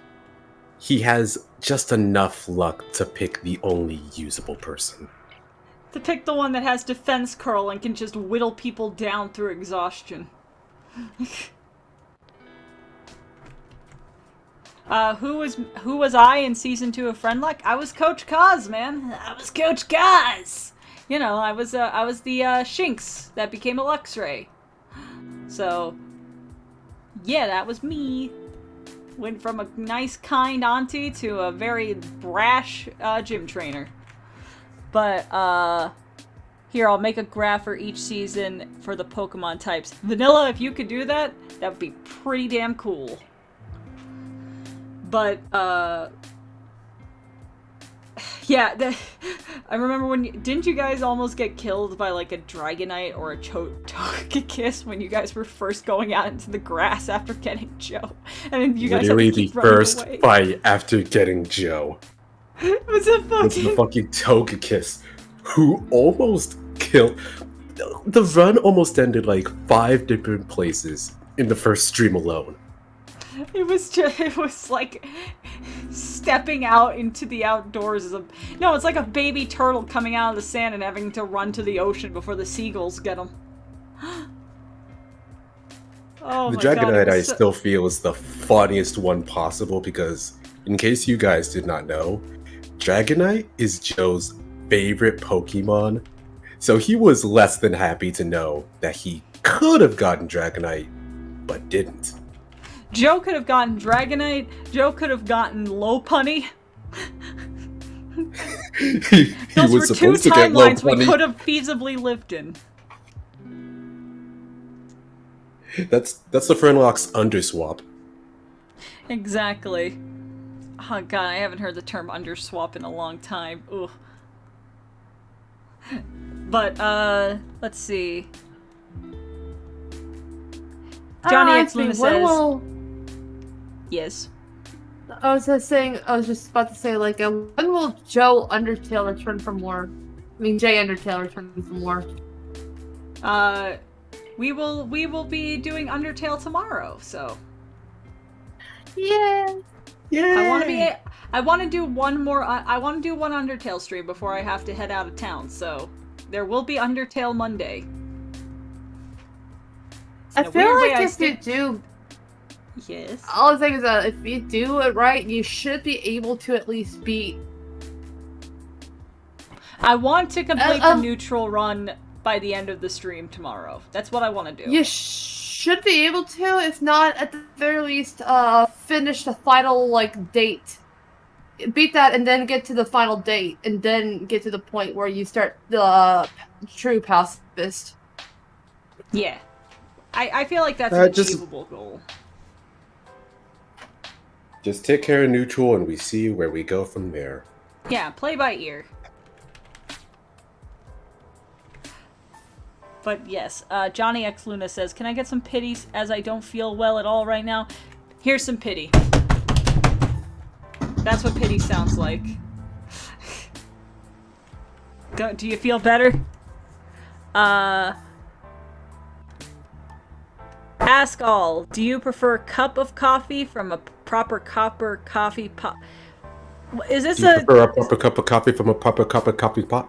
he has just enough luck to pick the only usable person. To pick the one that has defense curl and can just whittle people down through exhaustion. Who was I in season 2 of Friendlock? I was Coach Kaz, man. I was Coach Kaz. You know, I was the Shinx that became a Luxray. So, yeah, that was me. Went from a nice, kind auntie to a very brash gym trainer. But here, I'll make a graph for each season for the Pokemon types. Vanilla, if you could do that, that would be pretty damn cool. But, yeah, I remember when didn't you guys almost get killed by, like, a Dragonite or a Togekiss when you guys were first going out into the grass after getting Joe? And then you guys Literally had to the keep running first away. fight after getting Joe. It was a Was the fucking... fucking Togekiss, who almost killed... The run almost ended like 5 different places in the first stream alone. It was like stepping out into the outdoors. No, it's like a baby turtle coming out of the sand and having to run to the ocean before the seagulls get him. Oh The my God, Dragonite it I was so- still feel is the funniest one possible because, in case you guys did not know, Dragonite is Joe's favorite Pokemon, so he was less than happy to know that he could have gotten Dragonite, but didn't. Joe could have gotten Dragonite. Joe could have gotten Lopunny. he Those was were 2 supposed to get timelines we Lopunny. could have feasibly lived in. That's the Friendlock's underswap. Exactly. Oh god, I haven't heard the term underswap in a long time. Ooh. But, let's see. Johnny X Luna says... Yes. I was just about to say, like, when will Joe Undertale return for more? I mean, Jay Undertale return for more. We will be doing Undertale tomorrow, so... Yeah. I want to do one Undertale stream before I have to head out of town, so there will be Undertale Monday. I In a feel weird way, like I if still- you do, Yes. all I'm saying is that if you do it right, you should be able to at least beat I want to complete the neutral run by the end of the stream tomorrow. That's what I want to do. You should be able to, if not, at the very least, finish the final, like, date. Beat that and then get to the final date, and then get to the point where you start the true pacifist. Yeah. I feel like that's an achievable goal. Just take care of neutral and we see where we go from there. Yeah, play by ear. But yes, Johnny X Luna says, can I get some pity as I don't feel well at all right now? Here's some pity. That's what pity sounds like. Do you feel better? Ask all, do you prefer a cup of coffee from a proper copper coffee pot? Is this Do you prefer a proper cup of coffee from a proper cup of coffee pot?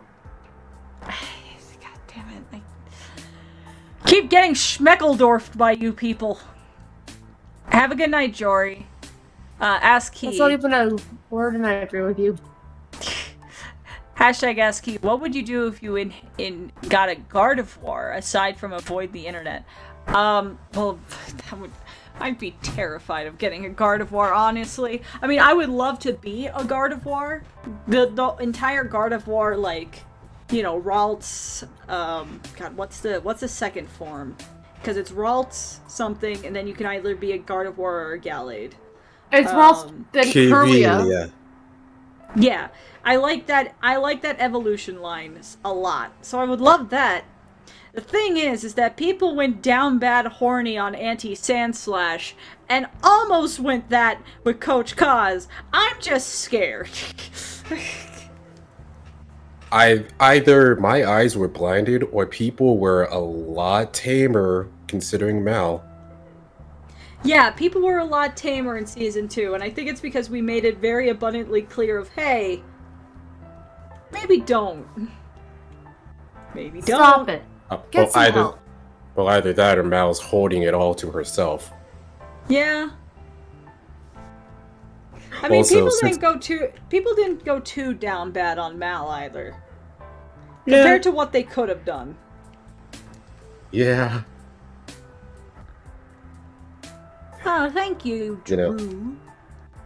God damn it. I keep getting schmeckledorfed by you people. Have a good night, Jory. Ask Key. That's not even a word, and I agree with you. Hashtag Ask Key. What would you do if you got a Gardevoir aside from avoid the internet? Well, I'd be terrified of getting a Gardevoir, honestly. I mean, I would love to be a Gardevoir. The entire Gardevoir, like, you know, Ralts, God, what's the second form? Because it's Ralts something, and then you can either be a Gardevoir or a Gallade. It's Ralts, then Kirlia. Yeah, I like that evolution line a lot. So I would love that. The thing is that people went down bad horny on Anti-Sandslash, and almost went that with Coach Kaz. I'm just scared. Either my eyes were blinded, or people were a lot tamer considering Mal. Yeah, people were a lot tamer in Season 2, and I think it's because we made it very abundantly clear of, hey, maybe don't. Maybe don't. Stop it. Get some help. Well, either that or Mal's holding it all to herself. Yeah. I mean, Also, people didn't go too down bad on Mal either. Yeah. Compared to what they could have done. Yeah. Oh, thank you, Drew. You know,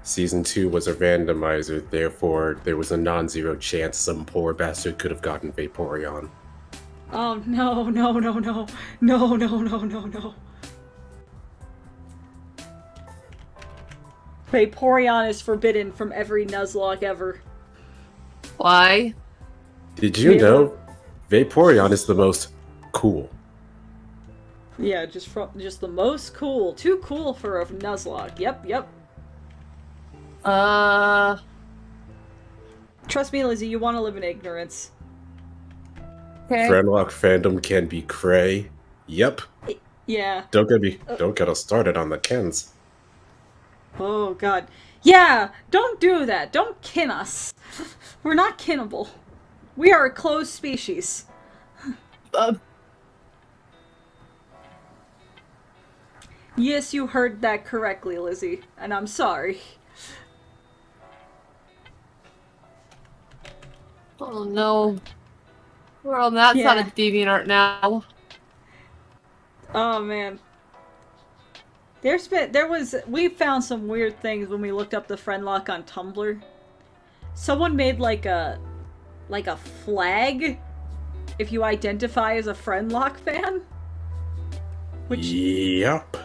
Season 2 was a randomizer, therefore there was a non-zero chance some poor bastard could have gotten Vaporeon. Oh, no. Vaporeon is forbidden from every Nuzlocke ever. Why? Did you know Vaporeon is the most cool? Yeah, just the most cool. Too cool for a Nuzlocke. Yep. Trust me, Lizzie, you want to live in ignorance. Okay. Friendlock fandom can be cray. Yep. Yeah. Don't get us started on the Kens. Oh, God. Yeah, don't do that. Don't kin us. We're not kinnable. We are a closed species. Yes, you heard that correctly, Lizzie, and I'm sorry. Oh, no. We're on that side of DeviantArt now. Oh, man. We found some weird things when we looked up the friendlock on Tumblr. Someone made like a flag if you identify as a friendlock fan. Which, yep.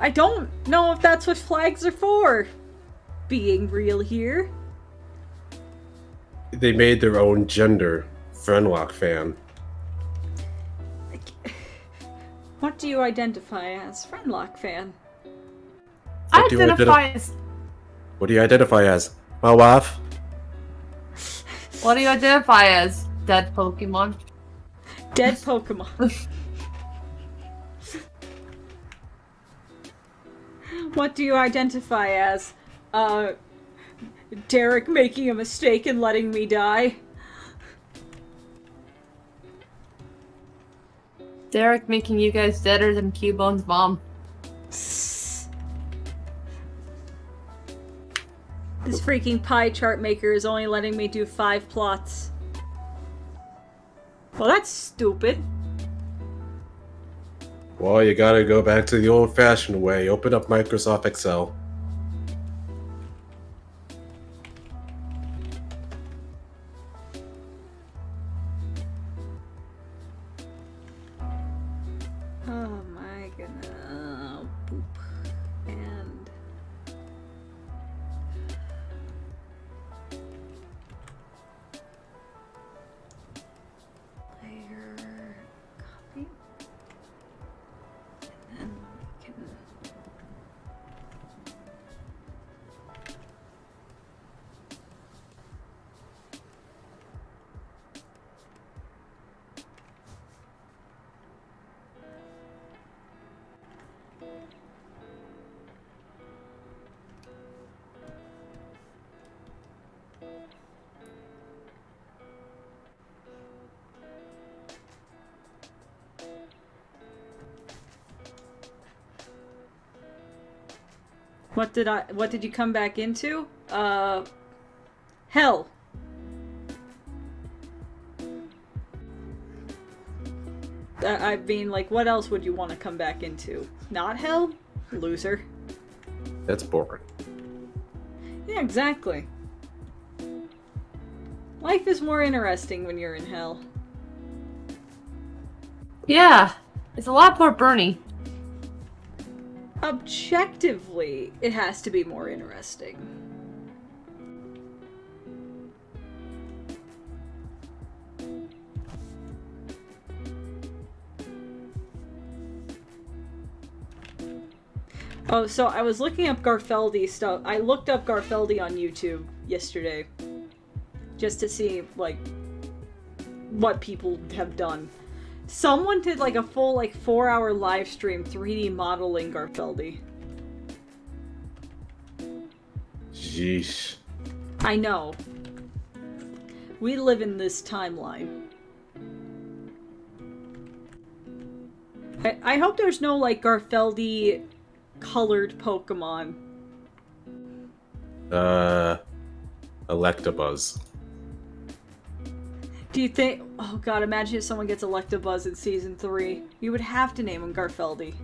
I don't know if that's what flags are for. Being real here. They made their own gender, Friendlock fan. What do you identify as? Friendlock fan. What do you identify as? My wife? What do you identify as? Dead Pokemon? Dead Pokemon. What do you identify as? Derek making a mistake and letting me die? Derek making you guys deader than Cubone's mom. This freaking pie chart maker is only letting me do 5 plots. Well, that's stupid. Well, you gotta go back to the old-fashioned way. Open up Microsoft Excel. Oh my goodness. Boop. And layer copy. And then we can What did you come back into? Hell. I mean, like, what else would you want to come back into? Not hell? Loser. That's boring. Yeah, exactly. Life is more interesting when you're in hell. Yeah, it's a lot more Bernie. Objectively, it has to be more interesting. Oh, so I was looking up Garfeldi stuff. I looked up Garfeldi on YouTube yesterday. Just to see, like, what people have done. Someone did, like, a full, like, 4-hour live stream 3D modeling Garfeldi. Jeesh. I know. We live in this timeline. I hope there's no, like, Garfeldi colored Pokemon. Electabuzz. Do you think... Oh god, imagine if someone gets Electabuzz in Season 3. You would have to name him Garfeldi.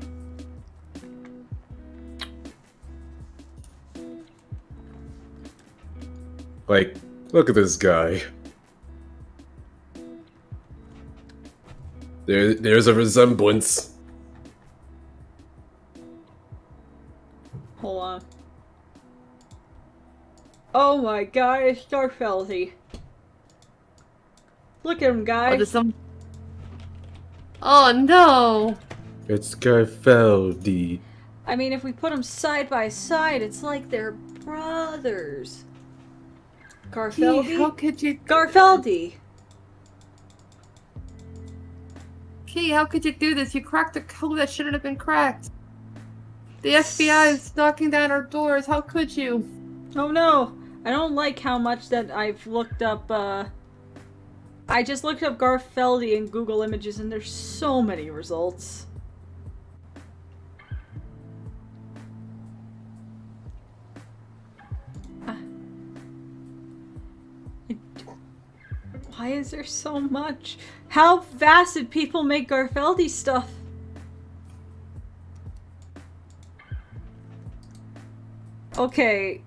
Like, look at this guy. There's a resemblance. Hold on. Oh my god, it's Garfeldi. Look at him, Oh, guys. there's some... Oh no! It's Garfeldi. I mean, if we put them side by side, it's like they're brothers. Garfeldi? Gee, how could you... Garfeldi! Key, how could you do this? You cracked a code that shouldn't have been cracked. The FBI is knocking down our doors. How could you? Oh no! I don't like how much that I've looked up, I just looked up Garfeldi in Google Images and there's so many results. Why is there so much? How fast did people make Garfeldi stuff? Okay.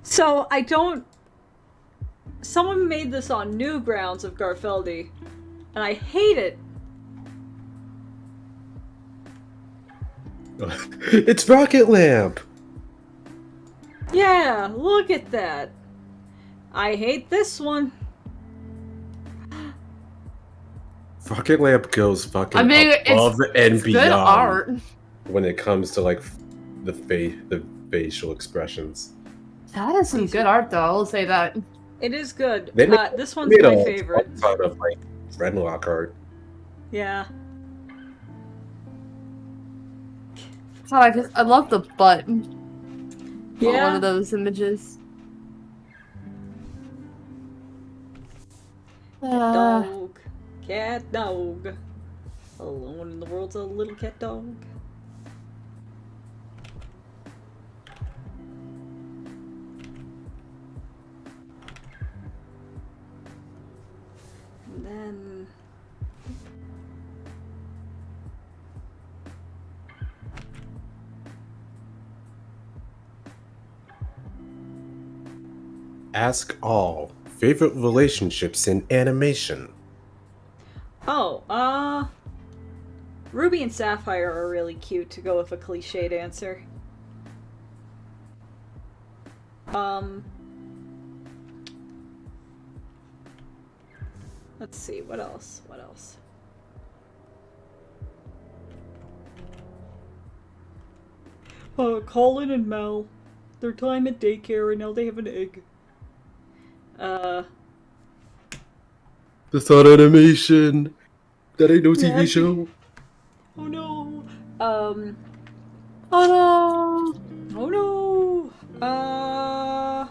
So, I don't... Someone made this on Newgrounds of Garfeldi, and I hate it. It's Rocket Lamp! Yeah, look at that. I hate this one. Rocket Lamp goes fucking I mean, above and it's beyond good art. when it comes to like the facial expressions. That is some good art, though. I will say that. It is good. They made- This one's made my a favorite. ton of like Redlock art. Yeah. God, I love the butt. On Yeah. one of those images. Dog. Cat dog. Alone in the world's a little cat dog. then... Ask all. Favorite relationships in animation? Oh, Ruby and Sapphire are really cute to go with a cliched answer. Let's see, what else? Colin and Mel. Their time at daycare and now they have an egg. That's not animation. That ain't no TV Yeah. show. Oh no. Oh no! Oh no. I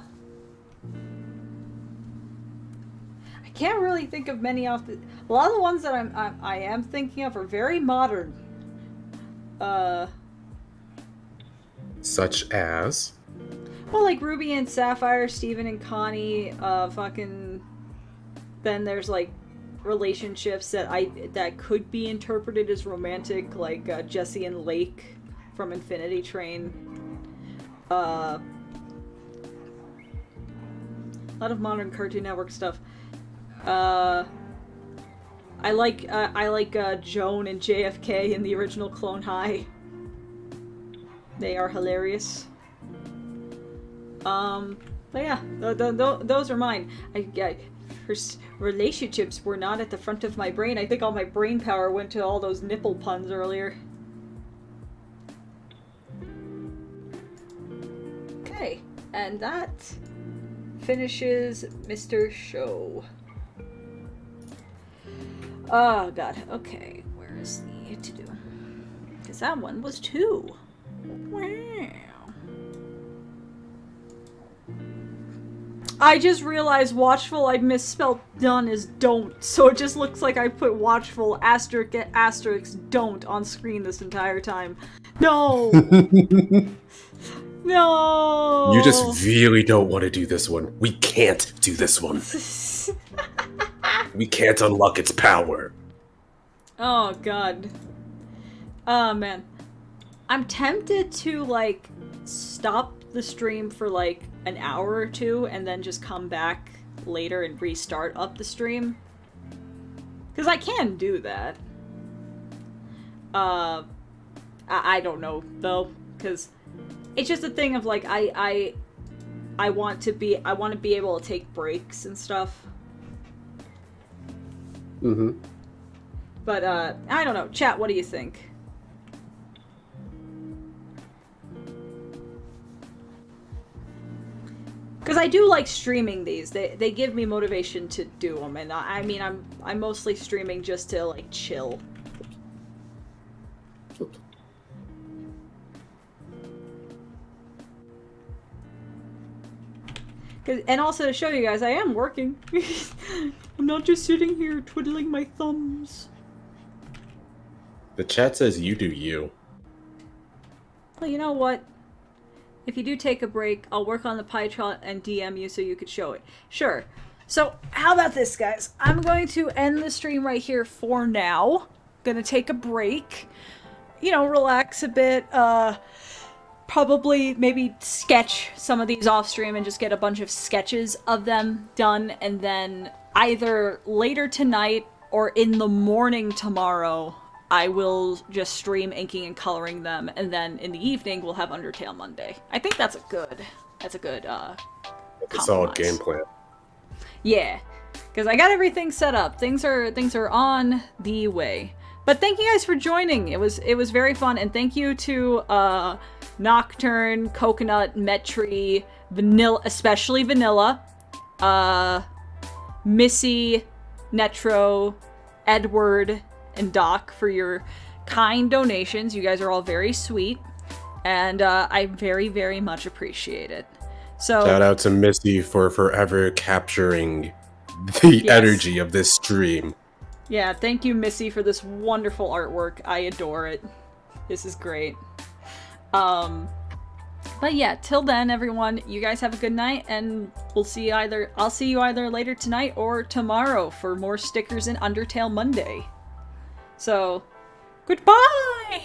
can't really think of many off the. A lot of the ones that I am thinking of are very modern. Such as? Well, like Ruby and Sapphire, Steven and Connie, then there's like relationships that could be interpreted as romantic, like Jesse and Lake from Infinity Train. A lot of modern Cartoon Network stuff. I like Joan and JFK in the original Clone High. They are hilarious. But yeah, those are mine. Relationships were not at the front of my brain. I think all my brain power went to all those nipple puns earlier. Okay, and that finishes Mr. Show. Oh god, okay, where is the to-do? Because that one was 2. Wow. I just realized watchful I misspelled done as don't, so it just looks like I put watchful asterisk don't on screen this entire time. No! No! You just really don't want to do this one. We can't do this one. We can't unlock its power. Oh god. Oh man. I'm tempted to like stop the stream for like an hour or 2 and then just come back later and restart up the stream. Because I can do that. I don't know though, because it's just a thing of like I want to be able to take breaks and stuff. Mm-hmm. But I don't know. Chat, what do you think? Because I do like streaming these. They give me motivation to do them, and I mean I'm mostly streaming just to like chill. And also to show you guys, I am working. I'm not just sitting here twiddling my thumbs. The chat says you do you. Well, you know what? If you do take a break, I'll work on the pie chart and DM you so you could show it. Sure. So, how about this, guys? I'm going to end the stream right here for now. Gonna take a break. You know, relax a bit. Probably maybe sketch some of these off stream and just get a bunch of sketches of them done, and then either later tonight or in the morning tomorrow I will just stream inking and coloring them, and then in the evening we'll have Undertale Monday. I think that's a good It's a compromise. solid game plan. Yeah, because I got everything set up. Things are on the way. But thank you guys for joining. It was very fun, and thank you to Nocturne, Coconut, Metri, Vanilla, especially Vanilla, Missy, Netro, Edward, and Doc for your kind donations. You guys are all very sweet, and I very, very much appreciate it. So Shout out to Missy for forever capturing the Yes. energy of this stream. yeah, thank you, Missy, for this wonderful artwork. I adore it. This is great. But yeah, till then, everyone, you guys have a good night, and I'll see you either later tonight or tomorrow for more stickers in Undertale Monday. So, goodbye!